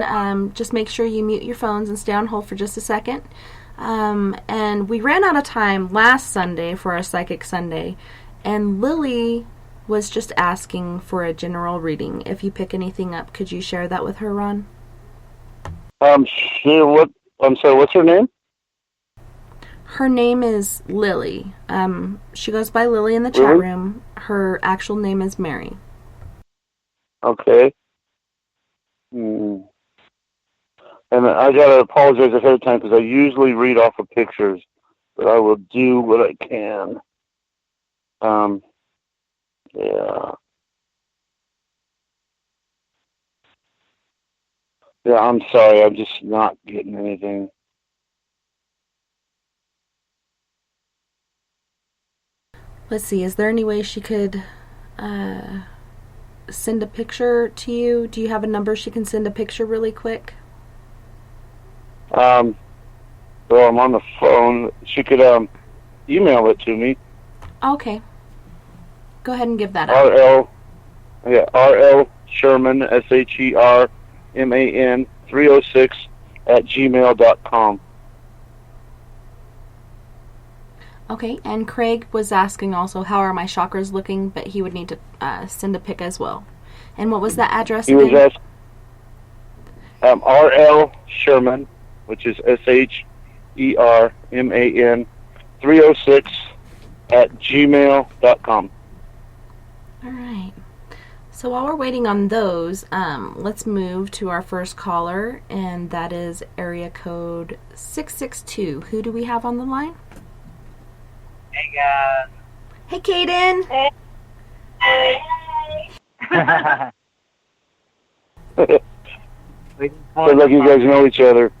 just make sure you mute your phones and stay on hold for just a second. And we ran out of time last Sunday for our Psychic Sunday. And Lily was just asking for a general reading. If you pick anything up, could you share that with her, Ron? Sure. I'm sorry, what's her name? Her name is Lily. She goes by Lily in the chat room. Her actual name is Mary. Okay. And I gotta apologize ahead of time because I usually read off of pictures, but I will do what I can. Yeah. Yeah, I'm sorry. I'm just not getting anything. Let's see. Is there any way she could send a picture to you? Do you have a number she can send a picture really quick? Well, I'm on the phone. She could email it to me. Okay. Go ahead and give that out. R.L. Sherman, SHERMAN 306 @gmail.com. Okay, and Craig was asking also, how are my chakras looking? But he would need to send a pic as well. And what was that address He again? was asked, R.L. Sherman, which is SHERMAN 306 @gmail.com. All right. So while we're waiting on those, let's move to our first caller, and that is area code 662. Who do we have on the line? Hey, guys. Hey, Kaden. Hey. Sounds like you guys know each other.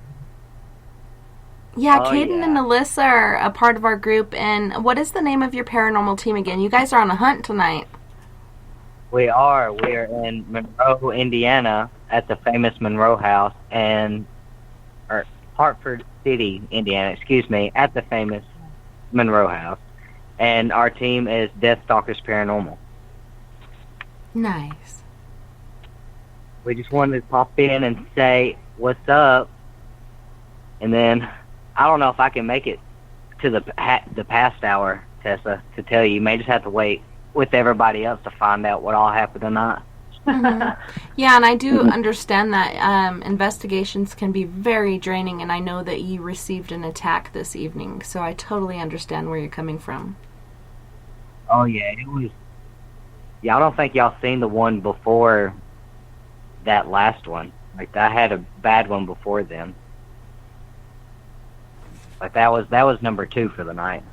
Yeah, Kaden and Alyssa are a part of our group. And what is the name of your paranormal team again? You guys are on a hunt tonight. We are. We're in Monroe, Indiana, at the famous Monroe House, and Hartford City, Indiana, at the famous Monroe House. And our team is Deathstalkers Paranormal. Nice. We just wanted to pop in and say, what's up? And then, I don't know if I can make it to the past hour, Tessa, to tell you. You may just have to wait with everybody else to find out what all happened tonight. Yeah, and I do understand that investigations can be very draining, and I know that you received an attack this evening, so I totally understand where you're coming from. Oh, yeah, it was... Yeah, I don't think y'all seen the one before that last one. Like, I had a bad one before then. Like, that was number 2 for the night.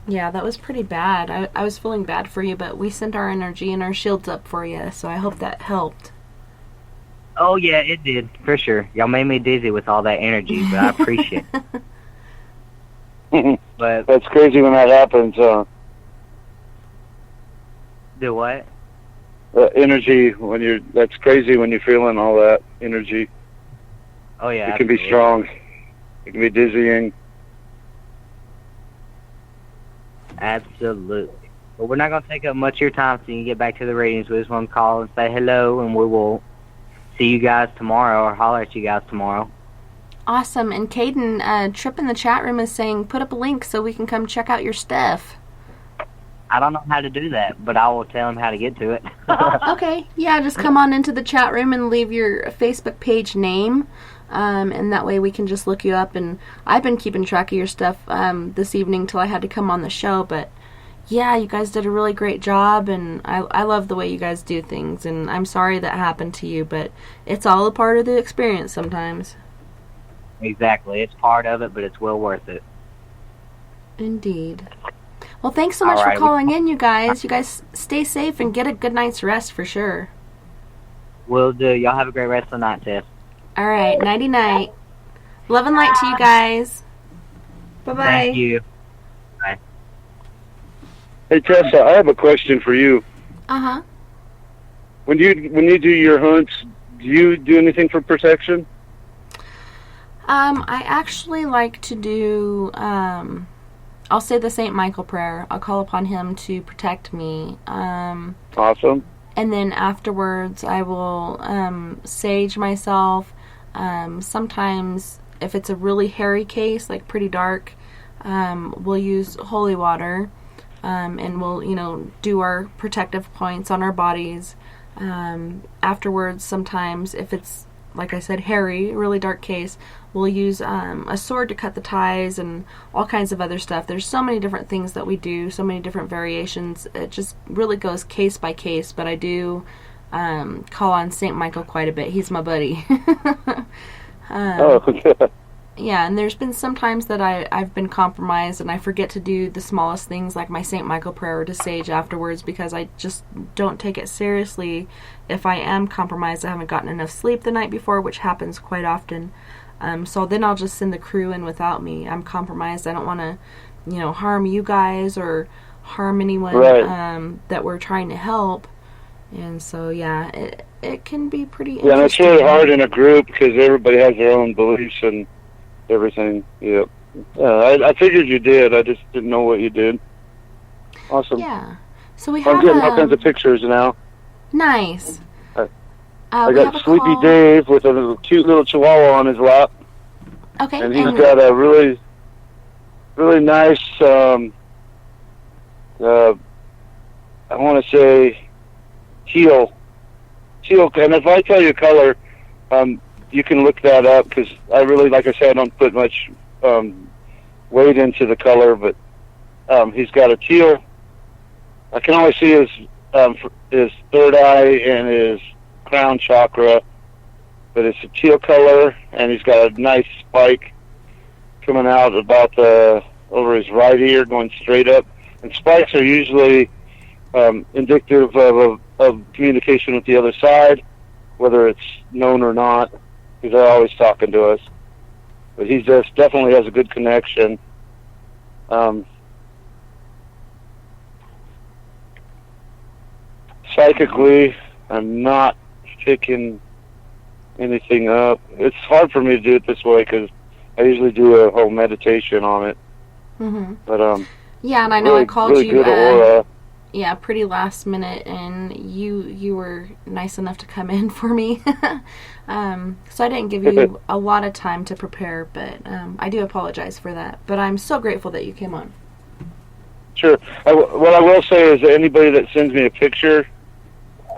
Yeah, that was pretty bad. I was feeling bad for you, but we sent our energy and our shields up for you, so I hope that helped. Oh, yeah, it did, for sure. Y'all made me dizzy with all that energy, but I appreciate it. But that's crazy when that happens. Do what? Energy that's crazy when you're feeling all that energy. Oh yeah, it can be strong. It can be dizzying. Absolutely. But we're not going to take up much of your time so you can get back to the ratings. We just want to call and say hello, and we will see you guys tomorrow or holler at you guys tomorrow. Awesome. And Caden, Trip in the chat room is saying, put up a link so we can come check out your stuff. I don't know how to do that, but I will tell him how to get to it. Okay. Yeah, just come on into the chat room and leave your Facebook page name, and that way we can just look you up. And I've been keeping track of your stuff this evening till I had to come on the show, but yeah, you guys did a really great job, and I love the way you guys do things, and I'm sorry that happened to you, but it's all a part of the experience sometimes. Exactly. It's part of it, but it's well worth it. Indeed. Well, thanks so much for calling in, you guys. You guys stay safe and get a good night's rest for sure. Will do. Y'all have a great rest of the night, Tess. All right. Nighty-night. Love and light to you guys. Bye-bye. Thank you. Bye. Hey, Tessa, I have a question for you. Uh-huh. When you do your hunts, do you do anything for protection? I actually like to do, I'll say the St. Michael prayer. I'll call upon him to protect me. Awesome. And then afterwards, I will sage myself. Sometimes, if it's a really hairy case, like pretty dark, we'll use holy water, and we'll, do our protective points on our bodies. Afterwards, sometimes, if it's, like I said, hairy, really dark case, we'll use a sword to cut the ties and all kinds of other stuff. There's so many different things that we do, so many different variations. It just really goes case by case, but I do call on St. Michael quite a bit. He's my buddy. Okay. Yeah, and there's been some times that I've been compromised and I forget to do the smallest things like my St. Michael prayer or to sage afterwards because I just don't take it seriously. If I am compromised, I haven't gotten enough sleep the night before, which happens quite often. So then I'll just send the crew in without me. I'm compromised. I don't want to, harm you guys or harm anyone that we're trying to help. And so, yeah, it can be pretty interesting. Yeah, and it's really hard in a group because everybody has their own beliefs and everything. Yeah. I figured you did. I just didn't know what you did. Awesome. Yeah. So we have I'm getting all kinds of pictures now. Nice. I got Sleepy Dave with a cute little chihuahua on his lap. Okay. And he's got a really, really nice, I want to say, teal. And if I tell you color, you can look that up because I really, like I said, I don't put much weight into the color, but he's got a teal. I can only see his third eye and his crown chakra, but it's a teal color, and he's got a nice spike coming out about over his right ear, going straight up. And spikes are usually indicative of communication with the other side, whether it's known or not, because they're always talking to us. But he just definitely has a good connection. Psychically, I'm not picking anything up. It's hard for me to do it this way because I usually do a whole meditation on it. Mm-hmm. But yeah, and I know really, I called really you. Good aura. Yeah, pretty last minute, and you were nice enough to come in for me. So I didn't give you a lot of time to prepare, but I do apologize for that. But I'm so grateful that you came on. Sure. What I will say is that anybody that sends me a picture,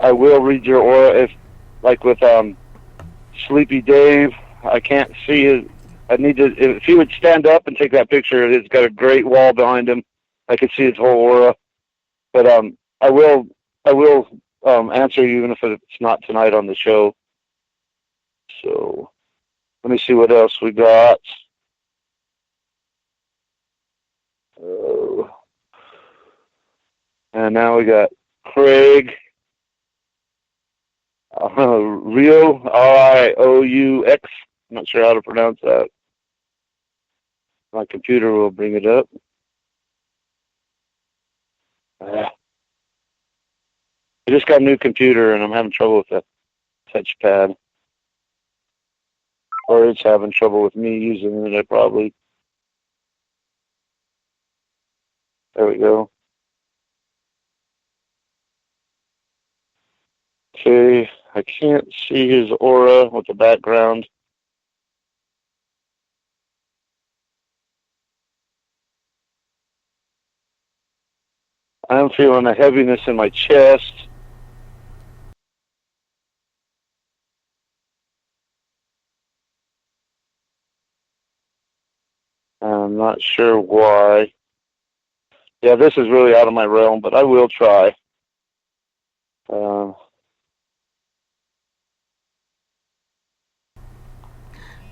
I will read your aura. If, like with Sleepy Dave, I can't see his. I need to. If he would stand up and take that picture, it's got a great wall behind him. I could see his whole aura. But I will answer you even if it's not tonight on the show. So let me see what else we got. And now we got Craig. Rio, R-I-O-U-X. I'm not sure how to pronounce that. My computer will bring it up. I just got a new computer and I'm having trouble with the touchpad. Or it's having trouble with me using it, probably. There we go. Okay, I can't see his aura with the background. I'm feeling a heaviness in my chest. I'm not sure why. Yeah, this is really out of my realm, but I will try.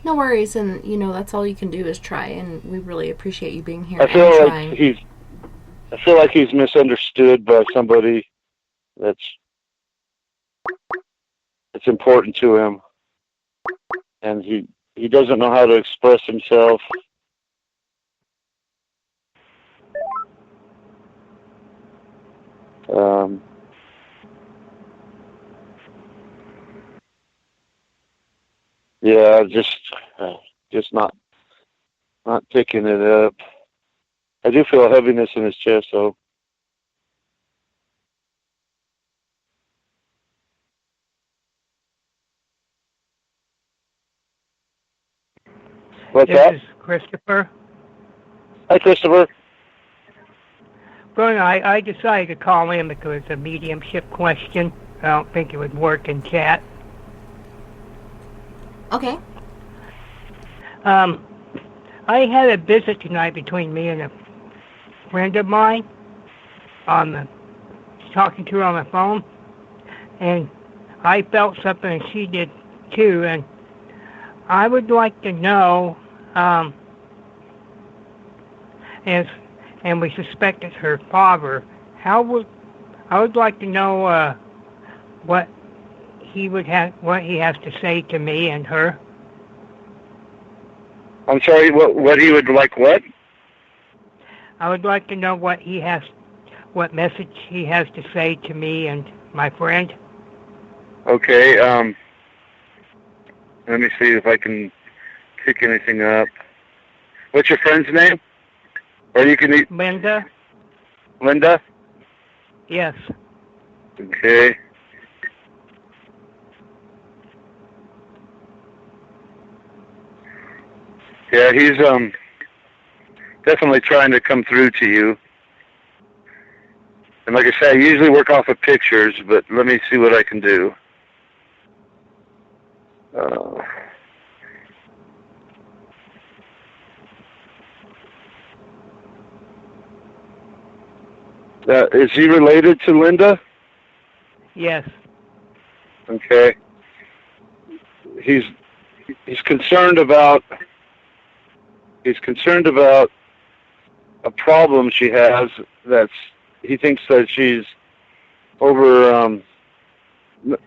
No worries, and that's all you can do is try, and we really appreciate you being here. I feel like he's misunderstood by somebody that's important to him, and he doesn't know how to express himself. Yeah, just not picking it up. I do feel a heaviness in his chest, though. What's that? This is Christopher. Hi, Christopher. Well, I decided to call in because it's a mediumship question. I don't think it would work in chat. Okay. I had a visit tonight between me and a friend of mine talking to her on the phone, and I felt something and she did too, and I would like to know, and we suspect it's her father, I would like to know what he has to say to me and her. I'm sorry, what he would like what? I would like to know what message he has to say to me and my friend. Okay, let me see if I can pick anything up. What's your friend's name? Or you can Linda. Linda? Yes. Okay. Yeah, he's definitely trying to come through to you. And like I said, I usually work off of pictures, but let me see what I can do. Is he related to Linda? Yes. Okay. He's concerned about a problem she has he thinks that she's over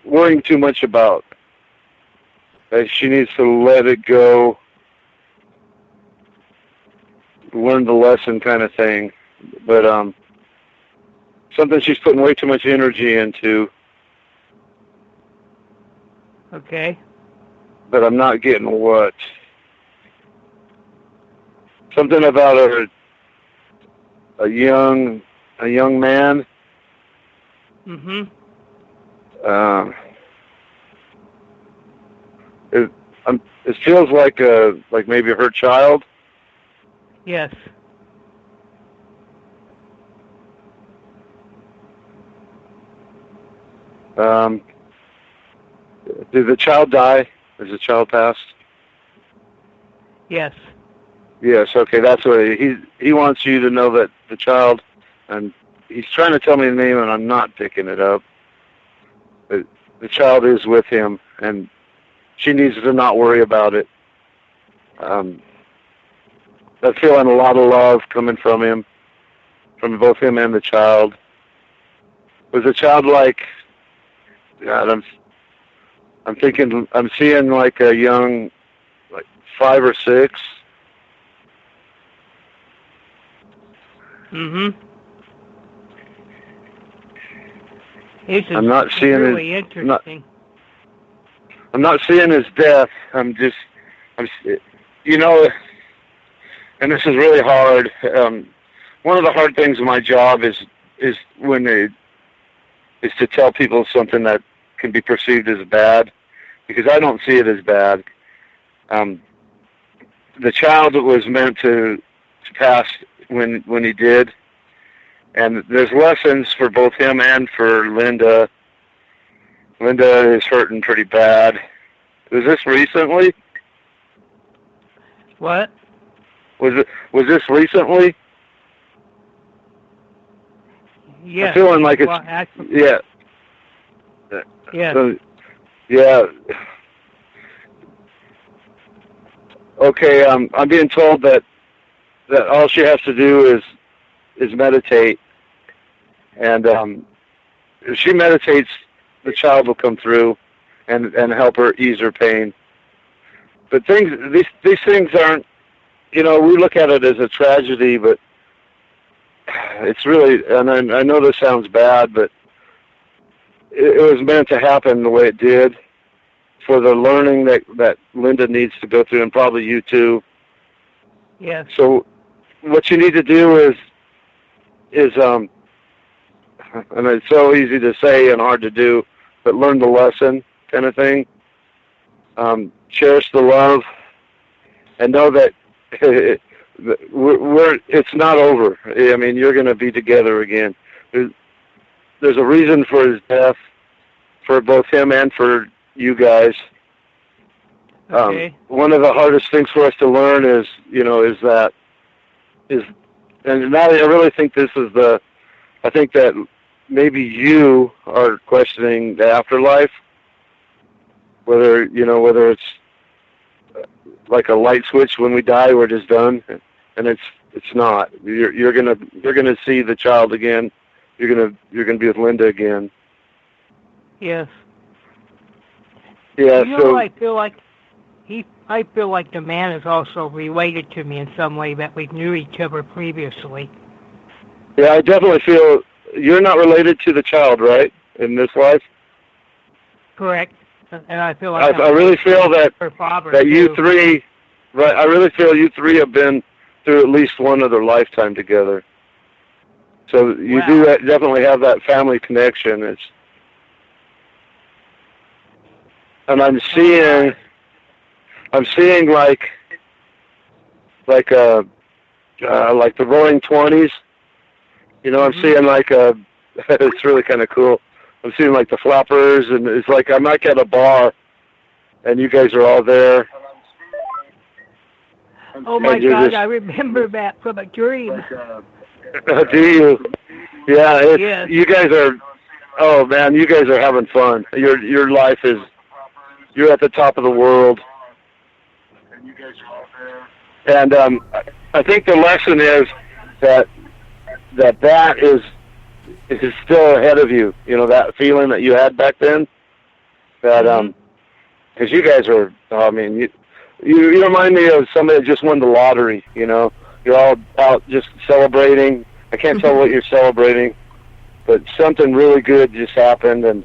worrying too much about. That she needs to let it go, learn the lesson kind of thing. But something she's putting way too much energy into. Okay. but I'm not getting what. Something about a young man. Mm-hmm. It feels like maybe her child. Yes. Did the child die? Is the child passed? Yes. Yes. Okay, that's what he wants you to know, that the child, and he's trying to tell me the name, and I'm not picking it up. But the child is with him, and she needs to not worry about it. I'm feeling a lot of love coming from him, from both him and the child. Was the child like? God, I'm thinking, I'm seeing like a young, like 5 or 6. Mm-hmm. I'm not seeing really interesting. I'm not seeing his death. I'm you know, and this is really hard. One of the hard things in my job is when is to tell people something that can be perceived as bad, because I don't see it as bad. The child was meant to pass when he did, and there's lessons for both him and for Linda. Linda is hurting pretty bad. Was this recently? What? Was this recently? Yeah. I'm feeling like it's yeah. Yeah. Yeah. Okay, I'm being told that all she has to do is meditate, and if she meditates, the child will come through and help her ease her pain. But these things aren't, you know, we look at it as a tragedy, but it's really, and I know this sounds bad, but it was meant to happen the way it did, for the learning that Linda needs to go through, and probably you too. Yes. So what you need to do is and it's so easy to say and hard to do, but learn the lesson, kind of thing. Cherish the love, and know that it's not over. I mean, you're going to be together again. There's a reason for his death, for both him and for you guys. Okay. One of the hardest things for us to learn is and now I really think I think that maybe you are questioning the afterlife, whether it's like a light switch when we die, we're just done, and it's not. You're gonna see the child again. You're gonna be with Linda again. Yes. Yeah. You know, I feel like the man is also related to me in some way, that we knew each other previously. Yeah, I definitely feel you're not related to the child, right, in this life? Correct. And I feel like I really feel that her father that too. you three, right? I really feel you three have been through at least one other lifetime together. So you do definitely have that family connection. And I'm seeing like the Roaring 20s. You know, I'm seeing it's really kind of cool. I'm seeing like the Flappers, and it's like I'm like at a bar, and you guys are all there. Oh my God, I remember that from a dream. Do you? Yeah, Yes. You guys are. Oh man, you guys are having fun. Your life is. You're at the top of the world. And you guys are all there. And I think the lesson is that is still ahead of you. You know, that feeling that you had back then. That because you guys are. I mean, you remind me of somebody that just won the lottery. You know, you're all out just celebrating. I can't tell what you're celebrating, but something really good just happened, and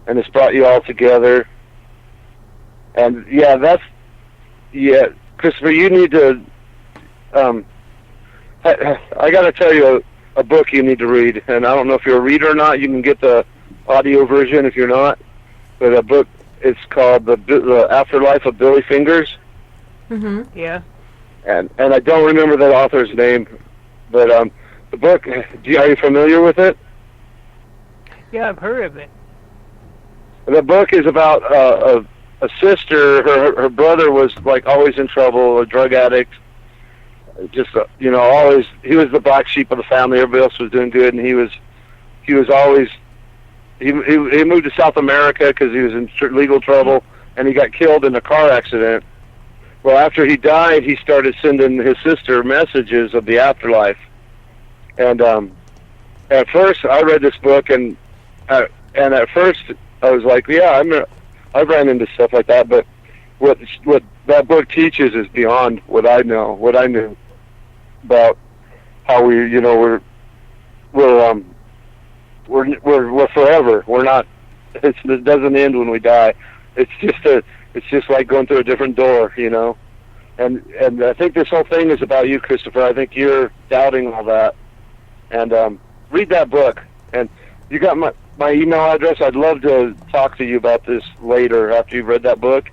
it's brought you all together. And Christopher, you need to. I got to tell you a book you need to read, and I don't know if you're a reader or not. You can get the audio version if you're not. But a book, it's called the Afterlife of Billy Fingers. Mm-hmm. Yeah. And I don't remember that author's name, but the book. Are you familiar with it? Yeah, I've heard of it. The book is about a sister. Her brother was like always in trouble, a drug addict. Just always he was the black sheep of the family. Everybody else was doing good, and he was always he moved to South America because he was in legal trouble, and he got killed in a car accident. Well, after he died, he started sending his sister messages of the afterlife. And at first, I read this book, and at first I was like, yeah, I've ran into stuff like that, but what that book teaches is beyond what I knew about how we're forever. We're not. It doesn't end when we die. It's just like going through a different door, And I think this whole thing is about you, Christopher. I think you're doubting all that. And read that book. And you got my email address. I'd love to talk to you about this later after you've read that book.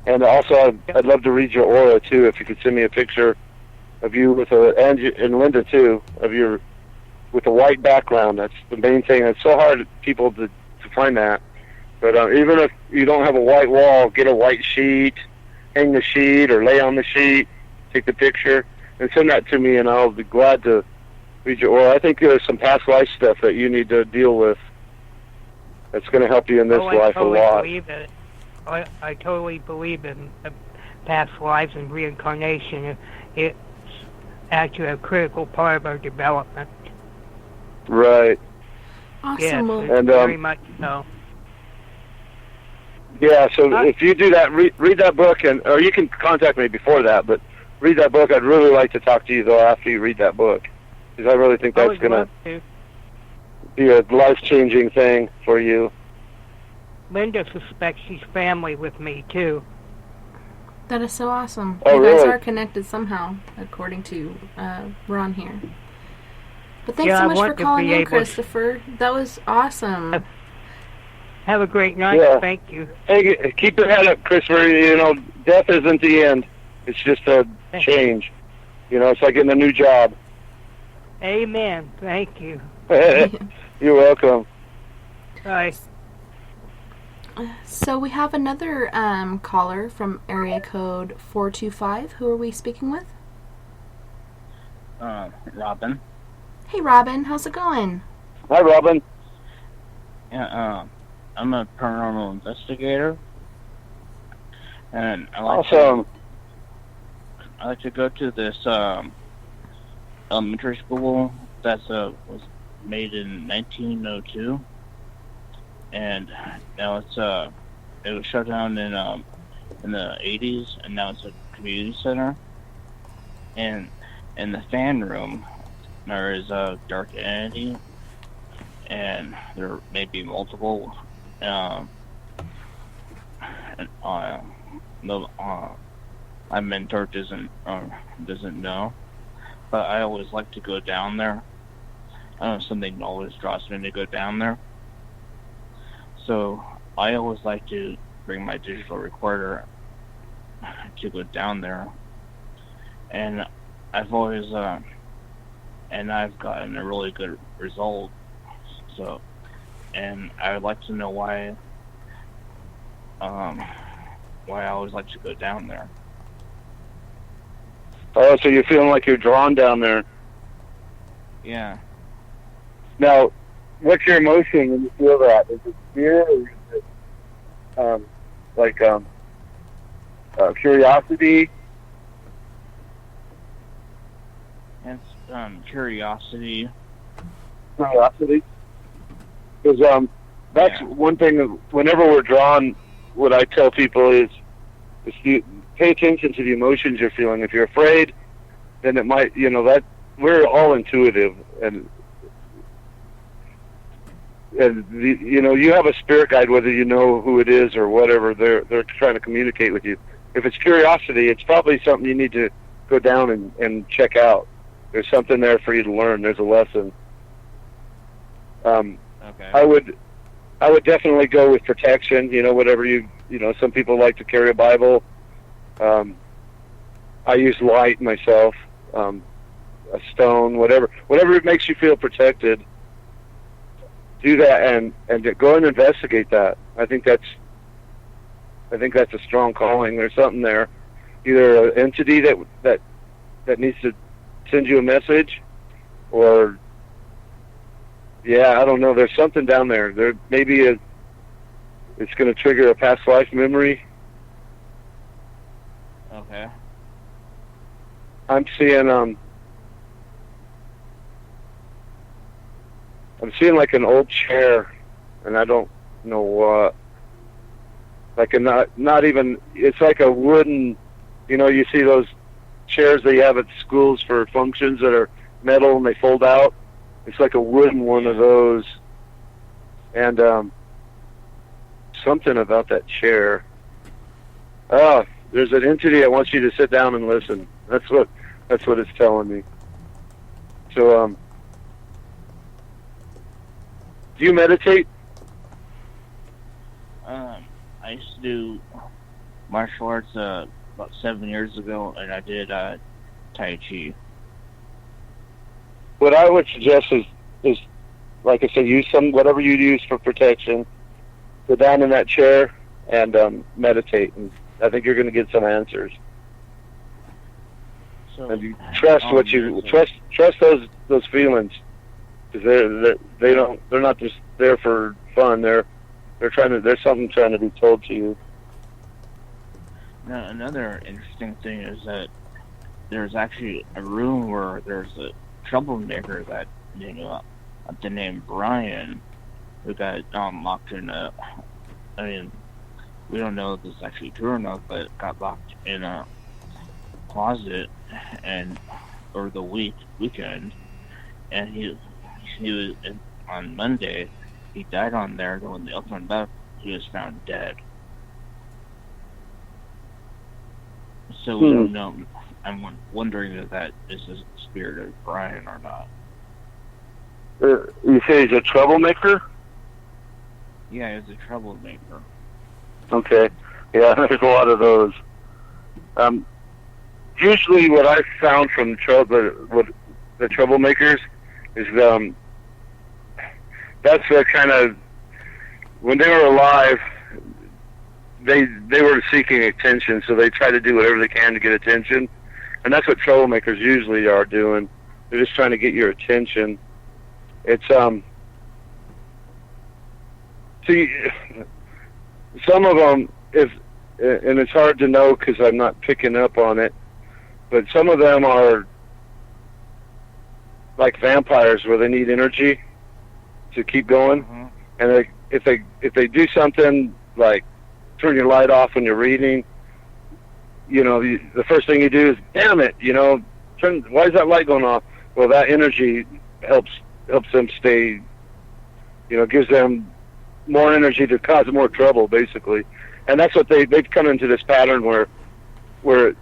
And also, I'd love to read your aura too. If you could send me a picture of you and Linda too, with a white background. That's the main thing. It's so hard for people to find that. But even if you don't have a white wall, get a white sheet, hang the sheet, or lay on the sheet, take the picture, and send that to me, and I'll be glad to read your aura. I think there's some past life stuff that you need to deal with that's going to help you in this life a lot. I totally believe in past lives and reincarnation. It's actually a critical part of our development. Right. Awesome. Yes, and very much so. Yeah, so if you do that, read that book, or you can contact me before that, but read that book. I'd really like to talk to you, though, after you read that book, because I really think that's going to be a life-changing thing for you. Linda suspects she's family with me, too. That is so awesome. Oh, you guys really? are connected somehow, according to Ron here. But thanks so much for calling in, Christopher. That was awesome. Have a great night. Yeah. Thank you. Hey, keep your head up, Christopher. Death isn't the end. It's just a change. It's like getting a new job. Amen. Thank you. You're welcome. Bye. So we have another caller from area code 425. Who are we speaking with? Robin. Hey, Robin. How's it going? Hi, Robin. Yeah, I'm a paranormal investigator, and I like to go to this elementary school that was made in 1902, and now it was shut down in the 80s, and now it's a community center. And in the fan room, there is a dark entity, and there may be multiple. My mentor doesn't know, but I always like to go down there. I don't know, something always draws me to go down there. So I always like to bring my digital recorder to go down there, and I've always and I've gotten a really good result. So, and I would like to know why I always like to go down there. Oh, so you're feeling like you're drawn down there. Yeah. Now, what's your emotion when you feel that? Is it fear, or is it curiosity? It's curiosity. Curiosity? Because that's one thing that whenever we're drawn, what I tell people is you pay attention to the emotions you're feeling. If you're afraid, then it might, that we're all intuitive, and you have a spirit guide, whether you know who it is or whatever. They're trying to communicate with you. If it's curiosity, it's probably something you need to go down and check out. There's something there for you to learn. There's a lesson. Okay. I would definitely go with protection. Whatever some people like to carry a Bible. I use light myself, a stone, whatever makes you feel protected. Do that and go and investigate that. I think that's a strong calling. There's something there, either an entity that needs to send you a message, or I don't know. There's something down there. There maybe it's going to trigger a past life memory. Okay. I'm seeing like an old chair, and I don't know what. Like not even. It's like a wooden. You see those chairs that you have at schools for functions that are metal and they fold out. It's like a wooden one of those, and something about that chair. Oh, there's an entity that wants you to sit down and listen. That's what it's telling me. So, do you meditate? I used to do martial arts about 7 years ago, and I did Tai Chi. What I would suggest is like I said, use whatever you use for protection. Go down in that chair and meditate, and I think you're going to get some answers. So, and you trust trust those feelings, because they're not just there for fun. There's something trying to be told to you. Now, another interesting thing is that there's actually a room where there's a troublemaker that the name Brian, who got locked in a. I mean, we don't know if this is actually true or not, but got locked in a closet or the weekend, and he was on Monday. He died on there, and when they opened him up, he was found dead. So we don't know. I'm wondering if that is the spirit of Brian or not. You say he's a troublemaker? Yeah, he's a troublemaker. Okay. Yeah, there's a lot of those. Usually what I've found from the troublemakers is that's the kind of, when they were alive, they were seeking attention, so they try to do whatever they can to get attention. And that's what troublemakers usually are doing. They're just trying to get your attention. It's see, some of them, and it's hard to know because I'm not picking up on it, but some of them are like vampires where they need energy to keep going. Mm-hmm. And if they do something like turn your light off when you're reading, the first thing you do is, damn it, why is that light going off? Well, that energy helps them stay, gives them more energy to cause more trouble, basically. And that's what they've come into this pattern where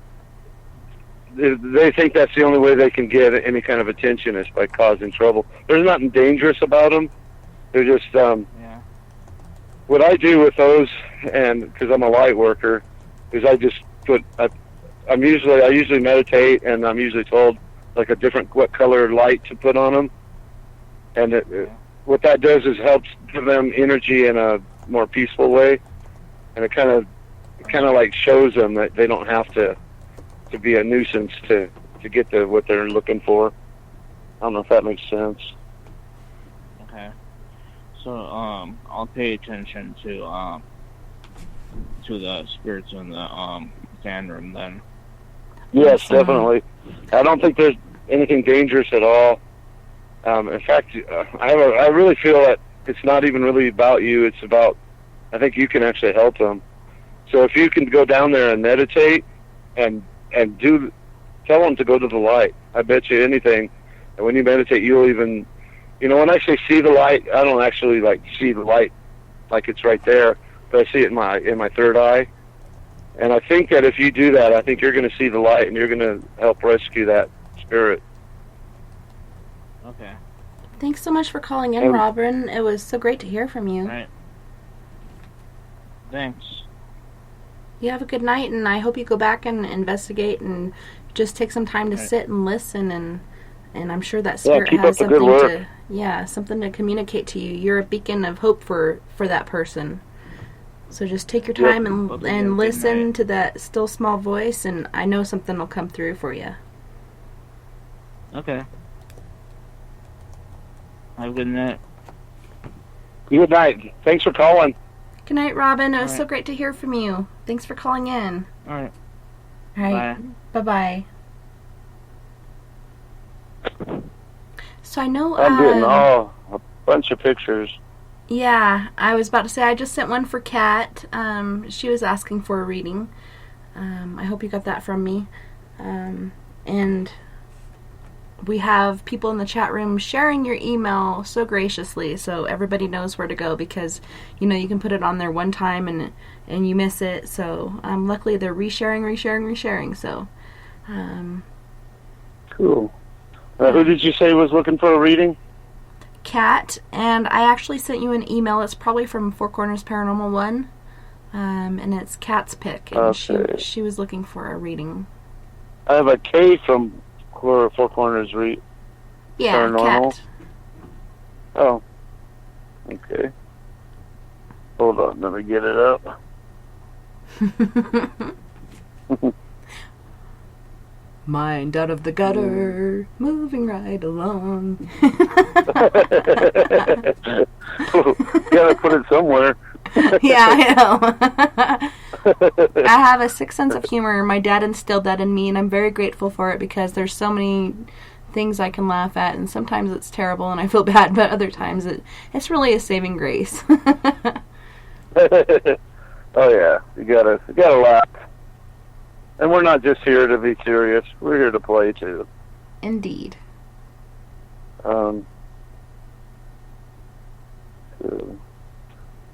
they think that's the only way they can get any kind of attention is by causing trouble. There's nothing dangerous about them. They're just, what I do with those, and because I'm a light worker, is I just I usually meditate, and I'm usually told like what color light to put on them, and what that does is helps give them energy in a more peaceful way, and it kind of like shows them that they don't have to be a nuisance to get to what they're looking for. I don't know if that makes sense. Okay. So I'll pay attention to the spirits in the fan room then. Yes, definitely. I don't think there's anything dangerous at all. In fact, I really feel that it's not even really about you. It's about, I think you can actually help them. So if you can go down there and meditate and tell them to go to the light. I bet you anything. And when you meditate, you'll even when I say see the light, I don't actually like see the light like it's right there, but I see it in my third eye. And I think that if you do that, I think you're going to see the light and you're going to help rescue that spirit. Okay. Thanks so much for calling in, Robin. It was so great to hear from you. All right. Thanks. You have a good night, and I hope you go back and investigate and just take some time to sit and listen, and I'm sure that spirit has something to communicate to you. You're a beacon of hope for that person. So just take your time and listen to that still small voice, and I know something will come through for you. Okay. Have a good night. Good night. Thanks for calling. Good night, Robin. It was so great to hear from you. Thanks for calling in. All right. All right. Bye-bye. So I know... I'm getting a bunch of pictures. Yeah, I was about to say I just sent one for Kat. She was asking for a reading. I hope you got that from me. And we have people in the chat room sharing your email so graciously, so everybody knows where to go, because you can put it on there one time and you miss it. So luckily they're resharing. So cool. Who did you say was looking for a reading? Kat, and I actually sent you an email. It's probably from Four Corners Paranormal 1, and it's Kat's pick, and she was looking for a reading. I have a K from Four Corners Paranormal. Kat. Oh, okay. Hold on, let me get it up. Mind out of the gutter, moving right along. Gotta put it somewhere. Yeah, I know. I have a sick sense of humor. My dad instilled that in me, and I'm very grateful for it, because there's so many things I can laugh at, and sometimes it's terrible and I feel bad, but other times it's really a saving grace. Oh yeah, you gotta laugh. And we're not just here to be serious. We're here to play, too. Indeed. So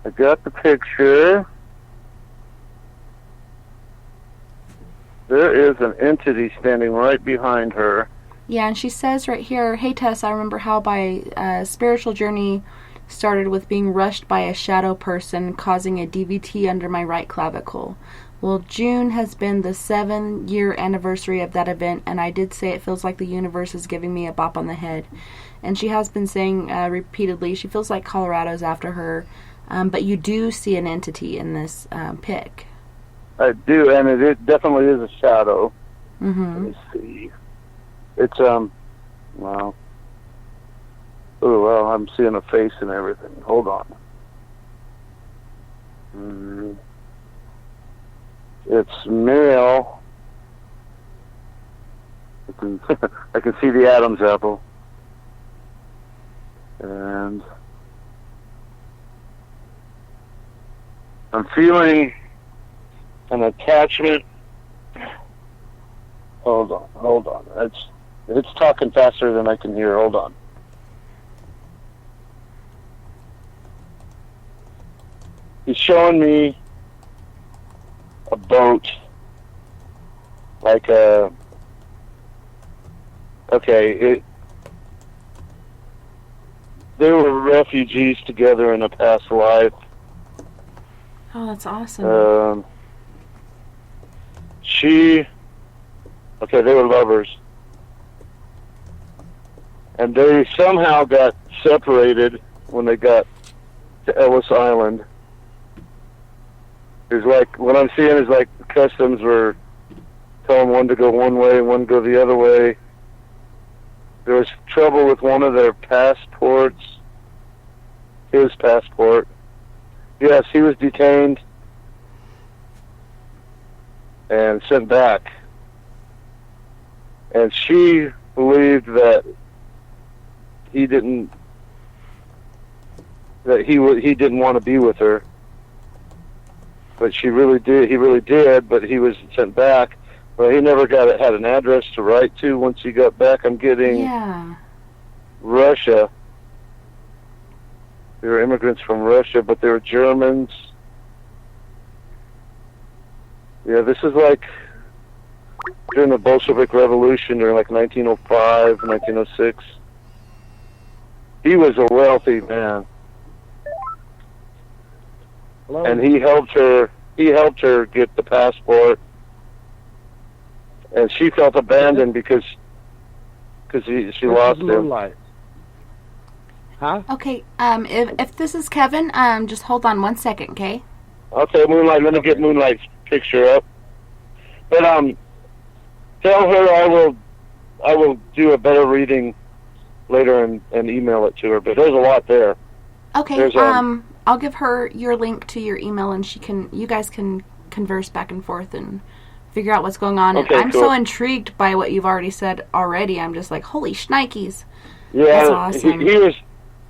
I got the picture. There is an entity standing right behind her. Yeah, and she says right here, "Hey, Tess, I remember how my spiritual journey started with being rushed by a shadow person causing a DVT under my right clavicle. Well, June has been the 7-year anniversary of that event, and I did say it feels like the universe is giving me a bop on the head." And she has been saying repeatedly she feels like Colorado's after her, but you do see an entity in this pic. I do, and it definitely is a shadow. Mm-hmm. Let me see. It's, wow. Oh, well, I'm seeing a face and everything. Hold on. It's male. I can see the Adam's apple. And I'm feeling an attachment. Hold on. It's talking faster than I can hear. Hold on. He's showing me a boat, like a, they were refugees together in a past life. Oh, that's awesome. They were lovers. And they somehow got separated when they got to Ellis Island. It's like, what I'm seeing is like customs were telling one to go one way and one to go the other way. There was trouble with one of their passports. His passport. Yes, he was detained and sent back. And she believed that he didn't want to be with her. But she really did. He really did, but he was sent back. Well, he never had an address to write to once he got back. I'm getting Russia. They were immigrants from Russia, but they were Germans. Yeah, this is like during the Bolshevik Revolution, during like 1905, 1906. He was a wealthy man. Hello? And he helped her get the passport. And she felt abandoned because she lost him. Moonlight. Huh? Okay, if this is Kevin, just hold on 1 second, okay? Okay, Moonlight, let me get Moonlight's picture up. But tell her I will do a better reading later and email it to her. But there's a lot there. Okay, I'll give her your link to your email, and you guys can converse back and forth and figure out what's going on. Okay, and I'm cool. so intrigued by what you've already said already. I'm just like, holy shnikes. Yeah, that's awesome.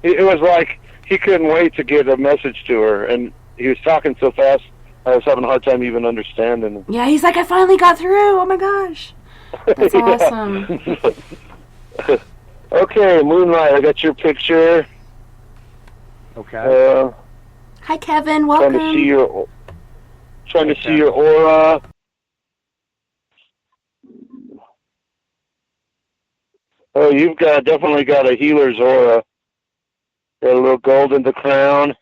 It was like he couldn't wait to get a message to her, and he was talking so fast, I was having a hard time even understanding him. Yeah, he's like, I finally got through. Oh my gosh. That's awesome. Okay, Moonlight, I got your picture. Okay. Hi, Kevin. Welcome. Trying to see your aura. Oh, you've definitely got a healer's aura. Got a little gold in the crown, a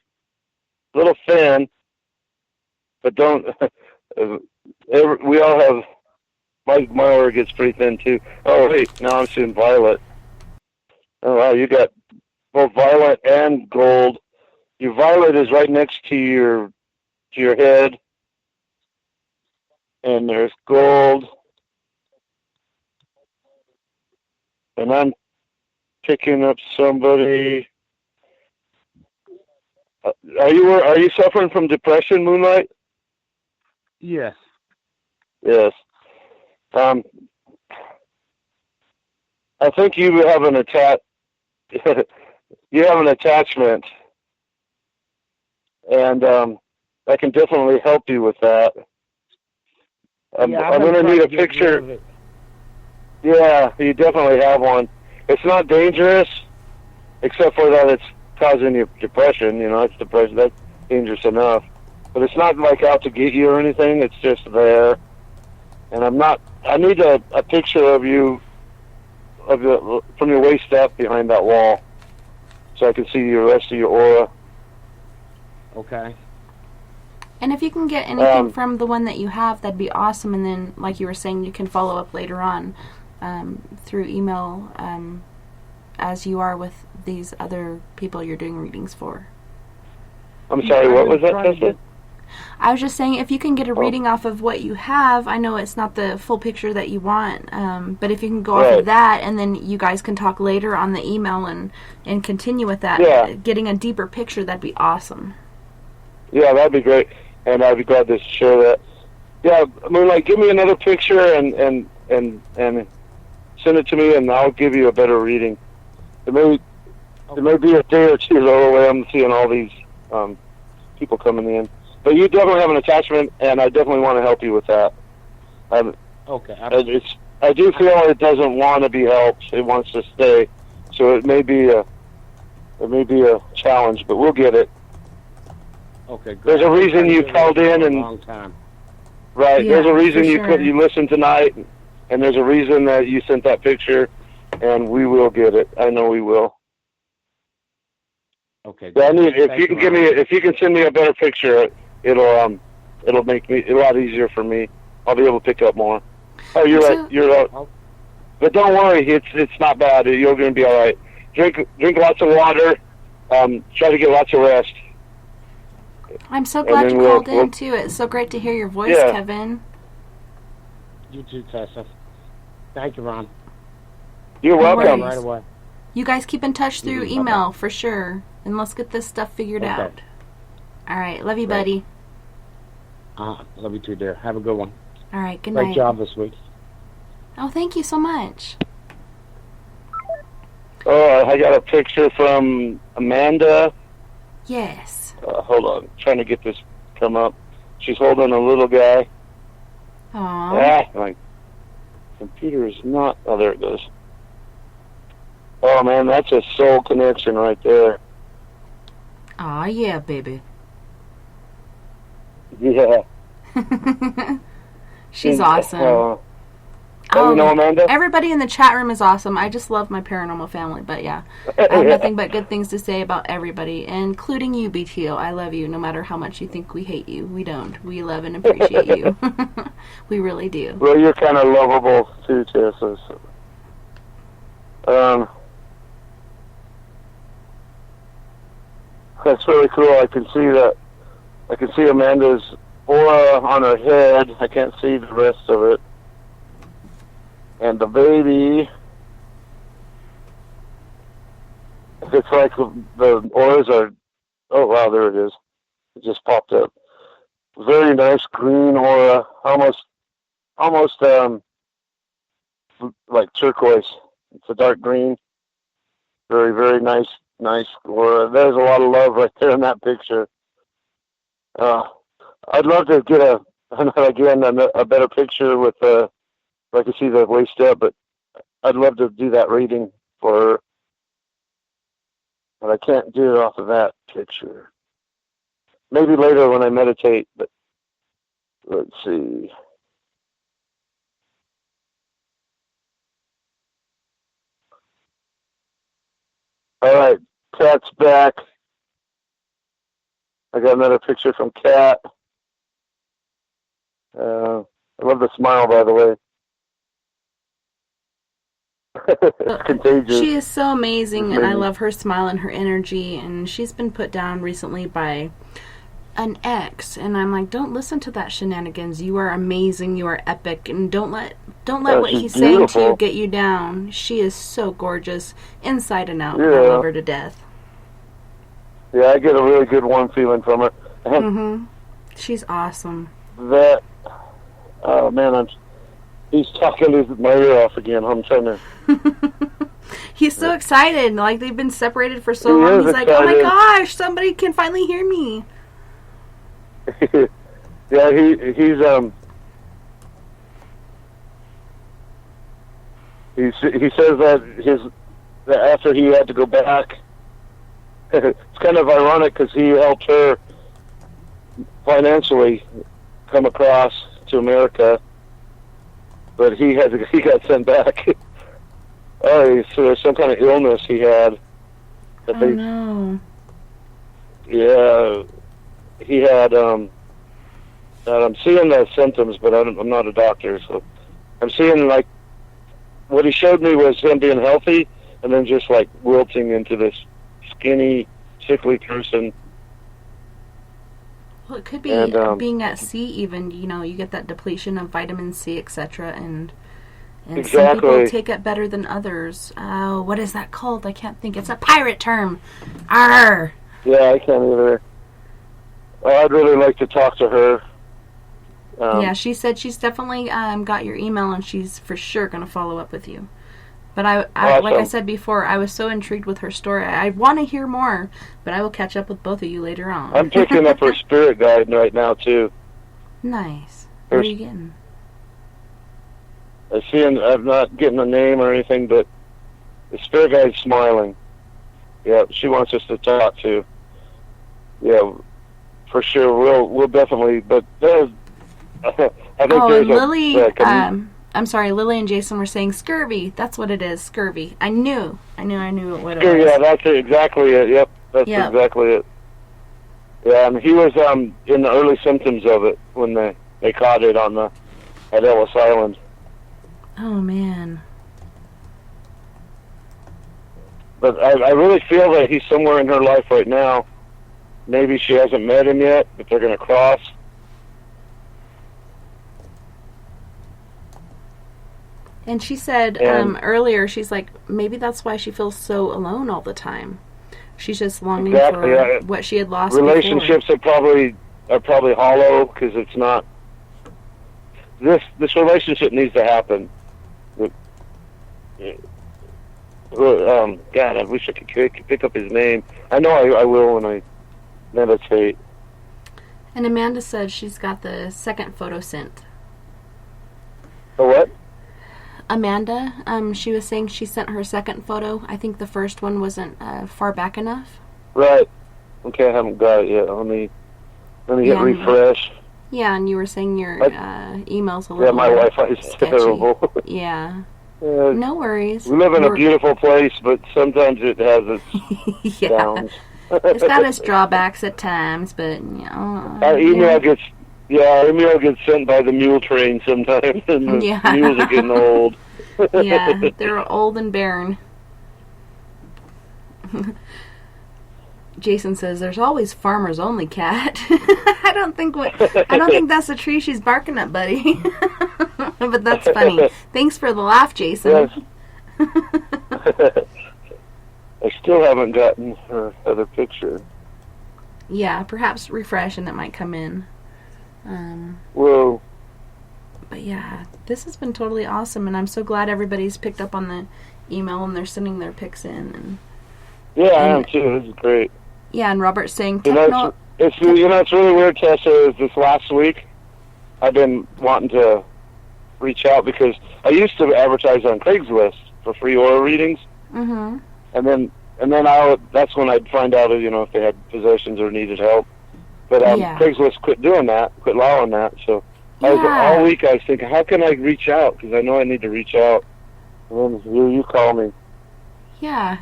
little thin, but don't. We all have. My aura gets pretty thin too. Oh wait, now I'm seeing violet. Oh wow, you got both violet and gold. Your violet is right next to your head, and there's gold. And I'm picking up somebody. Are you suffering from depression, Moonlight? Yes. Yes. I think you have an attachment, and I can definitely help you with that. I'm going to need a picture. Yeah, you definitely have one. It's not dangerous, except for that it's causing you depression. You know, it's depression. That's dangerous enough. But it's not like out to get you or anything. It's just there. And I need a picture of you, from your waist up behind that wall, so I can see the rest of your aura. Okay. And if you can get anything from the one that you have, that'd be awesome. And then, like you were saying, you can follow up later on through email, as you are with these other people you're doing readings for. I'm sorry, what was that, Tessa? I was just saying, if you can get a reading off of what you have, I know it's not the full picture that you want, but if you can go off of that, and then you guys can talk later on the email and continue with that, getting a deeper picture, that'd be awesome. Yeah, that'd be great, and I'd be glad to share that. Yeah, Moonlight, give me another picture and send it to me, and I'll give you a better reading. It may be a day or two the way I'm seeing all these people coming in. But you definitely have an attachment, and I definitely want to help you with that. Okay. I do feel it doesn't want to be helped; it wants to stay. So it may be a challenge, but we'll get it. Okay. Good. There's a reason you called in, and long time. Right. Yeah, there's a reason sure. you listened tonight, and there's a reason that you sent that picture, and we will get it. I know we will. Okay. Yeah, if you can send me a better picture, it'll make me a lot easier for me. I'll be able to pick up more. Oh, you're right. You're right. But don't worry, it's not bad. You're going to be all right. Drink lots of water. Try to get lots of rest. I'm so glad you called in too. It's so great to hear your voice, Kevin. You too, Tessa. Thank you, Ron. You're welcome. Right away. You guys keep in touch through email for sure, and let's get this stuff figured out. All right, love you, buddy. Love you too, dear. Have a good one. All right, good night. Great job this week. Oh, thank you so much. Oh, I got a picture from Amanda. Yes. Hold on, trying to get this come up. She's holding a little guy. Aww. My computer is not. Oh, there it goes. Oh man, that's a soul connection right there. Aw, yeah, baby. Yeah. She's awesome. You know Amanda? Everybody in the chat room is awesome. I just love my paranormal family, but yeah. I have nothing but good things to say about everybody, including you, BTO. I love you, no matter how much you think we hate you. We don't. We love and appreciate you. We really do. Well, you're kind of lovable, too, Tessa. So. That's really cool. I can see Amanda's aura on her head. I can't see the rest of it. And the baby, it's like the auras are, oh wow, there it is. It just popped up. Very nice green aura, almost like turquoise. It's a dark green. Very, very nice aura. There's a lot of love right there in that picture. I'd love to get a better picture with I can see the waist up, but I'd love to do that reading for her. But I can't do it off of that picture. Maybe later when I meditate, but let's see. All right, Kat's back. I got another picture from Kat. I love the smile, by the way. It's contagious. She is so amazing, and I love her smile and her energy, and she's been put down recently by an ex, and I'm like, don't listen to that shenanigans. You are amazing, you are epic, and don't let what he's saying to you get you down. She is so gorgeous, inside and out. Yeah. I love her to death. Yeah, I get a really good warm feeling from her. She's awesome. Oh man, he's talking my ear off again. I'm trying to. He's so excited. Like, they've been separated for so long. He's like, oh my gosh, somebody can finally hear me. Yeah, he says that after he had to go back, it's kind of ironic because he helped her financially come across to America, but he got sent back. So there's some kind of illness he had. No. Yeah, he had. I'm seeing the symptoms, but I'm not a doctor, so I'm seeing like what he showed me was him being healthy, and then just like wilting into this skinny, sickly person. Well, it could be being at sea. Even you get that depletion of vitamin C, etc., and some people take it better than others. Oh, what is that called? I can't think. It's a pirate term. Arr! Yeah, I can't either. I'd really like to talk to her. Yeah, she said she's definitely got your email, and she's for sure going to follow up with you. But I awesome. Like I said before, I was so intrigued with her story. I want to hear more, but I will catch up with both of you later on. I'm picking up her spirit guide right now, too. Nice. What are you getting? I'm not getting a name or anything, but the spirit guide's smiling. Yeah, she wants us to talk to. Yeah, for sure. We'll definitely. But there's. I think there's Lily. I'm sorry, Lily and Jason were saying scurvy. That's what it is, scurvy. I knew what it was. Yeah, that's exactly it. Yep, that's exactly it. Yeah, and he was in the early symptoms of it when they caught it at Ellis Island. Oh man. But I really feel that he's somewhere in her life right now. Maybe she hasn't met him yet, but they're going to cross. And she said earlier, she's like, maybe that's why she feels so alone all the time. She's just longing for what she had lost. Relationships are probably hollow because it's not. This relationship needs to happen. God, I wish I could pick up his name. I know I will when I meditate. And Amanda said she's got the second photo sent. The what? Amanda, she was saying she sent her second photo. I think the first one wasn't far back enough. Right. Okay, I haven't got it yet. Let me hit refresh. Yeah, and you were saying your email's a little. Yeah, my Wi-Fi is sketchy. terrible. Yeah. No worries. We live in a beautiful place, but sometimes it has its downs. It's got its drawbacks at times, but our email gets sent by the mule train sometimes, and the mules are getting old. Yeah, they're old and barren. Jason says there's always farmers only, cat. I don't think that's the tree she's barking at, buddy. But that's funny. Thanks for the laugh, Jason. Yes. I still haven't gotten her other picture. Yeah, perhaps refresh and it might come in. Whoa. But yeah, this has been totally awesome, and I'm so glad everybody's picked up on the email and they're sending their pics in. I am too. This is great. Yeah, and Robert's saying it's really weird, Tessa, is this last week I've been wanting to reach out because I used to advertise on Craigslist for free aura readings. Mm-hmm. And then that's when I'd find out if they had possessions or needed help. But Craigslist quit allowing that. So all week I was thinking, how can I reach out? Because I know I need to reach out. And then you call me. Yeah,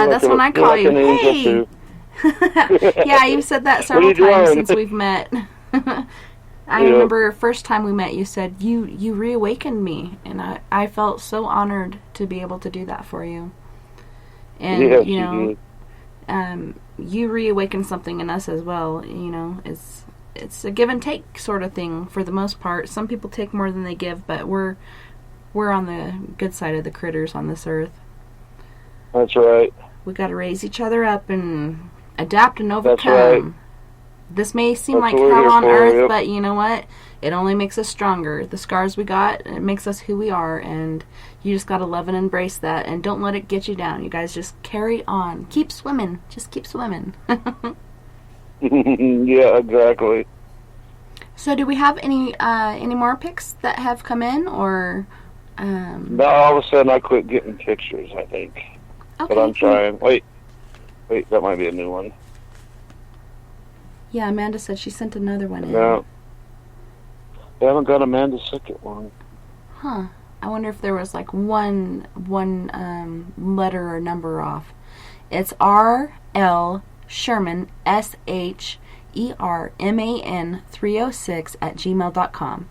that's when I call you. Hey! Yeah, you've said that several times since we've met. I remember first time we met, you said you reawakened me, and I felt so honored to be able to do that for you. And you reawakened something in us as well. It's a give and take sort of thing for the most part. Some people take more than they give, but we're on the good side of the critters on this earth. That's right. We got to raise each other up and adapt and overcome. That's right. This may seem like hell on earth, but you know what? It only makes us stronger. The scars we got, it makes us who we are, and you just got to love and embrace that, and don't let it get you down. You guys just carry on. Keep swimming. Just keep swimming. Yeah, exactly. So do we have any more pics that have come in, or... No, all of a sudden I quit getting pictures, I think. Okay. But I'm trying. Wait, that might be a new one. Yeah, Amanda said she sent another one in. No. I haven't got Amanda's second one. Huh. I wonder if there was like one letter or number off. It's R.L. Sherman, SHERMAN 306 @gmail.com.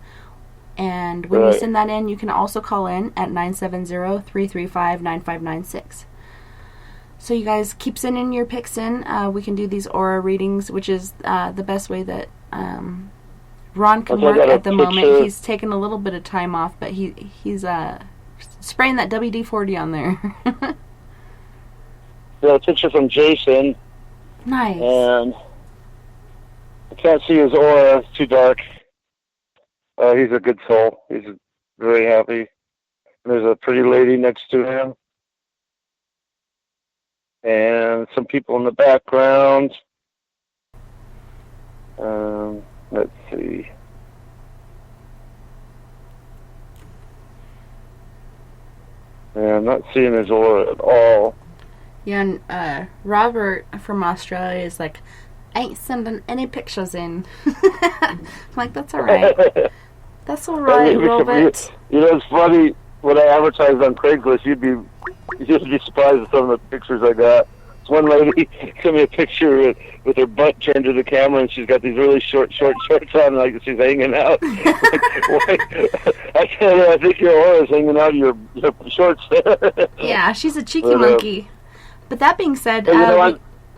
And when you send that in, you can also call in at 970-335-9596. So you guys keep sending your pics in. We can do these aura readings, which is the best way that Ron can work at the moment. He's taking a little bit of time off, but he's spraying that WD-40 on there. Yeah, a picture from Jason. Nice. And I can't see his aura. It's too dark. He's a good soul. He's very happy. There's a pretty lady next to him. And some people in the background. Let's see. Yeah, I'm not seeing his aura at all. Yeah, and Robert from Australia is like, I ain't sending any pictures in. I'm like, that's all right. That's all right, Robert. It's funny. When I advertised on Craigslist, you'd be surprised at some of the pictures I got. This one lady sent me a picture with her butt turned to the camera, and she's got these really short shorts on, like she's hanging out. I think your aura is hanging out of your shorts there. Yeah, she's a cheeky monkey. But that being said,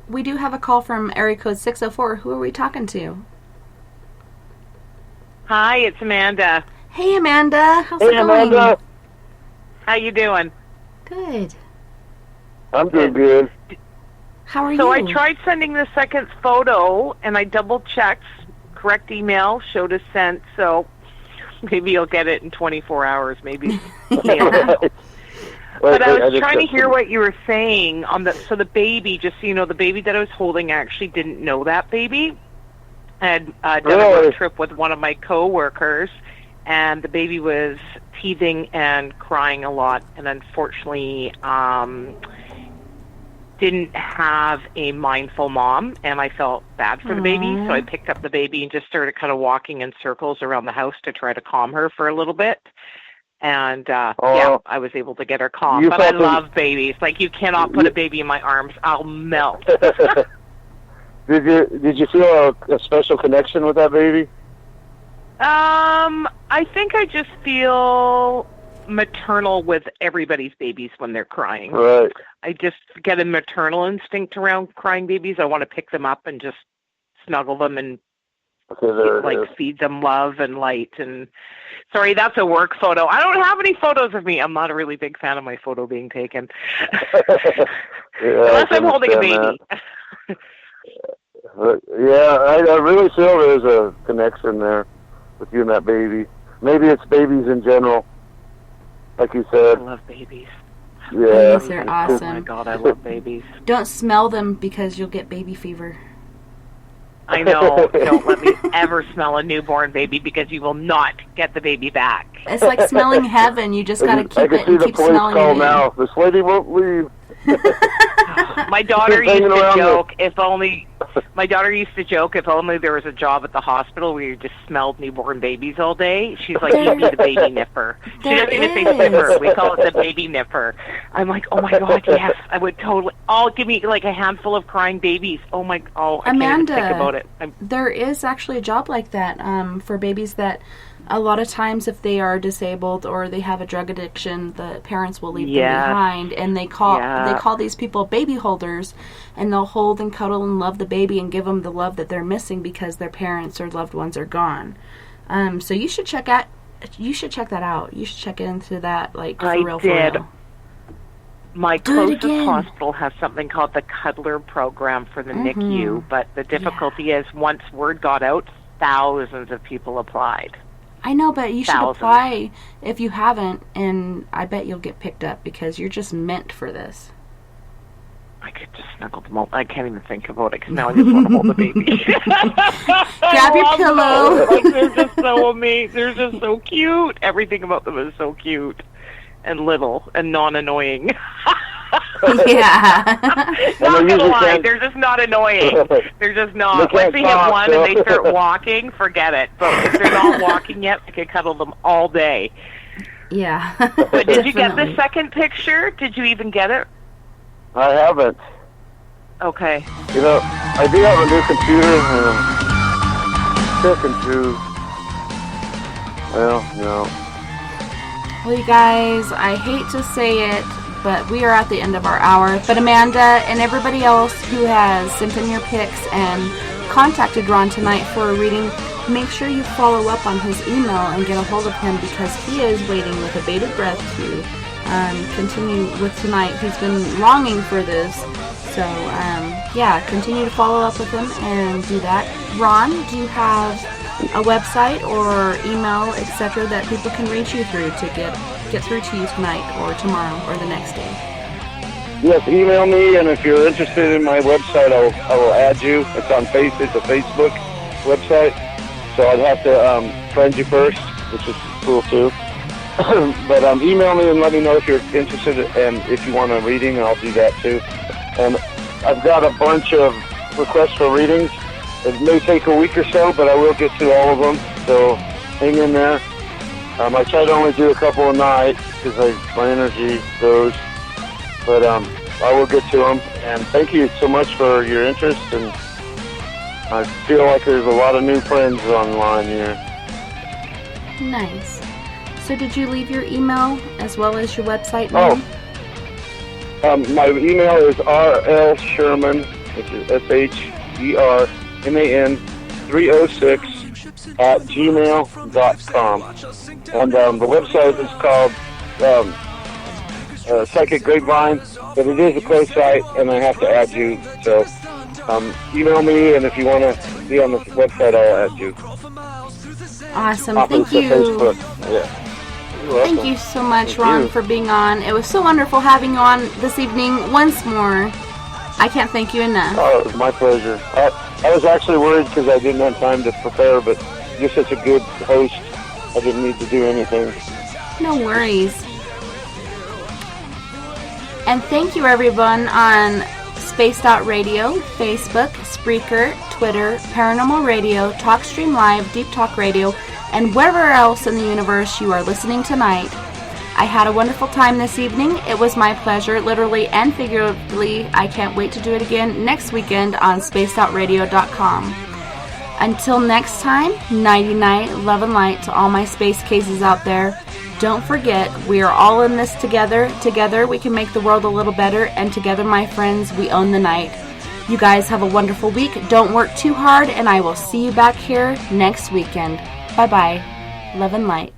we do have a call from area code 604. Who are we talking to? Hi, it's Amanda. Hey, Amanda. How's it going? Amanda. How you doing? Good. I'm doing good. How are you? So I tried sending the second photo, and I double-checked. Correct email showed as sent, so maybe you'll get it in 24 hours, maybe. But I was trying to hear what you were saying on the baby, just so you know, the baby that I was holding, I actually didn't know that baby. I had done a road trip with one of my co-workers, and the baby was teething and crying a lot, and unfortunately didn't have a mindful mom, and I felt bad for the baby, so I picked up the baby and just started kind of walking in circles around the house to try to calm her for a little bit. And, yeah, I was able to get her calm. But I love babies. Like, you cannot put a baby in my arms. I'll melt. Did you feel a special connection with that baby? I think I just feel maternal with everybody's babies when they're crying. Right. I just get a maternal instinct around crying babies. I want to pick them up and just snuggle them and feed them love and light. And sorry, that's a work photo. I don't have any photos of me. I'm not a really big fan of my photo being taken. Unless I'm holding a baby. Yeah, I really feel there's a connection there with you and that baby. Maybe it's babies in general, like you said. I love babies. Yeah. Babies are awesome. Oh my God, I love babies. Don't smell them because you'll get baby fever. I know. Don't let me ever smell a newborn baby because you will not get the baby back. It's like smelling heaven. You just got to keep it and keep smelling it. Now. This lady won't leave. My daughter used to joke, if only there was a job at the hospital where you just smelled newborn babies all day. She's like, you'd be the baby nipper. She doesn't even say sniffer. We call it the baby nipper. I'm like, oh my God, yes, I would totally. Give me like a handful of crying babies. I can't even think about it. There is actually a job like that for babies that a lot of times if they are disabled or they have a drug addiction, the parents will leave them behind, and they call these people baby holders, and they'll hold and cuddle and love the baby and give them the love that they're missing because their parents or loved ones are gone. So you should check that out. You should check into that, like, for real. My closest hospital has something called the Cuddler program for the NICU, but the difficulty is once word got out, thousands of people applied. I know, but you should apply if you haven't, and I bet you'll get picked up because you're just meant for this. I could just snuggle them all. I can't even think about it because now I just want to hold the baby. Grab your pillow. Like, they're just so amazing. They're just so cute. Everything about them is so cute and little and non-annoying. Yeah. Not gonna lie, they're just not annoying. They're just not. Once they hit one and they start walking, forget it. But if they're not walking yet, I could cuddle them all day. Yeah. But did you get the second picture? Did you even get it? I haven't. Okay. You know, I do have a new computer, and I'm checking through. Well, no. Well, you guys, I hate to say it, but we are at the end of our hour. But Amanda and everybody else who has sent in your pics and contacted Ron tonight for a reading, make sure you follow up on his email and get a hold of him because he is waiting with a bated breath to continue with tonight. He's been longing for this. So, yeah, continue to follow up with him and do that. Ron, do you have a website or email, etc., that people can reach you through to get through to you tonight or tomorrow or the next day? Yes, email me, and if you're interested in my website, I will add you. It's on it's a Facebook website, so I'd have to friend you first, which is cool too. But email me and let me know if you're interested and if you want a reading, and I'll do that too. And I've got a bunch of requests for readings. It may take a week or so, but I will get to all of them, so hang in there. I try to only do a couple a night because my energy goes, but I will get to them. And thank you so much for your interest, and I feel like there's a lot of new friends online here. Nice. So did you leave your email as well as your website name? My email is rlsherman, which is SHERMAN306@gmail.com. And the website is called Psychic Grapevine, but it is a closed site, and I have to add you. So email me, and if you want to be on the website, I'll add you. Awesome. Thank you. Facebook. Yeah. Thank you so much, Ron, for being on. It was so wonderful having you on this evening once more. I can't thank you enough. Oh, it was my pleasure. I was actually worried because I didn't have time to prepare, but you're such a good host, I didn't need to do anything. No worries. And thank you, everyone, on Spaced Out Radio, Facebook, Spreaker, Twitter, Paranormal Radio, TalkStream Live, Deep Talk Radio, and wherever else in the universe you are listening tonight. I had a wonderful time this evening. It was my pleasure, literally and figuratively. I can't wait to do it again next weekend on spacedoutradio.com. Until next time, nighty-night, love and light to all my space cases out there. Don't forget, we are all in this together. Together we can make the world a little better, and together, my friends, we own the night. You guys have a wonderful week. Don't work too hard, and I will see you back here next weekend. Bye-bye. Love and light.